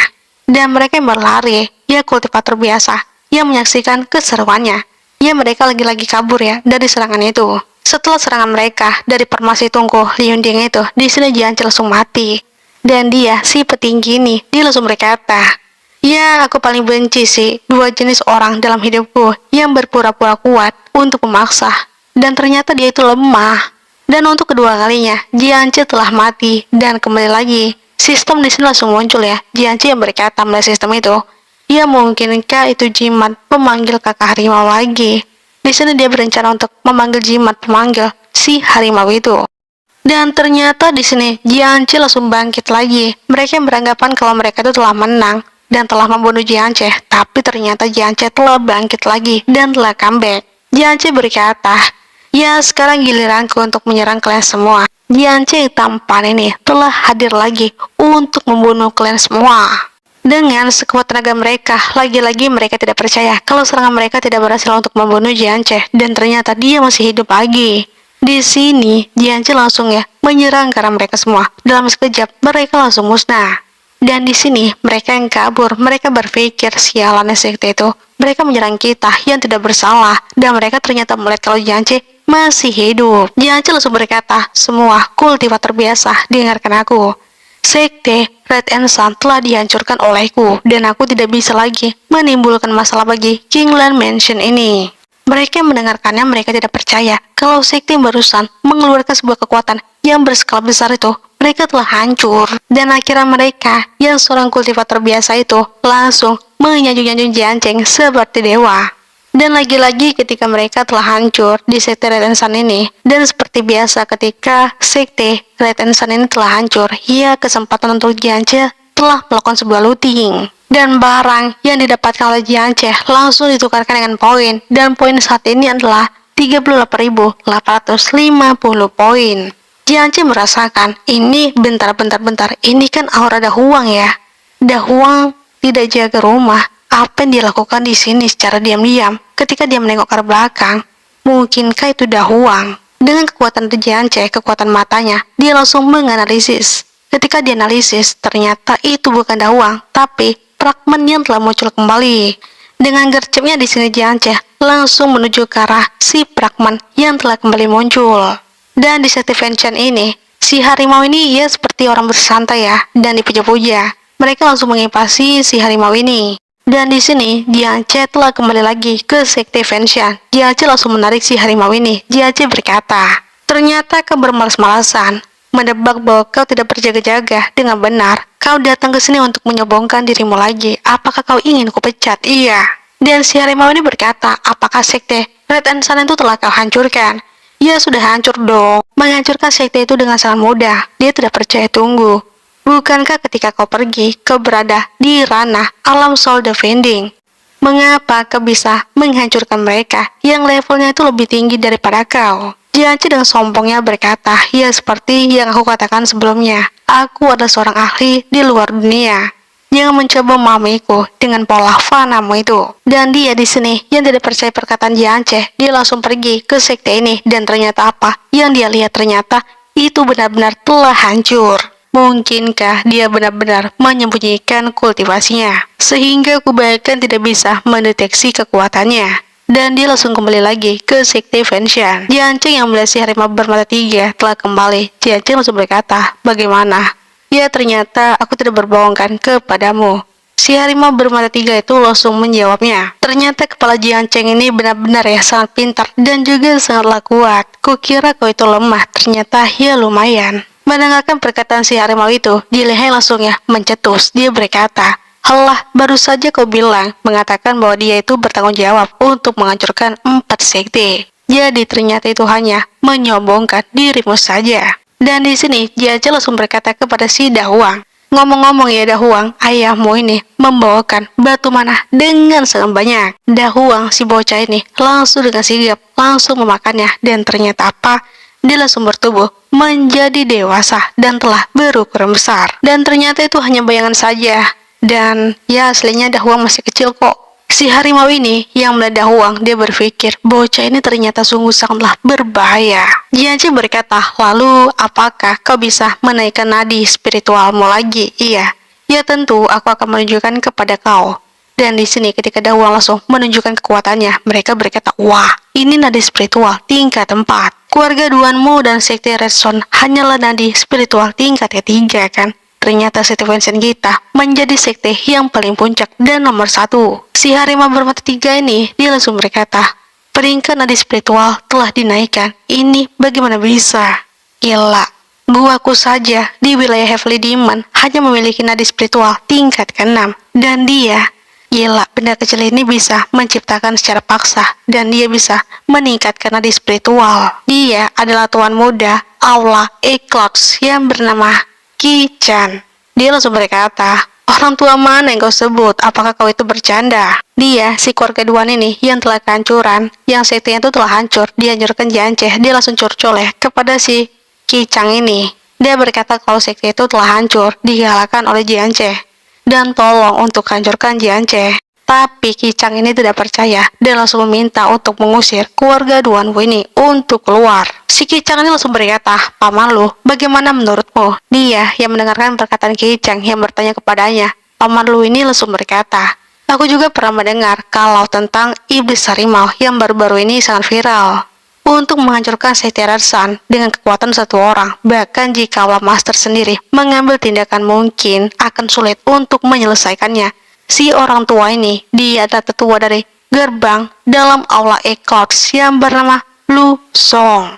Dan mereka yang berlari, ya kultivator biasa, yang menyaksikan keseruannya. Ya mereka lagi-lagi kabur ya dari serangan itu. Setelah serangan mereka dari formasi tunggu Liunding itu, di sini Jianche langsung mati. Dan dia, si petinggi ini, dia langsung berkata, ya aku paling benci sih dua jenis orang dalam hidupku yang berpura-pura kuat untuk memaksa. Dan ternyata dia itu lemah. Dan untuk kedua kalinya, Jianche telah mati dan kembali lagi. Sistem di sini langsung muncul ya. Jianche yang berkata melihat sistem itu, ya mungkinkah itu jimat pemanggil kakak harimau lagi? Di sini dia berencana untuk memanggil jimat pemanggil si harimau itu. Dan ternyata di sini Jianche langsung bangkit lagi. Mereka yang beranggapan kalau mereka itu telah menang dan telah membunuh Jianche, tapi ternyata Jianche telah bangkit lagi dan telah comeback. Jianche berkata, ya sekarang giliranku untuk menyerang kalian semua. Jianche tampan ini telah hadir lagi untuk membunuh kalian semua. Dengan sekuat tenaga mereka, lagi-lagi mereka tidak percaya kalau serangan mereka tidak berhasil untuk membunuh Jianche, dan ternyata dia masih hidup lagi. Di sini, Jianche langsung ya menyerang ke arah mereka semua. Dalam sekejap, mereka langsung musnah. Dan di sini, mereka yang kabur, mereka berpikir sialannya sekte itu. Mereka menyerang kita yang tidak bersalah, dan mereka ternyata melihat kalau Jianche masih hidup. Jianche langsung berkata, semua kultivator biasa, dengarkan aku. Sekte Red and Sun telah dihancurkan olehku dan aku tidak bisa lagi menimbulkan masalah bagi Kingland Mansion ini. Mereka yang mendengarkannya mereka tidak percaya kalau sekte yang barusan mengeluarkan sebuah kekuatan yang berskala besar itu mereka telah hancur. Dan akhirnya mereka yang seorang kultivator biasa itu langsung menyanjung-nyanjung Jianche seperti dewa. Dan lagi-lagi ketika mereka telah hancur di sekte Red and Sun ini, dan seperti biasa ketika sekte Red and Sun ini telah hancur, ya kesempatan untuk Jianche telah melakukan sebuah looting. Dan barang yang didapatkan oleh Jianche langsung ditukarkan dengan poin, dan poin saat ini adalah 38.850 poin. Jianche merasakan, ini bentar, ini kan aura Dahuang ya. Dahuang tidak jaga rumah. Apa yang dia lakukan di sini secara diam-diam ketika dia menengok ke belakang? Mungkinkah itu Dahuang? Dengan kekuatan Jianche, kekuatan matanya, dia langsung menganalisis. Ketika dia analisis, ternyata itu bukan Dahuang, tapi fragmen yang telah muncul kembali. Dengan gercepnya di sini Jianche langsung menuju ke arah si fragmen yang telah kembali muncul. Dan di Sekte Vengeance ini, si harimau ini ya seperti orang bersantai ya, dan dipuja-puja. Mereka langsung mengipasi si harimau ini. Dan di sini, Jianche telah kembali lagi ke Sekte Vengeance. Jianche langsung menarik si harimau ini. Jianche berkata, ternyata kau bermalas-malasan, menebak bahwa kau tidak berjaga-jaga dengan benar. Kau datang ke sini untuk menyombongkan dirimu lagi. Apakah kau ingin kupecat? Iya. Dan si harimau ini berkata, apakah Sekte Red and Sun itu telah kau hancurkan? Ya sudah hancur dong. Menghancurkan sekte itu dengan sangat mudah. Dia tidak percaya, tunggu. Bukankah ketika kau pergi, kau berada di ranah alam soul defending? Mengapa kau bisa menghancurkan mereka yang levelnya itu lebih tinggi daripada kau? Jianci dengan sombongnya berkata, ya seperti yang aku katakan sebelumnya, aku adalah seorang ahli di luar dunia yang mencoba memahamiku dengan pola fanamu itu. Dan dia di sini yang tidak percaya perkataan Jianci, dia langsung pergi ke sekte ini dan ternyata apa? Yang dia lihat ternyata itu benar-benar telah hancur. Mungkinkah dia benar-benar menyembunyikan kultivasinya sehingga kubayangkan tidak bisa mendeteksi kekuatannya? Dan dia langsung kembali lagi ke sekte Fenshan. Jiancing yang melihat si harimau bermata tiga telah kembali. Jiancing langsung berkata, bagaimana? Ya ternyata aku tidak berbohongkan kepadamu. Si harimau bermata tiga itu langsung menjawabnya. Ternyata kepala Jiancing ini benar-benar ya sangat pintar dan juga sangatlah kuat. Kukira kau itu lemah, ternyata ya lumayan. Mendengarkan perkataan si harimau itu, Jilihai langsung ya mencetus. Dia berkata, halah, baru saja kau bilang, mengatakan bahwa dia itu bertanggung jawab untuk menghancurkan 4 sekte. Jadi ternyata itu hanya menyombongkan dirimu saja. Dan di sini, Jiace langsung berkata kepada si Dahuang, ngomong-ngomong ya Dahuang, ayahmu ini membawakan batu mana dengan sangat banyak. Dahuang si bocah ini langsung dengan sigap, langsung memakannya. Dan ternyata apa? Dia langsung bertubuh menjadi dewasa dan telah berukuran besar. Dan ternyata itu hanya bayangan saja. Dan ya aslinya Dahuang masih kecil kok. Si harimau ini yang melihat Dahuang, dia berpikir bocah ini ternyata sungguh sangatlah berbahaya. Jianci berkata, lalu apakah kau bisa menaikkan nadi spiritualmu lagi? Iya, ya tentu aku akan menunjukkan kepada kau. Dan di sini ketika Dahuang langsung menunjukkan kekuatannya, mereka berkata, wah, ini nadi spiritual tingkat 4. Keluarga Duanmu dan sekte Redstone hanyalah nadi spiritual tingkat ketiga kan? Ternyata sekte Fenshan kita menjadi sekte yang paling puncak dan nomor 1. Si harimau bermata tiga ini, dia langsung berkata, peringkat nadi spiritual telah dinaikkan. Ini bagaimana bisa? Gila, guaku saja di wilayah Heavenly Demon hanya memiliki nadi spiritual tingkat ke-6. Dan dia, gila, benda kecil ini bisa menciptakan secara paksa dan dia bisa meningkatkan nadi spiritual. Dia adalah tuan muda Aula Eclipse yang bernama Qi-chan. Dia langsung berkata, orang tua mana yang kau sebut? Apakah kau itu bercanda? Dia, si keluarga Duan ini yang telah kehancuran, yang sektenya itu telah hancur, dihancurkan Jiance. Dia langsung curcoleh kepada si Qi-chan ini. Dia berkata kalau sekte itu telah hancur, digalakkan oleh Jiance. Dan tolong untuk hancurkan Jiance. Tapi Qi-chan ini tidak percaya dan langsung meminta untuk mengusir keluarga Duan Wu ini untuk keluar. Si Qi-chan ini langsung berkata, paman lu, bagaimana menurutmu? Dia yang mendengarkan perkataan Qi-chan yang bertanya kepadanya. Paman lu ini langsung berkata, aku juga pernah mendengar kalau tentang iblis harimau yang baru-baru ini sangat viral. Untuk menghancurkan sekte Redstone dengan kekuatan satu orang, bahkan jika Master sendiri mengambil tindakan mungkin akan sulit untuk menyelesaikannya. Si orang tua ini, dia adalah tetua dari gerbang dalam aula Eclipse yang bernama Lu Song.